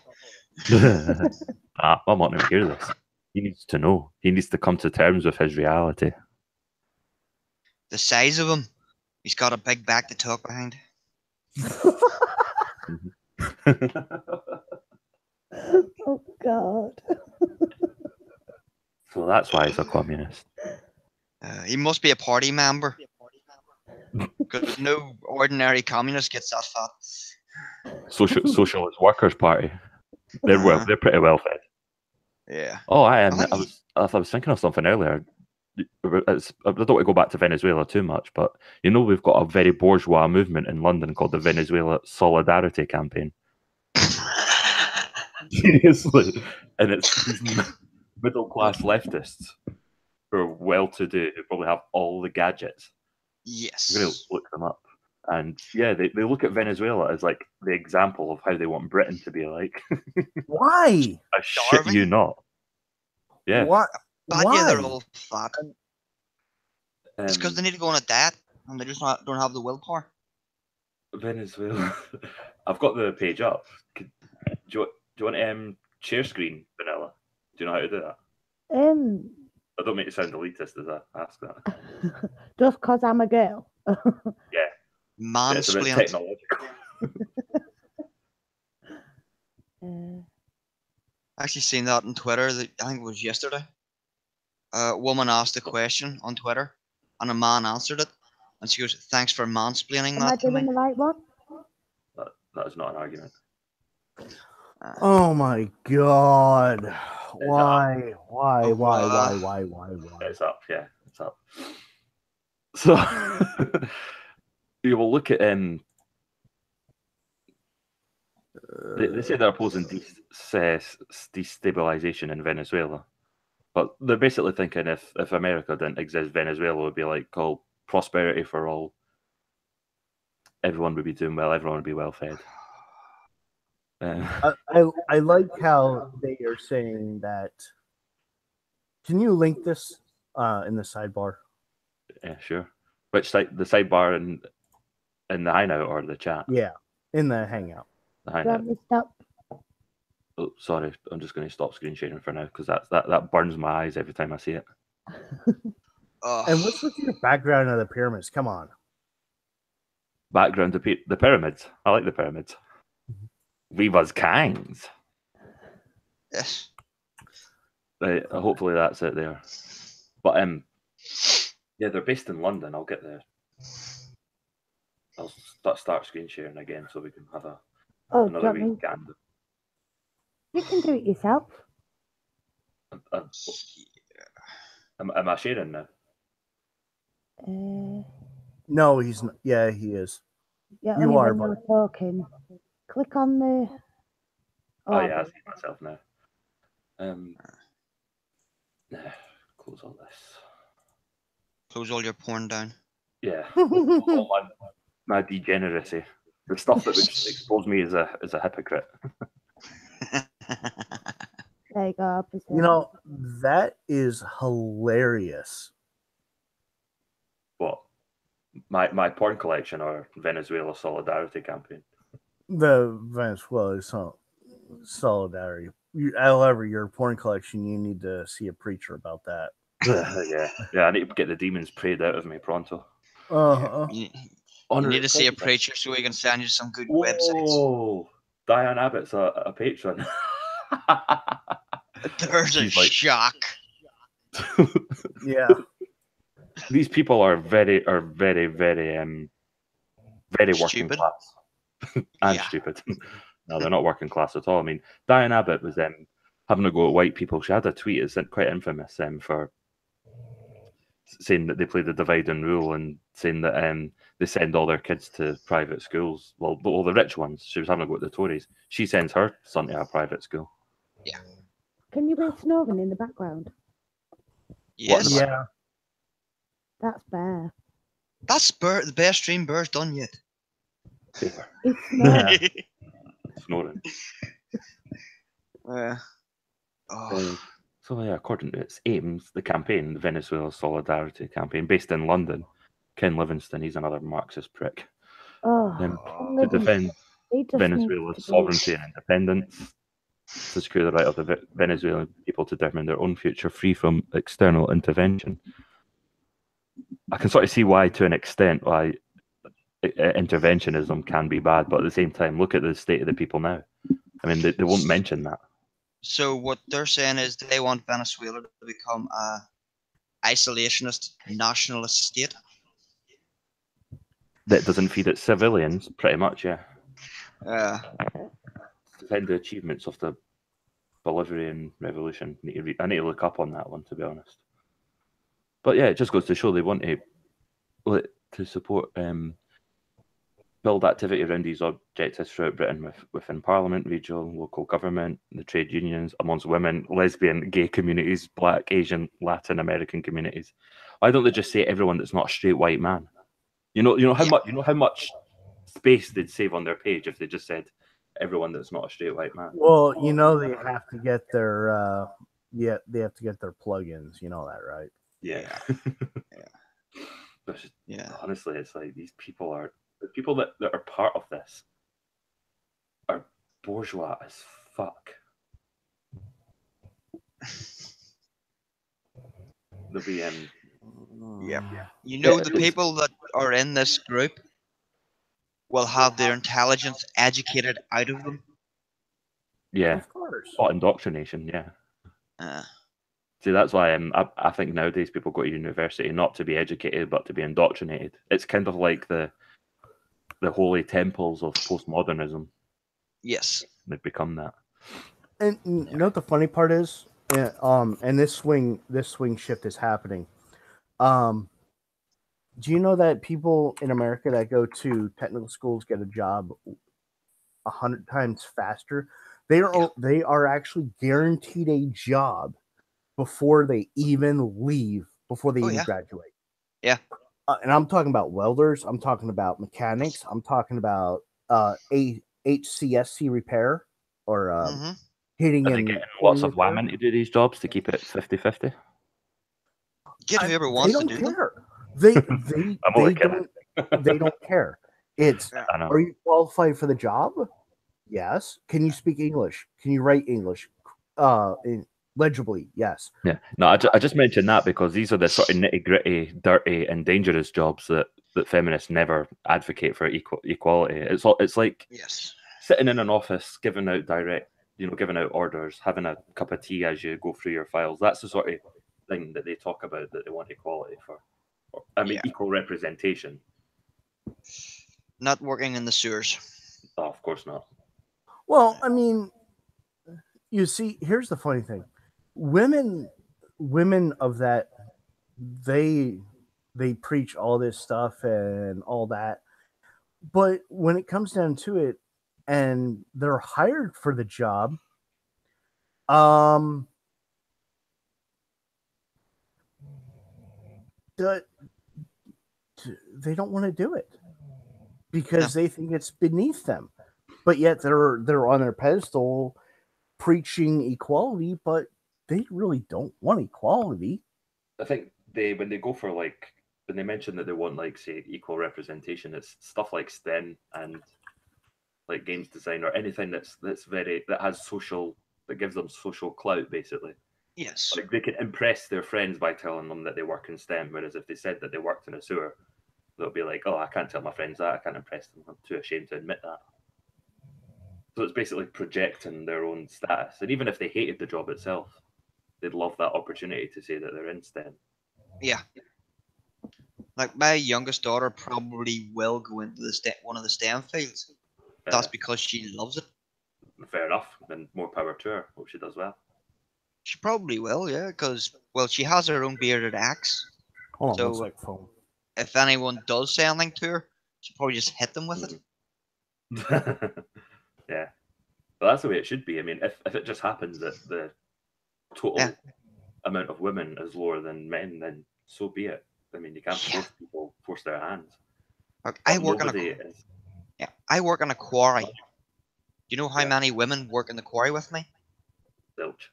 I'm not going to hear this. He needs to know. He needs to come to terms with his reality. The size of him. He's got a big back to talk behind. Oh God. So that's why he's a communist. He must be a party member. Because no ordinary communist gets that fat. Socialist Workers' Party. They're pretty well fed. Yeah. Oh, I think was thinking of something earlier. I don't want to go back to Venezuela too much, but we've got a very bourgeois movement in London called the Venezuela Solidarity Campaign. Seriously, and it's these middle class leftists who are well to do, who probably have all the gadgets. Yes. I'm going to look them up, and yeah, they look at Venezuela as like the example of how they want Britain to be like. Why? I shit you Starving? not. Yeah. What? But Why? yeah, they're all fat. It's because Um, they need to go on a diet and they just don't have the willpower. Venezuela. I've got the page up. Do you want share screen, Vanilla? Do you know how to do that? I don't make you sound elitist as I ask that. Just because I'm a girl. Yeah, it's a bit Mansplain. technological. Actually seen that on Twitter. I think it was yesterday. A woman asked a question on Twitter, and a man answered it, and she goes, "Thanks for mansplaining Am I that to doing me." the right one? That is not an argument. Oh my God! Why? Oh, Why? It's up, yeah, it's up. So you will look at they say they're opposing destabilization in Venezuela, but they're basically thinking if America didn't exist, Venezuela would be like called prosperity for all. Everyone would be doing well. Everyone would be well fed. I like how they are saying that. Can you link this in the sidebar? Yeah, sure. Which side? The sidebar in the Hangout or the chat? Yeah, in the Hangout. The Do you Hangout. want me to stop? Oh, sorry, I'm just going to stop screen sharing for now because that burns my eyes every time I see it. And what's with your background of the pyramids? Come on. Background to the pyramids. I like the pyramids. We was kings. Yes. Right, hopefully that's it there. But yeah, they're based in London. I'll get there. I'll start screen sharing again so we can have another do you week. want me? You can do it yourself. Am I sharing now? No, he's not. Yeah, he is. Yeah, You only are, when but you're talking. Click on the. Oh yeah, I see myself now. Close all this. Close all your porn down. Yeah, all my degeneracy, the stuff that would just expose me as a hypocrite. There you go. Opposite. you know that is hilarious. What? My porn collection or Venezuela Solidarity Campaign? The Venezuela solidarity. However, your porn collection, you need to see a preacher about that. yeah. I need to get the demons prayed out of me pronto. You need to see a preacher so we can send you some good websites. Oh, Diane Abbott's a patron. There's a shock. Yeah. These people are very working Stupid. class and stupid. No, they're not working class at all. I mean, Diane Abbott was having a go at white people. She had a tweet that's quite infamous for saying that they play the divide and rule and saying that they send all their kids to private schools. Well, all the rich ones. She was having a go at the Tories. She sends her son to a private school. Yeah. Can you hear snoring in the background? Yes. Yeah. That's Bear. That's the best stream Bear's done yet. Bear. It's snoring. Snoring. So yeah, according to its aims, the campaign, the Venezuela Solidarity Campaign, based in London, Ken Livingstone, he's another Marxist prick, Oh, to defend he just Venezuela's needs to sovereignty and independence, to secure the right of the Venezuelan people to determine their own future free from external intervention. I can sort of see why, to an extent, why interventionism can be bad, but at the same time, look at the state of the people now. I mean, they won't mention that. So what they're saying is they want Venezuela to become a isolationist nationalist state. That doesn't feed its civilians, pretty much, yeah. Defend the achievements of the Bolivarian Revolution. I need to look up on that one, to be honest. But yeah, it just goes to show they want to support build activity around these objectives throughout Britain, within Parliament, regional, local government, the trade unions, amongst women, lesbian, gay communities, Black, Asian, Latin American communities. Why don't they just say everyone that's not a straight white man? You know how much space they'd save on their page if they just said everyone that's not a straight white man. Well, they have to get their they have to get their plugins. You know that, right? Yeah. Yeah. Honestly, it's like these people are the people that are part of this are bourgeois as fuck. They'll be the people that are in this group will have their intelligence educated out of them. Yeah, of course. Or indoctrination. Yeah. See, that's why I think nowadays people go to university not to be educated but to be indoctrinated. It's kind of like the holy temples of postmodernism. Yes, they've become that. And you know what the funny part is? And this swing shift is happening. Do you know that people in America that go to technical schools get a job 100 times faster? They are actually guaranteed a job before they even leave, before they even graduate. Yeah. And I'm talking about welders. I'm talking about mechanics. I'm talking about HCSC repair or hitting Are they and getting lots of women to do these jobs to keep it 50-50? Get whoever wants to do them. They don't care. It's are you qualified for the job? Yes. Can you speak English? Can you write English? Legibly, yes. Yeah. No, I just mentioned that because these are the sort of nitty-gritty, dirty, and dangerous jobs that feminists never advocate for equality. It's like sitting in an office, giving out orders, having a cup of tea as you go through your files. That's the sort of thing that they talk about that they want equality for. Equal representation. Not working in the sewers. Oh, of course not. Well, I mean, you see, here's the funny thing. Women of that, they preach all this stuff and all that, but when it comes down to it and they're hired for the job, they don't want to do it because they think it's beneath them, but yet they're on their pedestal preaching equality, but they really don't want equality. I think when they go for when they mention that they want say equal representation, it's stuff like STEM and like games design or anything that has social, that gives them social clout, basically. Yes. Like they can impress their friends by telling them that they work in STEM, whereas if they said that they worked in a sewer, they'll be like, oh, I can't tell my friends that, I can't impress them, I'm too ashamed to admit that. So it's basically projecting their own status. And even if they hated the job itself, they'd love that opportunity to say that they're in STEM. Yeah. Like my youngest daughter probably will go into one of the STEM fields. That's because she loves it. Fair enough. Then more power to her. Hope she does well. She probably will, yeah, because, she has her own bearded axe. Hold on, So- one sec, phone. If anyone does say anything to her, she'll probably just hit them with it. Yeah. But that's the way it should be. I mean, if it just happens that the total Yeah. amount of women is lower than men, then so be it. I mean, you can't Yeah. force their hands. Like, I But work on nobody a is. I work on a quarry. Do you know how Yeah. many women work in the quarry with me? Zilch.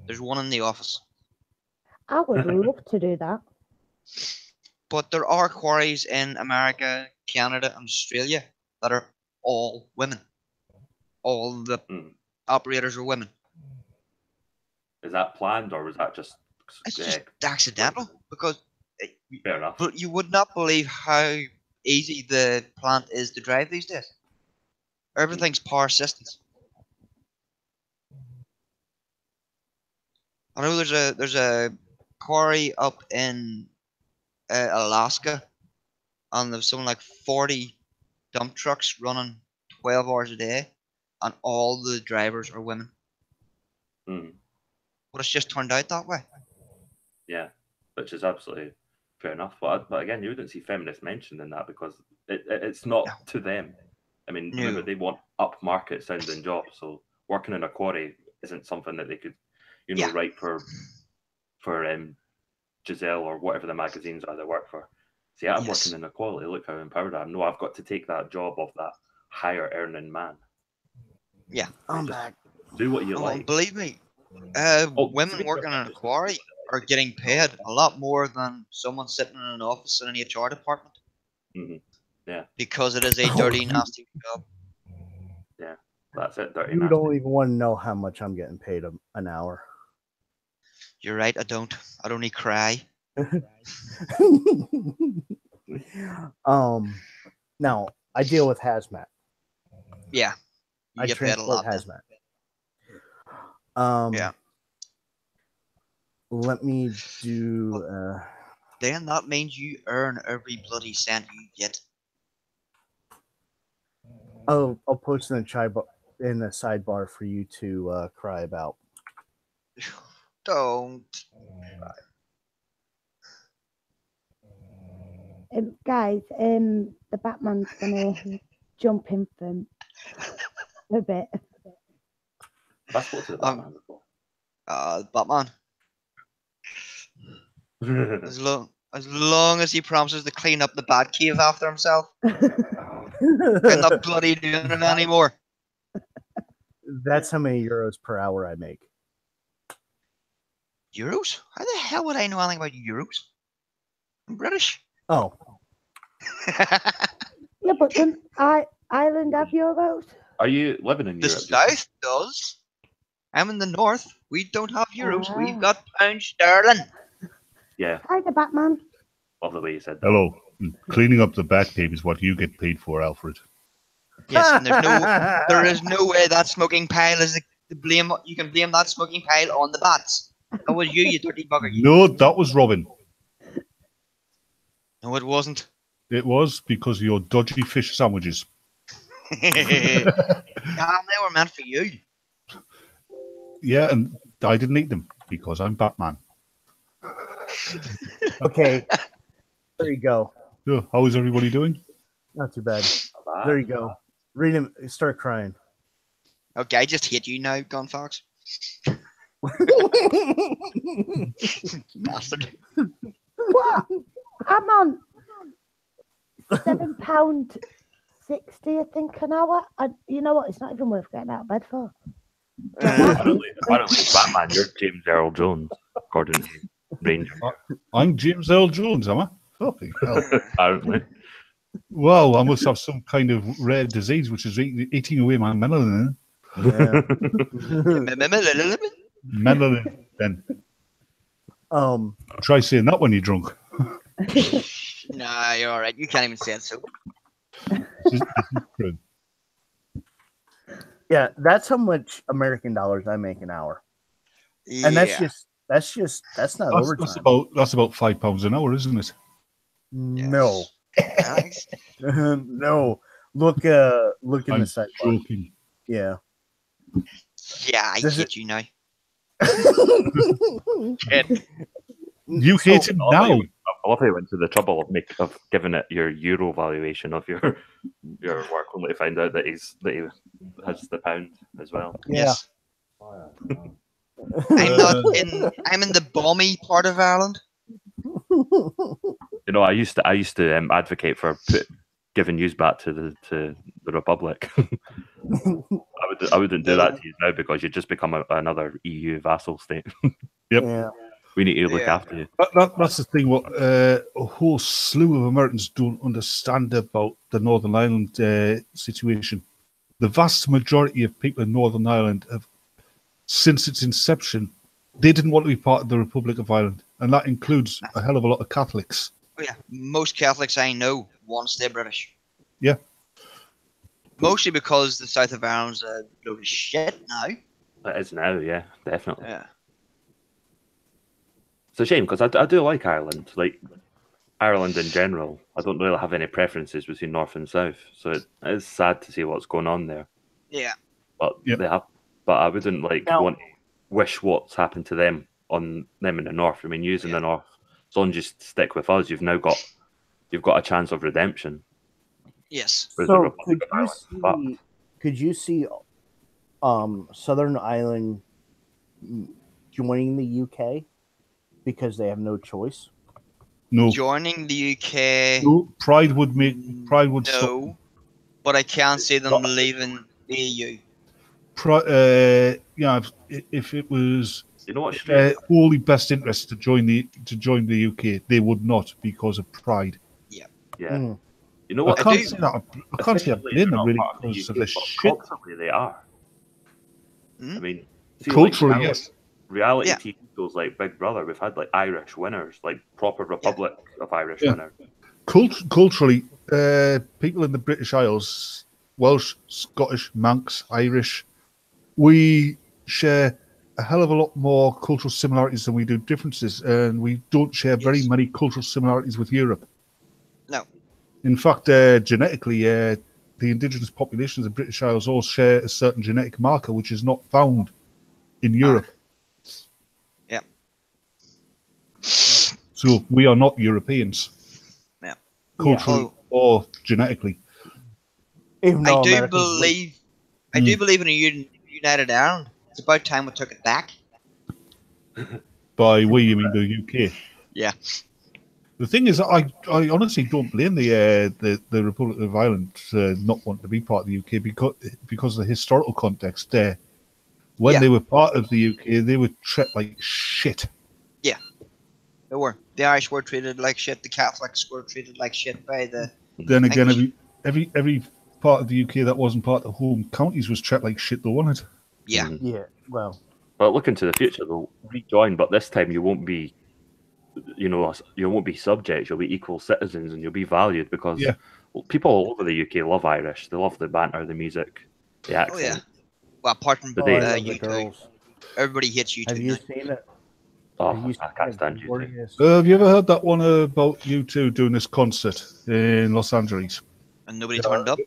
There's one in the office. I would love to do that. But there are quarries in America, Canada, and Australia that are all women. All the Mm. operators are women. Is that planned or was that just? It's just accidental because Fair enough. but you would not believe how easy the plant is to drive these days. Everything's power assistance. I know there's a quarry up in Alaska, and there's something like 40 dump trucks running 12 hours a day, and all the drivers are women. Mm. But it's just turned out that way. Yeah, which is absolutely fair enough. But again, you wouldn't see feminists mentioned in that because it's not No. to them. I mean, No. remember, they want upmarket sounding jobs, so working in a quarry isn't something that they could, Yeah. write for Giselle or whatever the magazines are they work for. See, I'm Yes. working in a quality. Look how empowered I am. No, I've got to take that job of that higher earning man. Yeah. I'm just back. Do what you Oh, like. believe me, to women be working in fair, a quarry are getting paid a lot more than someone sitting in an office in an HR department Mhm. Yeah, because it is a Oh, dirty, you- nasty job. that's it. Dirty, You nasty. don't even want to know how much I'm getting paid an hour. You're right. I don't. I'd only cry. Now I deal with hazmat. Yeah. You I get paid a transport lot. Then. hazmat. Yeah. Let me do. Then that means you earn every bloody cent you get. I'll post in the sidebar for you to cry about. Don't. Guys, the Batman's gonna jump in for a bit. I spoke to the Batman before. Batman. As long as he promises to clean up the Batcave after himself, I'm not bloody doing it anymore. That's how many euros per hour I make. Euros? How the hell would I know anything about euros? I'm British. Oh, Yeah, but don't Ireland have euros? Are you living in The Europe? South does. I'm in the North. We don't have euros. We've Ah. got pound sterling. Yeah, Hi, the Batman. love the way you said that. Hello. Cleaning up the Batcave is what you get paid for, Alfred. Yes, and there is no way that smoking pile is the blame. You can blame that smoking pile on the bats. That was you dirty bugger. No, that was Robin. No, it wasn't. It was because of your dodgy fish sandwiches. Damn, they were meant for you. Yeah, and I didn't eat them because I'm Batman. okay. There you go. So, how is everybody doing? Not too bad. Bye. There you go. Read him. Start crying. Okay, I just hate you now, Gun Fox. Bastard. What? I'm on £7.60, I think, an hour. And you know what? It's not even worth getting out of bed for. Apparently, Batman, you're James Earl Jones, according to Ranger. I'm James Earl Jones, am I? Fucking hell. Apparently. Well, I must have some kind of rare disease which is eating away my melanin. Yeah. Melanin, then. Try saying that when you're drunk. Nah, you're alright. You can't even say it, so. This is true. Yeah, that's how much American dollars I make an hour. Yeah. And that's not overtime. That's about £5 an hour, isn't it? No. Thanks. No. Look in I'm the site. joking. Yeah. Yeah, I Does hate you now. You hate him now. I love how you went to the trouble of giving it your euro valuation of your work, only to find out that he has the pound as well. Yeah. Yes. I'm not in. I'm in the balmy part of Ireland. You know, I used to advocate for giving news back to the Republic. I wouldn't do that to you now because you'd just become another EU vassal state. Yep. Yeah. We need to look Yeah. after you. That's the thing. What a whole slew of Americans don't understand about the Northern Ireland situation. The vast majority of people in Northern Ireland have, since its inception, they didn't want to be part of the Republic of Ireland, and that includes a hell of a lot of Catholics. Oh, yeah, most Catholics I know want to stay British. Yeah. Mostly because the south of Ireland's a load of shit now. It is now, yeah, definitely. Yeah. It's a shame because I do like Ireland. Like Ireland in general, I don't really have any preferences between North and South, so it is sad to see what's going on there. Yeah. But Yep. they have. But I wouldn't want to wish what's happened to them on them in the North. I mean, using the North, as long as you stick with us, you've got a chance of redemption. Yes. with the So Republic of Ireland. could you see Southern Ireland joining the UK because they have no choice? No, Joining the UK. no, Pride would stop. No. But I can't see them leaving the EU. Yeah, if it was You know what? wholly best interest to join the UK, they would not because of pride. Yeah. Yeah. Mm. You know I what? can't say that. I can't say I Officially, blame they're them not really part of the because of UK, this but shit. culturally they are. Hmm? I mean, see, Culturally, like, yes. reality Yeah. TV shows like Big Brother, we've had like Irish winners, like proper Republic of Irish Yeah. winners. Culturally, people in the British Isles, Welsh, Scottish, Manx, Irish, we share a hell of a lot more cultural similarities than we do differences, and we don't share very many cultural similarities with Europe. No. In fact, genetically, the indigenous populations of British Isles all share a certain genetic marker which is not found in Europe. Yeah. So we are not Europeans. Yeah. Culturally or genetically. Even I though do Americans believe in a united Ireland. It's about time we took it back. By we, you mean the UK? Yeah. The thing is, I honestly don't blame the Republic of Ireland not wanting to be part of the UK because of the historical context there. When they were part of the UK, they were treated like shit. Yeah. They were. The Irish were treated like shit. The Catholics were treated like shit by the... Then again, English. every part of the UK that wasn't part of the home counties was treated like shit they wanted. Yeah. Yeah, well, But look into the future, they'll rejoin, but this time you won't be, you won't be subjects, you'll be equal citizens and you'll be valued because people all over the UK love Irish. They love the banter, the music, the accent. Oh, yeah. Well, apart from But they- I love you the two. girls. Everybody hates you Have two you now. seen it? Oh, Have you I seen can't it? stand you two. Glorious. Have you ever heard that one about you two doing this concert in Los Angeles? And nobody turned up.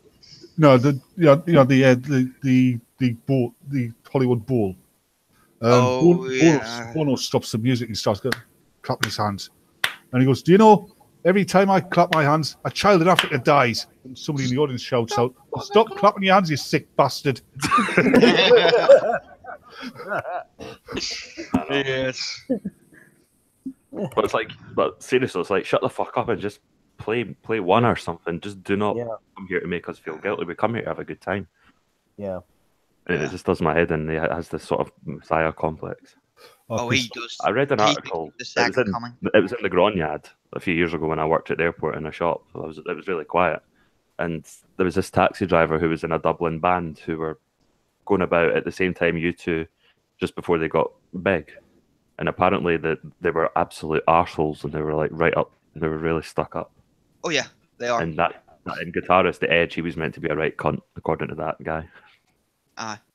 No, the bowl, the Hollywood Bowl. Bono stops the music. He starts clapping his hands, and he goes, "Do you know? Every time I clap my hands, a child in Africa dies." And somebody in the audience shouts out, "Stop clapping your hands, you sick bastard!" Yes. But it's like, seriously, it's like, shut the fuck up and just play one or something. Just do not come here to make us feel guilty. We come here to have a good time. Yeah. And it just does my head in. He has this sort of messiah complex. Oh, he does. I read an Keep article. the It sack was, coming. it was in the Gronyard a few years ago when I worked at the airport in a shop. It was really quiet, and there was this taxi driver who was in a Dublin band who were going about at the same time you two, just before they got big, and apparently they were absolute arseholes and they were like right up. They were really stuck up. Oh, yeah, they are. And that and guitarist, the Edge, he was meant to be a right cunt according to that guy.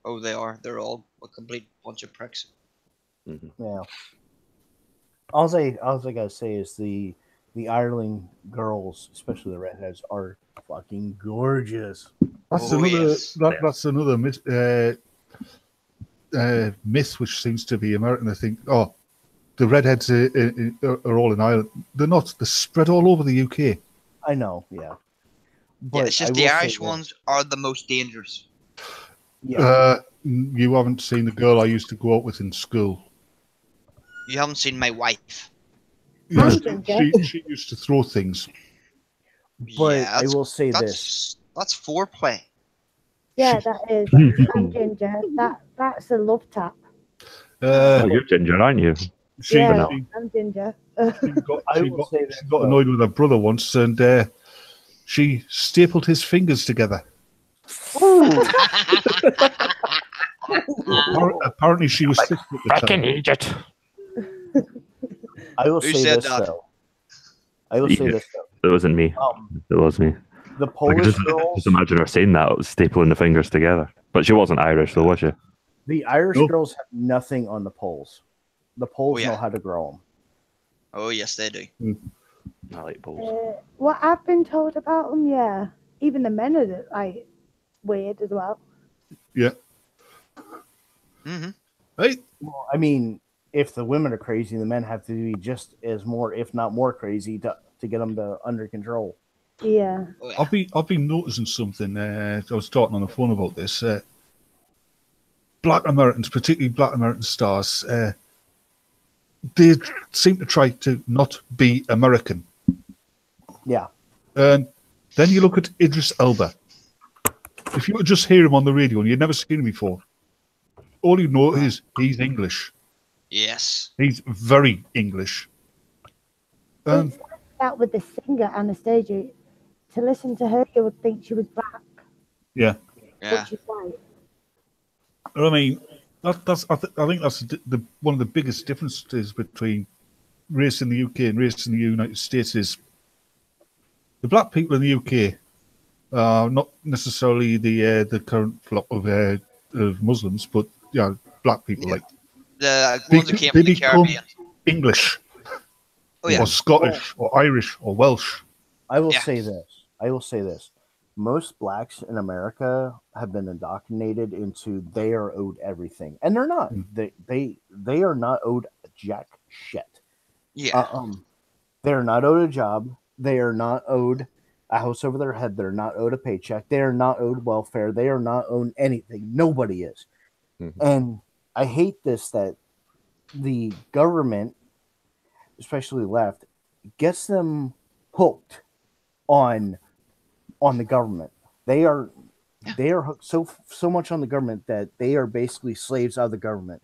Oh, they are. They're all a complete bunch of pricks. Mm-hmm. Yeah. All I gotta say is the Ireland girls, especially the redheads, are fucking gorgeous. That's Oh, another. yes. That's another myth which seems to be American. I think. Oh, the redheads are all in Ireland. They're not. They're spread all over the UK. I know, yeah. Yeah, it's just I the will say Irish that- ones are the most dangerous. Yeah. You haven't seen the girl I used to go out with in school. You haven't seen my wife. Yeah, Ginger. she used to throw things. But Yeah, I will say this. That's foreplay. Yeah, that is. I'm Ginger. That's a love tap. Uh, Oh, you're Ginger, aren't you? she, Yeah, she, I'm Ginger. she got, I she will got, say she this, got though. annoyed with her brother once, and she stapled his fingers together. Apparently, she was 6 at the Back in time. Egypt. I will Who say said this that? though. I will say Yeah. this though. It wasn't me. It was me. The I could Polish girls, just imagine her saying that, stapling the fingers together. But she wasn't Irish, though, was she? the Irish No. girls have nothing on the Poles. The Poles Oh, yeah. know how to grow them. Oh yes, they do. I like Poles. What I've been told about them, yeah. Even the men are like weird as well. Yeah. Mm-hmm. Right? Well, I mean, if the women are crazy, the men have to be just as more, if not more, crazy to get them under control. Yeah. Oh, yeah. I've been noticing something. I was talking on the phone about this. Black Americans, particularly Black American stars, they seem to try to not be American. Yeah. And then you look at Idris Elba. If you would just hear him on the radio and you'd never seen him before, all you know is he's English. Yes. He's very English. And It's like that with the singer Anastasia. To listen to her, you would think she was black, yeah, Yeah. but she's white. I mean, I think that's the one of the biggest differences between race in the UK and race in the United States is the black people in the UK are not necessarily the current flock of Muslims, but yeah, black people like The they, ones that came they from the become Caribbean. English Oh yeah. or Scottish or Irish or Welsh. I will Yeah. say this. Most blacks in America have been indoctrinated into they are owed everything, and they're not. They are not owed jack shit. Yeah. They are not owed a job. They are not owed a house over their head. They're not owed a paycheck. They are not owed welfare. They are not owed anything. Nobody is. Mhm. And I hate this that the government, especially left, gets them hooked on the government. They are hooked so much on the government that they are basically slaves of the government.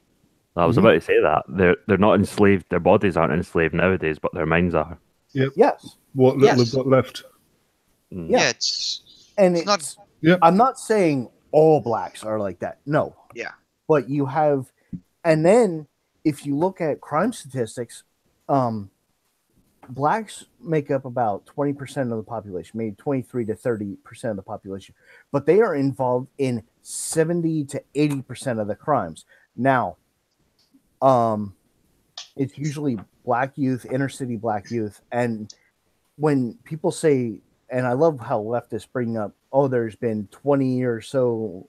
I was about to say that. They're not enslaved. Their bodies aren't enslaved nowadays, but their minds are. Yes. What little Yes. they've got left. Mm. Yeah. It's And It's not- it's Yeah. I'm not saying all blacks are like that. No. Yeah. But you have, and then if you look at crime statistics, blacks make up about 20% of the population, maybe 23 to 30% of the population, but they are involved in 70 to 80% of the crimes. Now, it's usually black youth, inner city black youth, and when people say, and I love how leftists bring up, oh, there's been 20 or so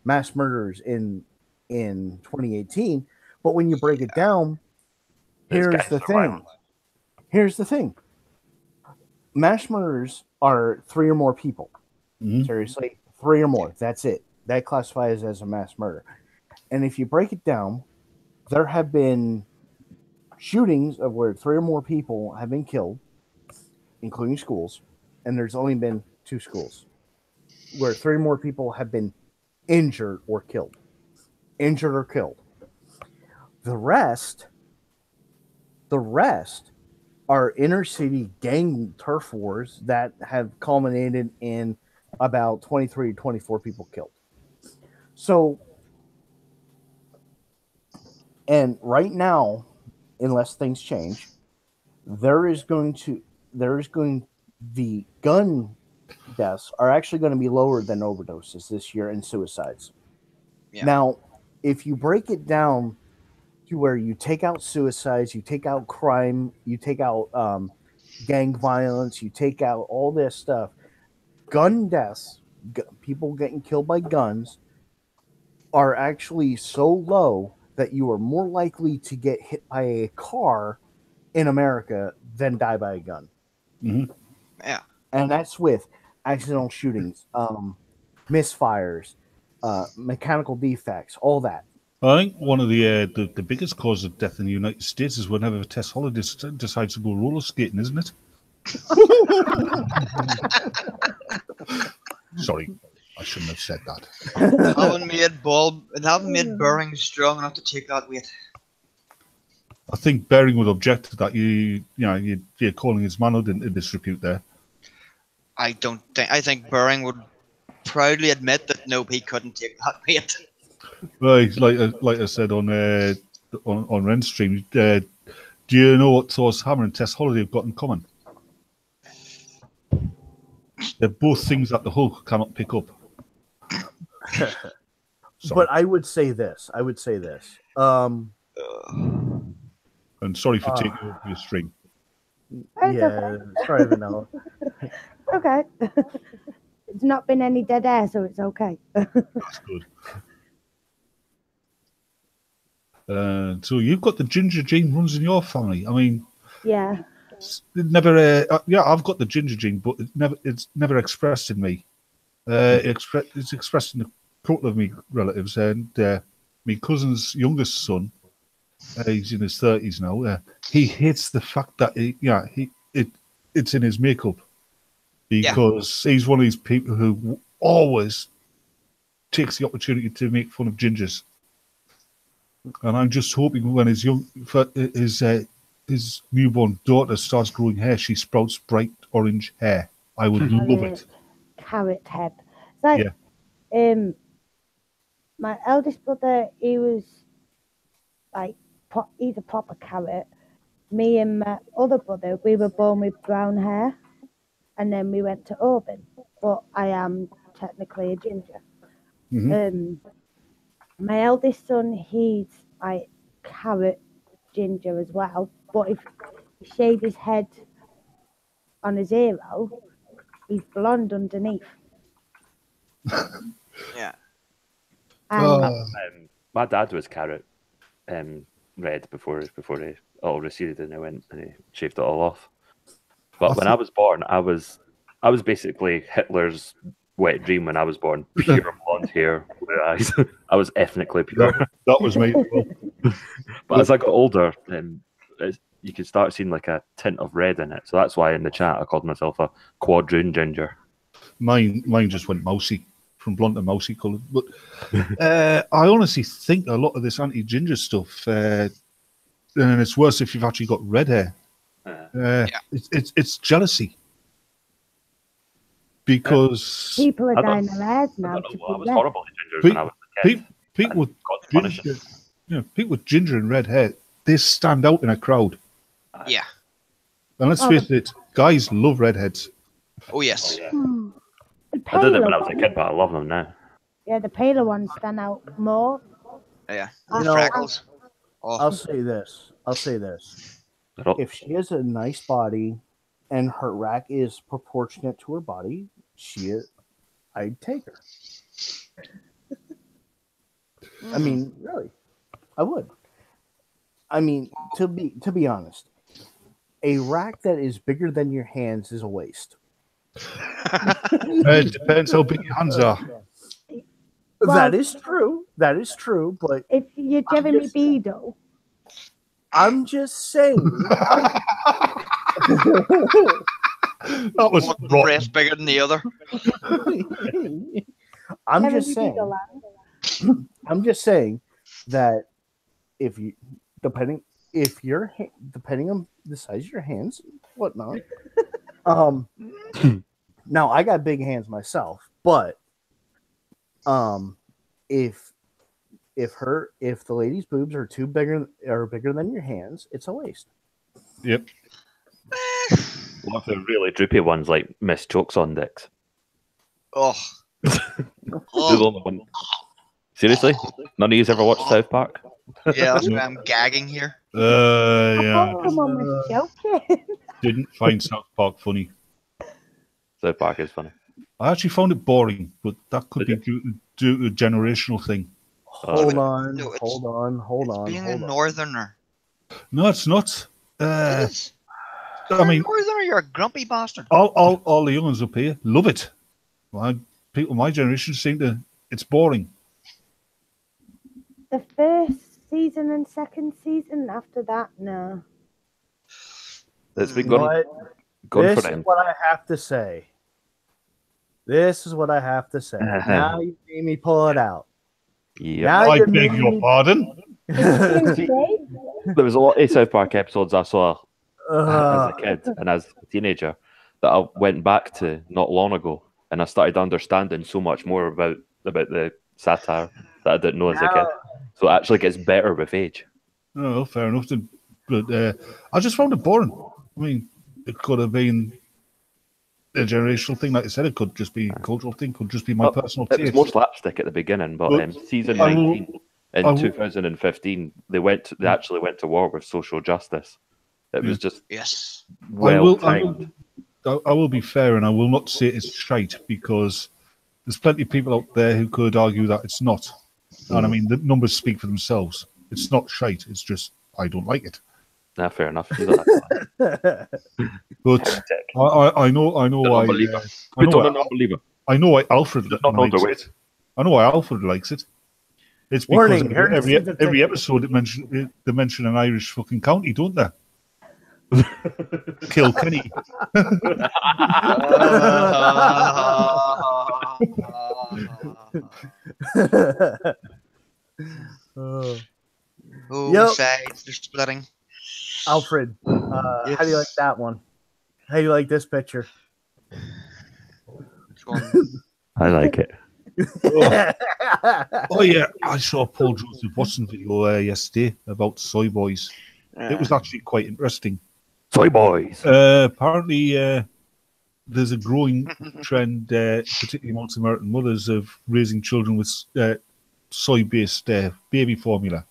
mass murders in 2018, but when you break it down, These here's guys the are thing. violent. Here's the thing. Mass murders are 3 or more people. Mhm. Seriously, 3 or more. That's it. That classifies as a mass murder. And if you break it down, there have been shootings of where 3 or more people have been killed, including schools, and there's only been 2 schools where 3 or more people have been injured or killed. Injured or killed. The rest are inner city gang turf wars that have culminated in about 23 to 24 people killed. So, and right now, unless things change, the gun deaths are actually going to be lower than overdoses this year and suicides. Yeah. Now, if you break it down to where you take out suicides, you take out crime, you take out gang violence, you take out all this stuff, gun deaths, people getting killed by guns are actually so low that you are more likely to get hit by a car in America than die by a gun. Mm-hmm. Yeah. And that's with accidental shootings, misfires, mechanical defects, all that. I think one of the biggest causes of death in the United States is whenever Tess Holliday decides to go roller skating, isn't it? Sorry, I shouldn't have said that. haven't made Bering strong enough to take that weight. I think Bering would object to that. You're calling his manhood in disrepute there. I think Bering would proudly admit that nope, he couldn't take that weight. Right, like I said on Ren's stream, do you know what Thor's hammer and Tess Holliday have got in common? They're both things that the Hulk cannot pick up. But I would say this. And sorry for taking over your stream. Yeah, sorry, Vanilla. Okay. It's not been any dead air, so it's okay. That's good. So you've got the ginger gene runs in your family. I mean, Yeah. it never. I've got the ginger gene, but it's never expressed in me. It's expressed in a couple of me relatives, and my cousin's youngest son, he's in his 30s now. He hates the fact that it's in his makeup because he's one of these people who always takes the opportunity to make fun of gingers. And I'm just hoping when his newborn daughter starts growing hair, she sprouts bright orange hair. I would love it. Carrot head. It's like, my eldest brother, he was like, he's a proper carrot. Me and my other brother, we were born with brown hair, and then we went to Auburn. But I am technically a ginger. Mm-hmm. My eldest son, he's like carrot ginger as well. But if you shave his head on his hero, he's blonde underneath. Yeah. My dad was carrot red before he all receded, and he shaved it all off. But when I was born, I was basically Hitler's wet dream when I was born. Pure blonde hair, blue eyes. I was ethnically pure. That was me. But as I got older, you could start seeing like a tint of red in it. So that's why in the chat I called myself a quadroon ginger. Mine just went mousy, from blonde to mousy coloured. But I honestly think a lot of this anti-ginger stuff, and it's worse if you've actually got red hair. It's jealousy. Because people are dyeing their hairs now. I was horrible at ginger when I was a kid. People with ginger and red hair, they stand out in a crowd. Yeah. And let's face it, guys love redheads. Oh yes. I did it when I was a kid, but I love them now. Yeah, the paler ones stand out more. Yeah. Freckles. I'll say this. If she has a nice body and her rack is proportionate to her body, I'd take her. I mean, really, I would. I mean, to be honest, a rack that is bigger than your hands is a waste. It depends how big your hands are. Well, that is true. But if you're giving me Beetle, I'm just saying. That was one breast bigger than the other. I'm just saying that depending on the size of your hands, whatnot. Now I got big hands myself, but if the lady's boobs are bigger than your hands, it's a waste. Yep. Love the really droopy ones like Miss Chokes on dicks. Oh. Seriously? None of you ever watched South Park? Yeah, that's why I'm gagging here. Yeah. Come on, Miss Joking. Didn't find South Park funny. South Park is funny. I actually found it boring, but that could be due to a generational thing. Hold but- on, no, it's- hold on, hold It's on. being a Hold on. northerner. No, it's not. It is. I mean, You're a northerner, you're a grumpy bastard. all the youngins up here love it. People my generation seem to. It's boring. The first season and second season. After that, no. It's been You know going, what? going This for is them. what I have to say. This is what I have to say. Uh-huh. Now you made me pull it out. Yep. Now I you're beg your making- pardon. There was a lot of South Park episodes I saw as a kid and as a teenager that I went back to not long ago, and I started understanding so much more about the satire that I didn't know as a kid. So it actually gets better with age. Oh, fair enough. Then. But I just found it boring. I mean, it could have been a generational thing, like I said. It could just be a cultural thing. Could just be my personal It was taste. more slapstick at the beginning, but But season I will- 19 in I will- 2015 they actually went to war with social justice. It was just Yes. well timed. I will be fair, and I will not say it's shite, because there's plenty of people out there who could argue that it's not. And I mean, the numbers speak for themselves. It's not shite. It's just I don't like it. Nah, fair enough. You don't have to. But I know Non-believer. I know Put on a why- non-believer. I know why Alfred Not likes underweight. it. I know why Alfred likes it. It's because Warning, here's every season every six. episode they mention an Irish fucking county, don't they? Kilkenny. Oh. Both Yep. sides, they're splitting. Alfred, how do you like that one? How do you like this picture? Which one? I like it. Oh yeah, I saw Paul Joseph Watson video yesterday about soy boys. It was actually quite interesting. Soy boys. Apparently, there's a growing trend, particularly amongst American mothers, of raising children with soy-based baby formula.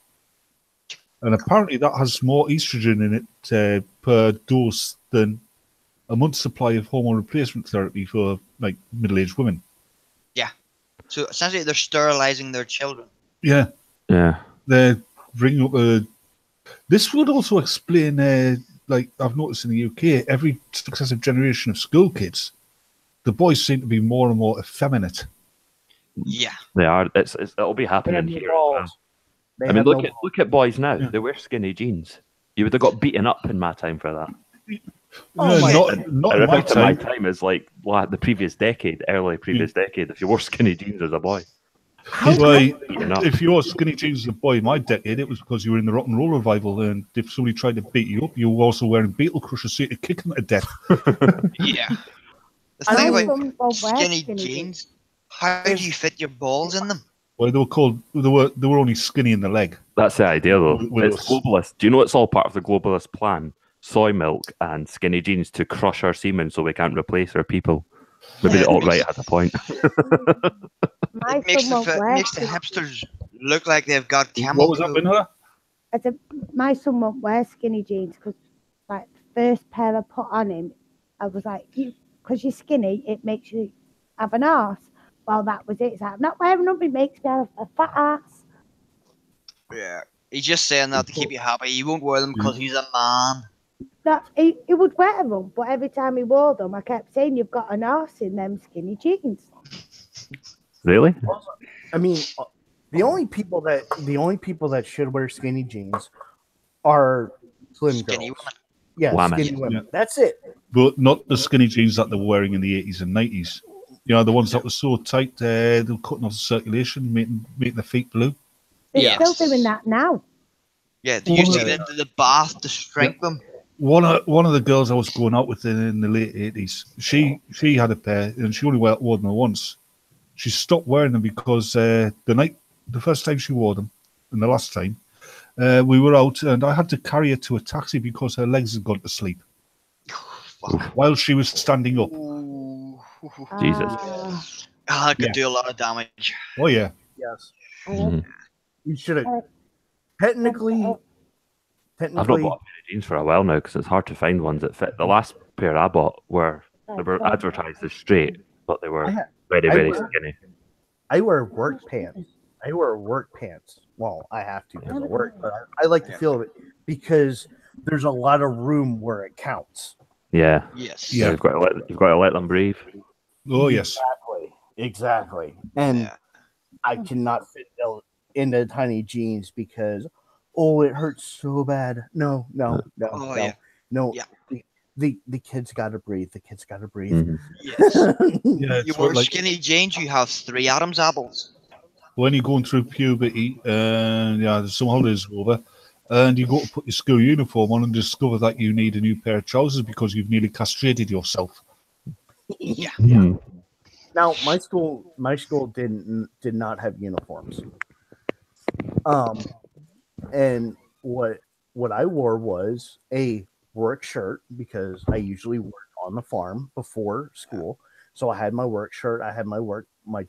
And apparently that has more estrogen in it per dose than a month's supply of hormone replacement therapy for like middle-aged women. So essentially, they're sterilizing their children. Yeah, Yeah. they're bringing up a. This would also explain, like I've noticed in the UK, every successive generation of school kids, the boys seem to be more and more effeminate. Yeah. They are. It'll be They happening have no here. balls. They I mean, have look no at boys now. Yeah. They wear skinny jeans. You would have got beaten up in my time for that. Oh my- not And in my referring to my time. time is like the previous decade, early previous decade. If you wore skinny jeans as a boy, Why, beaten up. if you wore skinny jeans as a boy in my decade, it was because you were in the rock and roll revival, and if somebody tried to beat you up, you were also wearing Beetle Crusher so you could kick them to death. Yeah. The I thing know about some will wear skinny skinny jeans, how do you fit your balls in them? Well, they were only skinny in the leg. That's the idea, though. Well, It's globalist. Do you know it's all part of the globalist plan? Soy milk and skinny jeans to crush our semen so we can't replace our people. Maybe Yeah, the it alt-right makes- has a point. My It makes son the, won't wear makes the hipsters look like they've got camel What was that, toe. Vanilla? I said, my son won't wear skinny jeans because, like, the first pair I put on him, I was like, because you're skinny, it makes you have an arse. Well, that was it. It's like, I'm not wearing them, it makes me have a fat ass. Yeah. He's just saying that to keep you happy. He won't wear them because he's a man. No, he would wear them, but every time he wore them, I kept saying, you've got an arse in them skinny jeans. Really? I mean, the only people that should wear skinny jeans are slim Skinny girls. women. Yeah, Women. skinny women. That's it. But not the skinny jeans that they were wearing in the 80s and 90s. You know, the ones that were so tight, they were cutting off the circulation, making the feet blue. They're Yes. still doing that now. Yeah, they used to Yeah. get into the bath to shrink them. One of the girls I was going out with in the late 80s, she had a pair, and she only wore them once. She stopped wearing them because the first time she wore them, and the last time, we were out, and I had to carry her to a taxi because her legs had gone to sleep while she was standing up. Ooh. Jesus. Ah, That could do a lot of damage. Oh yeah, Yes. Mhm. You should have. Uh, Technically, I've not bought a pair of jeans for a while now because it's hard to find ones that fit. The last pair I bought were advertised as straight, but they were I ha- very, I very wear- skinny. I wear work pants I wear work pants. Well, I have to because of work, but I like to feel it because there's a lot of room where it counts. Yeah. Yes. Yeah. You've got to let them breathe. Oh yes. Exactly. And Yeah. I cannot fit into tiny jeans because it hurts so bad. No. Oh, yeah. No. Yeah. The kids got to breathe. The kids got to breathe. Mhm. Yes. Yeah, You it's wear like skinny jeans, you have 3 Adam's apples. when you're going through puberty, and there's some holidays over, and you go to put your school uniform on and discover that you need a new pair of trousers because you've nearly castrated yourself. Yeah. Mhm. Now, my school did not have uniforms. And what I wore was a work shirt because I usually work on the farm before school. So I had my work shirt, I had my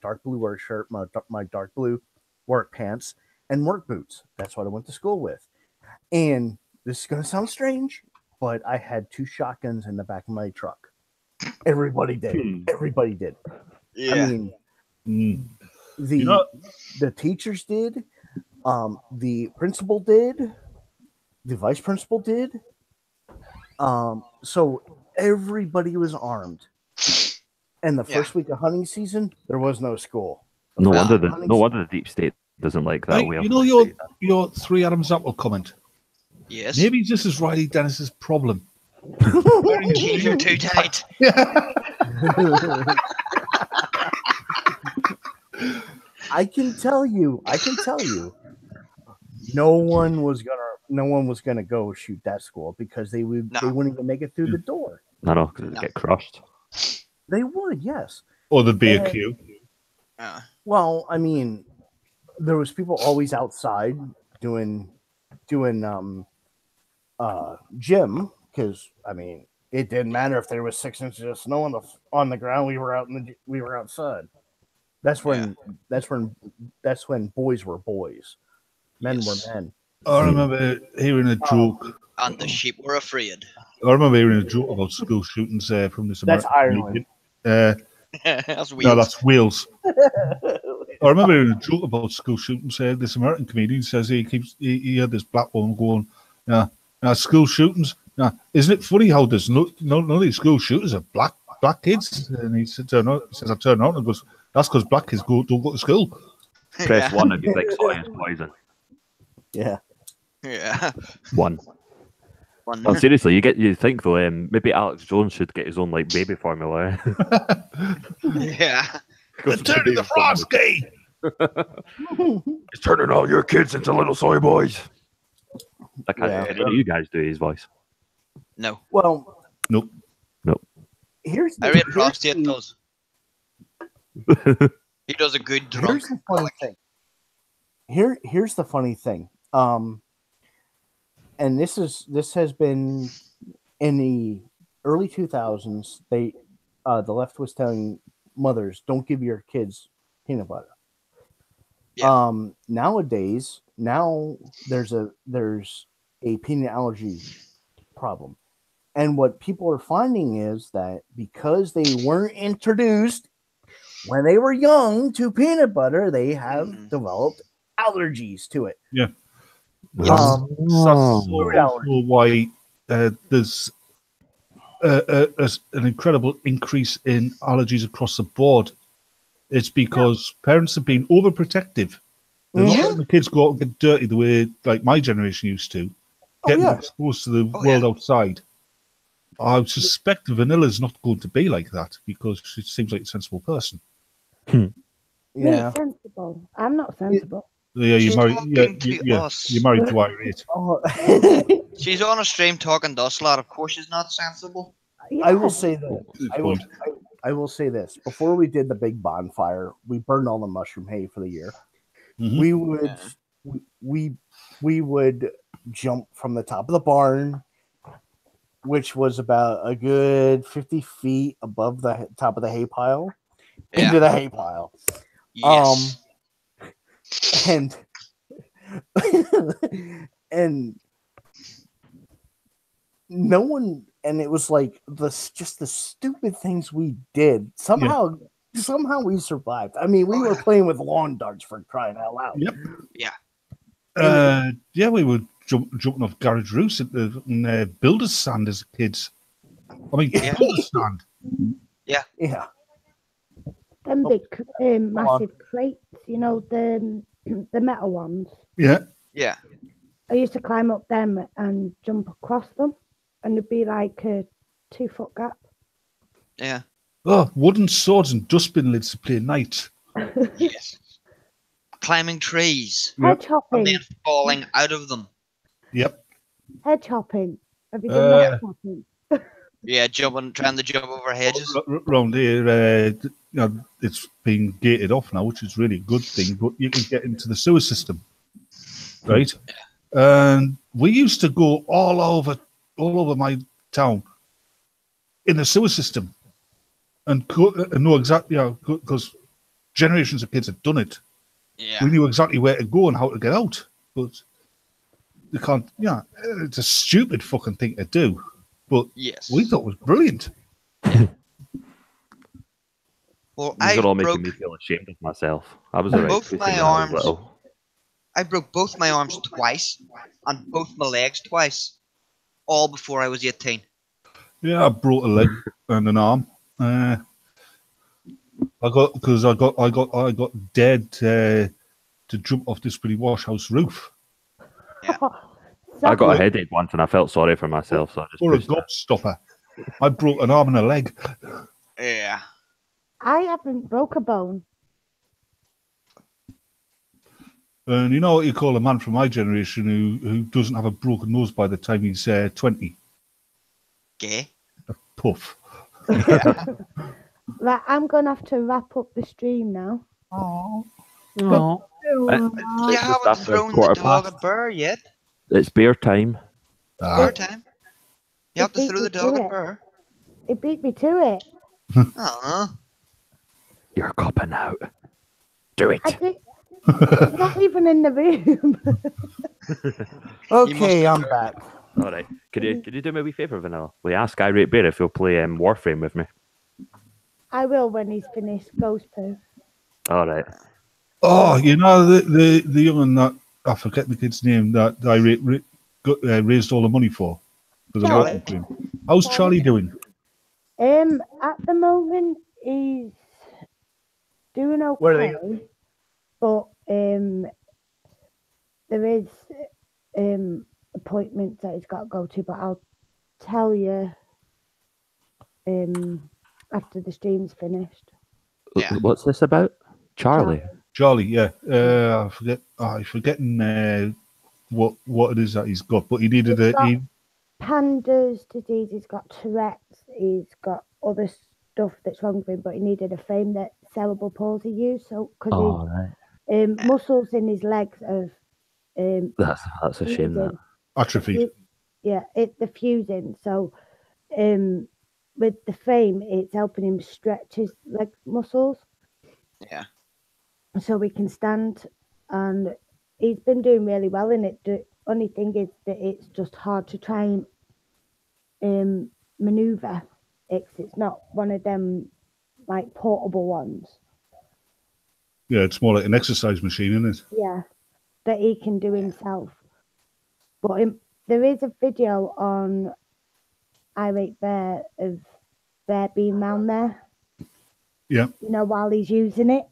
dark blue work shirt, my dark blue work pants, and work boots. That's what I went to school with. And this is gonna sound strange, but I had 2 shotguns in the back of my truck. Everybody did. Everybody did. Yeah. I mean, Mm. the teachers did, the principal did, the vice principal did. So everybody was armed. And the first week of hunting season, there was no school. No wonder Hunting no wonder the deep state doesn't like that Right, way of you know your 3 Adams apple comment. Yes. Maybe this is Riley Dennis's problem. Keep you too tight. I can tell you, no one was gonna go shoot that school because they wouldn't even make it through the door. No, because it'd get crushed. They would, yes. Or there'd be a queue. Well, I mean, there was people always outside doing gym because I mean it didn't matter if there was 6 inches of snow on the ground. We were outside. That's when boys were boys, men were men. I remember hearing a joke. And the sheep were afraid. I remember hearing a joke about school shootings from this That's American Ireland. That's weird. No, that's Wales. I remember hearing a joke about school shootings. This American comedian says he had this black woman going, school shootings. Isn't it funny how there's none of these school shooters are black kids? And he said, I turn around and goes, that's because black kids don't go to school. Press 1 if you think soy is poison. Yeah. Yeah. 1. Oh, seriously, you think though? Maybe Alex Jones should get his own like baby formula. Yeah. They're turning the frogs gay. He's turning all your kids into little soy boys. Can any of you guys do his voice? No. Well, nope. Here's the, Irate Prostate does. He does a good drunk. Here's the funny thing. Here's the funny thing. And this has been in the early 2000s. The left was telling mothers, don't give your kids peanut butter. Yeah. Nowadays, there's a peanut allergy problem. And what people are finding is that because they weren't introduced when they were young to peanut butter, they have developed allergies to it. Yeah. That's also why there's an incredible increase in allergies across the board. It's because parents have been overprotective. They're not letting the kids go out and get dirty the way like my generation used to, getting exposed to the world outside. I suspect Vanilla's not going to be like that because she seems like a sensible person. Yeah, sensible. I'm not sensible. Yeah, you're married. You're married to Irate. She's on a stream talking to us, lad. Of course, she's not sensible. Yeah. I will say that. I will say this. Before we did the big bonfire, we burned all the mushroom hay for the year. Mm-hmm. We would jump from the top of the barn, which was about a good 50 feet above the top of the hay pile, into the hay pile. Yes. And no one, and it was like just the stupid things we did. Somehow Somehow we survived. I mean, we were playing with lawn darts for crying out loud. Yep. Yeah. Yeah, we were jumping off garage roofs and builder's sand as kids. I mean, Yeah. builder's sand. Yeah. Them big, massive crates, you know, the metal ones. Yeah. Yeah. I used to climb up them and jump across them, and it'd be like a 2-foot gap. Yeah. Oh, wooden swords and dustbin lids to play night. Yes. Climbing trees Hedge hopping. and then falling out of them. Yep. Hedge hopping. Have you done hedge hopping? Yeah, trying to jump over hedges. Round here, it's been gated off now, which is really a good thing, but you can get into the sewer system, right? And we used to go all over my town in the sewer system and know exactly because generations of kids had done it. Yeah. We knew exactly where to go and how to get out, but they can't. Yeah, it's a stupid fucking thing to do, but Yes. we thought it was brilliant. Well, These are all making broke me feel ashamed of myself. I was a right both pussy my when I was arms. little. I broke both my arms twice and both my legs twice, all before I was 18. Yeah, I broke a leg and an arm. I got dead to jump off this pretty wash house roof. I got a headache once and I felt sorry for myself, so I just Or a pushed it. gobstopper. I broke an arm and a leg. Yeah. I haven't broke a bone. And you know what you call a man from my generation who doesn't have a broken nose by the time he's 20? Gay. A puff. Right, I'm going to have to wrap up the stream now. Oh. Oh. You haven't thrown the dog a bear yet. It's beer time. Bear time. You have to It throw the beat me dog to a it. bear. It beat me to it. Aw. You're copping out. Do it. I did. It's not even in the room. Okay, I'm back. All right. Could you do me a wee favour, Vanilla? Will you ask Irate Bear if he'll play Warframe with me? I will when he's finished Ghost Poo. All right. Oh, you know the young one that I forget the kid's name that I raised all the money for. Charlie. How's Charlie doing? At the moment he's doing okay. Where are they? But there is appointments that he's got to go to, but I'll tell you after the stream's finished. Yeah. What's this about? Charlie. Charlie, yeah. I'm forgetting what it is that he's got, but he needed Panda's disease, he's got Tourette's, he's got other stuff that's wrong with him, but he needed a frame that cerebral palsy used, so because Right. muscles in his legs have That's a shame. That. atrophy. Yeah, the fusing. So with the frame, it's helping him stretch his leg muscles. Yeah. So we can stand, and he's been doing really well in it. The only thing is that it's just hard to try and maneuver. It's not one of them like portable ones. Yeah, it's more like an exercise machine, isn't it? Yeah, that he can do himself. But there is a video on Irate Bear of Bear being round there. Yeah. You know, while he's using it.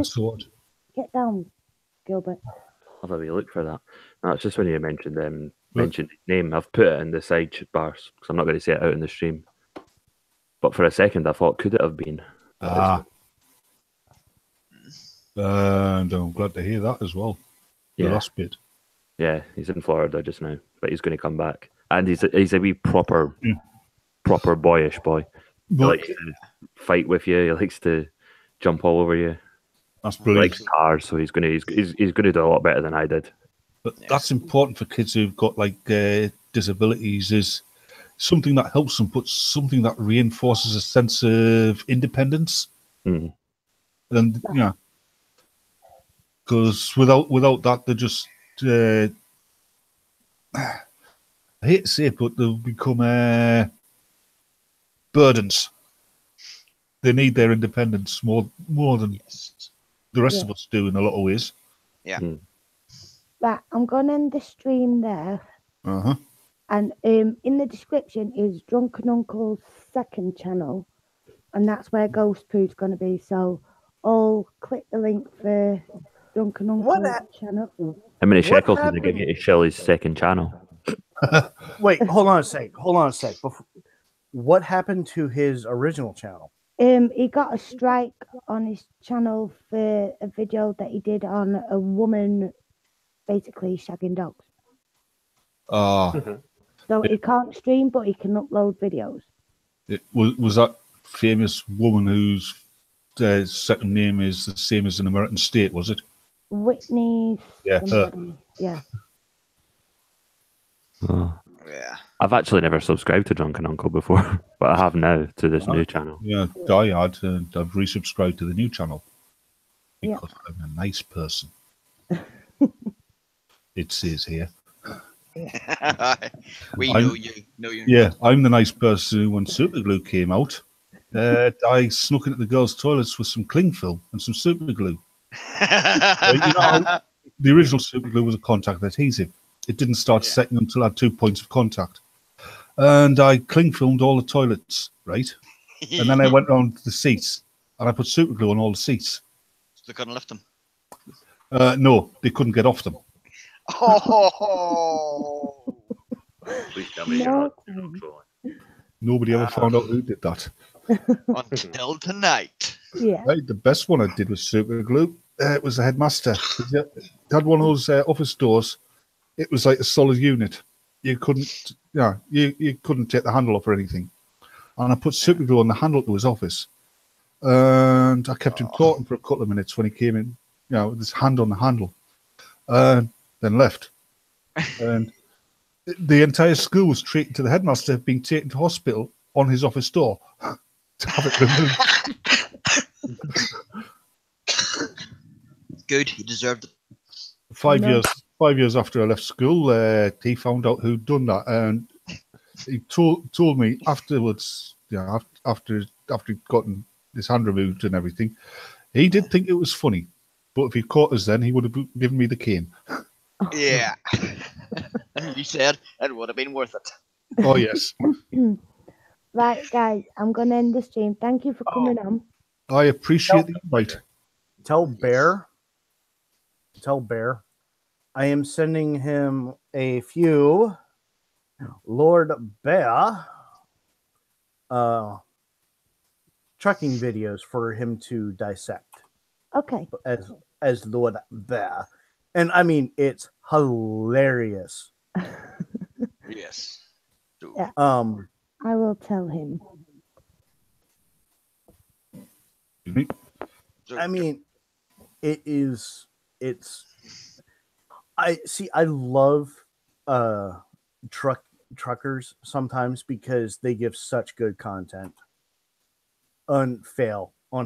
Sword. Get down, Gilbert. I'll have a wee look for that. No, it's just when you mentioned his name. I've put it in the side bars because I'm not going to say it out in the stream. But for a second, I thought, could it have been? And I'm glad to hear that as well. The Yeah. last bit. Yeah, he's in Florida just now, but he's going to come back. And he's a wee proper boyish boy. He But likes to fight with you. He likes to jump all over you. that's He brilliant. likes cars, so he's gonna do a lot better than I did. But that's important for kids who've got like disabilities. Is something that helps them, but something that reinforces a sense of independence. Mm. And yeah, because without that, they're just I hate to say it, but they'll become burdens. they need their independence more than Yes. the rest of us do in a lot of ways. Right, I'm going to end the stream there. Uh-huh. And in the description is Drunken Uncle's second channel. And that's where Ghost Poo's going to be. So I'll click the link for Drunken Uncle's channel. How many What shekels did they give happened? you to Shelley's second channel? Wait, hold on a sec. What happened to his original channel? He got a strike on his channel for a video that he did on a woman basically shagging dogs. So he can't stream, but he can upload videos. It was that famous woman whose second name is the same as an American state, was it? Whitney. Yeah, somebody. Yeah. Oh. Yeah. I've actually never subscribed to Drunken Uncle before, but I have now to this new channel. Yeah, I had, and I've resubscribed to the new channel because I'm a nice person. It says here. We know you. Yeah, I'm the nice person who, when super glue came out, I snuck into the girls' toilets with some cling film and some super glue. You know, the original super glue was a contact adhesive. It didn't start setting until I had 2 points of contact. And I cling filmed all the toilets, right? And then I went around the seats and I put super glue on all the seats. So they couldn't lift them. No, they couldn't get off them. Oh. Please tell me you're not trolling. Nobody ever found out who did that. Until tonight. Yeah. Right, the best one I did was super glue. It was the headmaster. He had one of those office doors. It was like a solid unit. You couldn't, you couldn't take the handle off or anything. And I put super glue on the handle to his office, and I kept him talking for a couple of minutes when he came in, with his hand on the handle, and then left. And the entire school was treated to the headmaster being taken to hospital on his office door to have it removed. Good, he deserved it. 5 years after I left school, he found out who'd done that, and he told me afterwards, after he'd gotten his hand removed and everything, he did think it was funny, but if he caught us then, he would have given me the cane. Yeah. You said it would have been worth it. Oh yes. Right, guys, I'm going to end the stream. Thank you for coming on. I appreciate the invite. Tell Bear, I am sending him a few Lord Bear trucking videos for him to dissect. Okay. As Lord Bear. And I mean, it's hilarious. Yes. Yeah. I will tell him. I mean, I love truckers sometimes because they give such good content on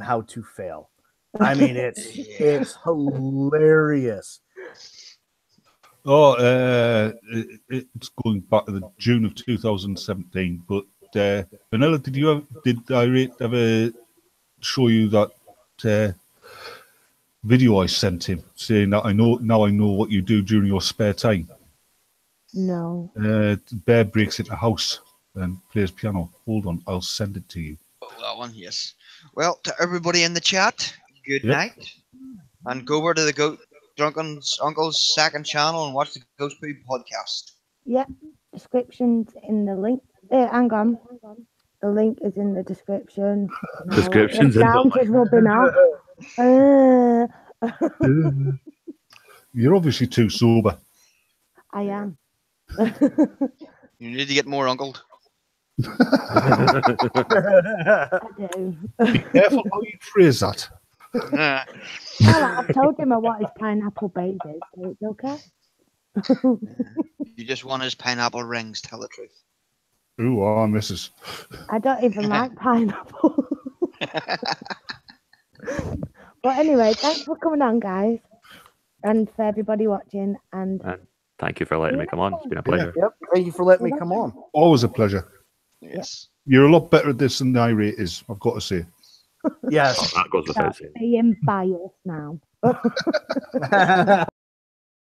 how to fail. I mean, it's hilarious. Oh, it's going back to the June of 2017. But Vanilla, did I ever show you that video I sent him saying that I know what you do during your spare time? No. Bear breaks into a house and plays piano. Hold on, I'll send it to you. Oh, that one, yes. Well, to everybody in the chat, good night, and go over to the Drunken Uncle's second channel and watch the Ghost Poo podcast. Yeah, description's in the link. Hang on. The link is in the description. Description's in the link. Rubbing off. You're obviously too sober. I am. You need to get more uncled. I do. Be careful how you phrase that. Well, I've told him I want his pineapple babies, so it's okay. You just want his pineapple rings, tell the truth. Ooh, missus. I don't even like pineapple. But anyway, thanks for coming on, guys, and for everybody watching. And thank you for letting me come on. It's been a pleasure. Yep. Thank you for letting me come on. Always a pleasure. Yes. You're a lot better at this than Irate is, I've got to say. Yes. Oh, that goes without saying. Being biased now.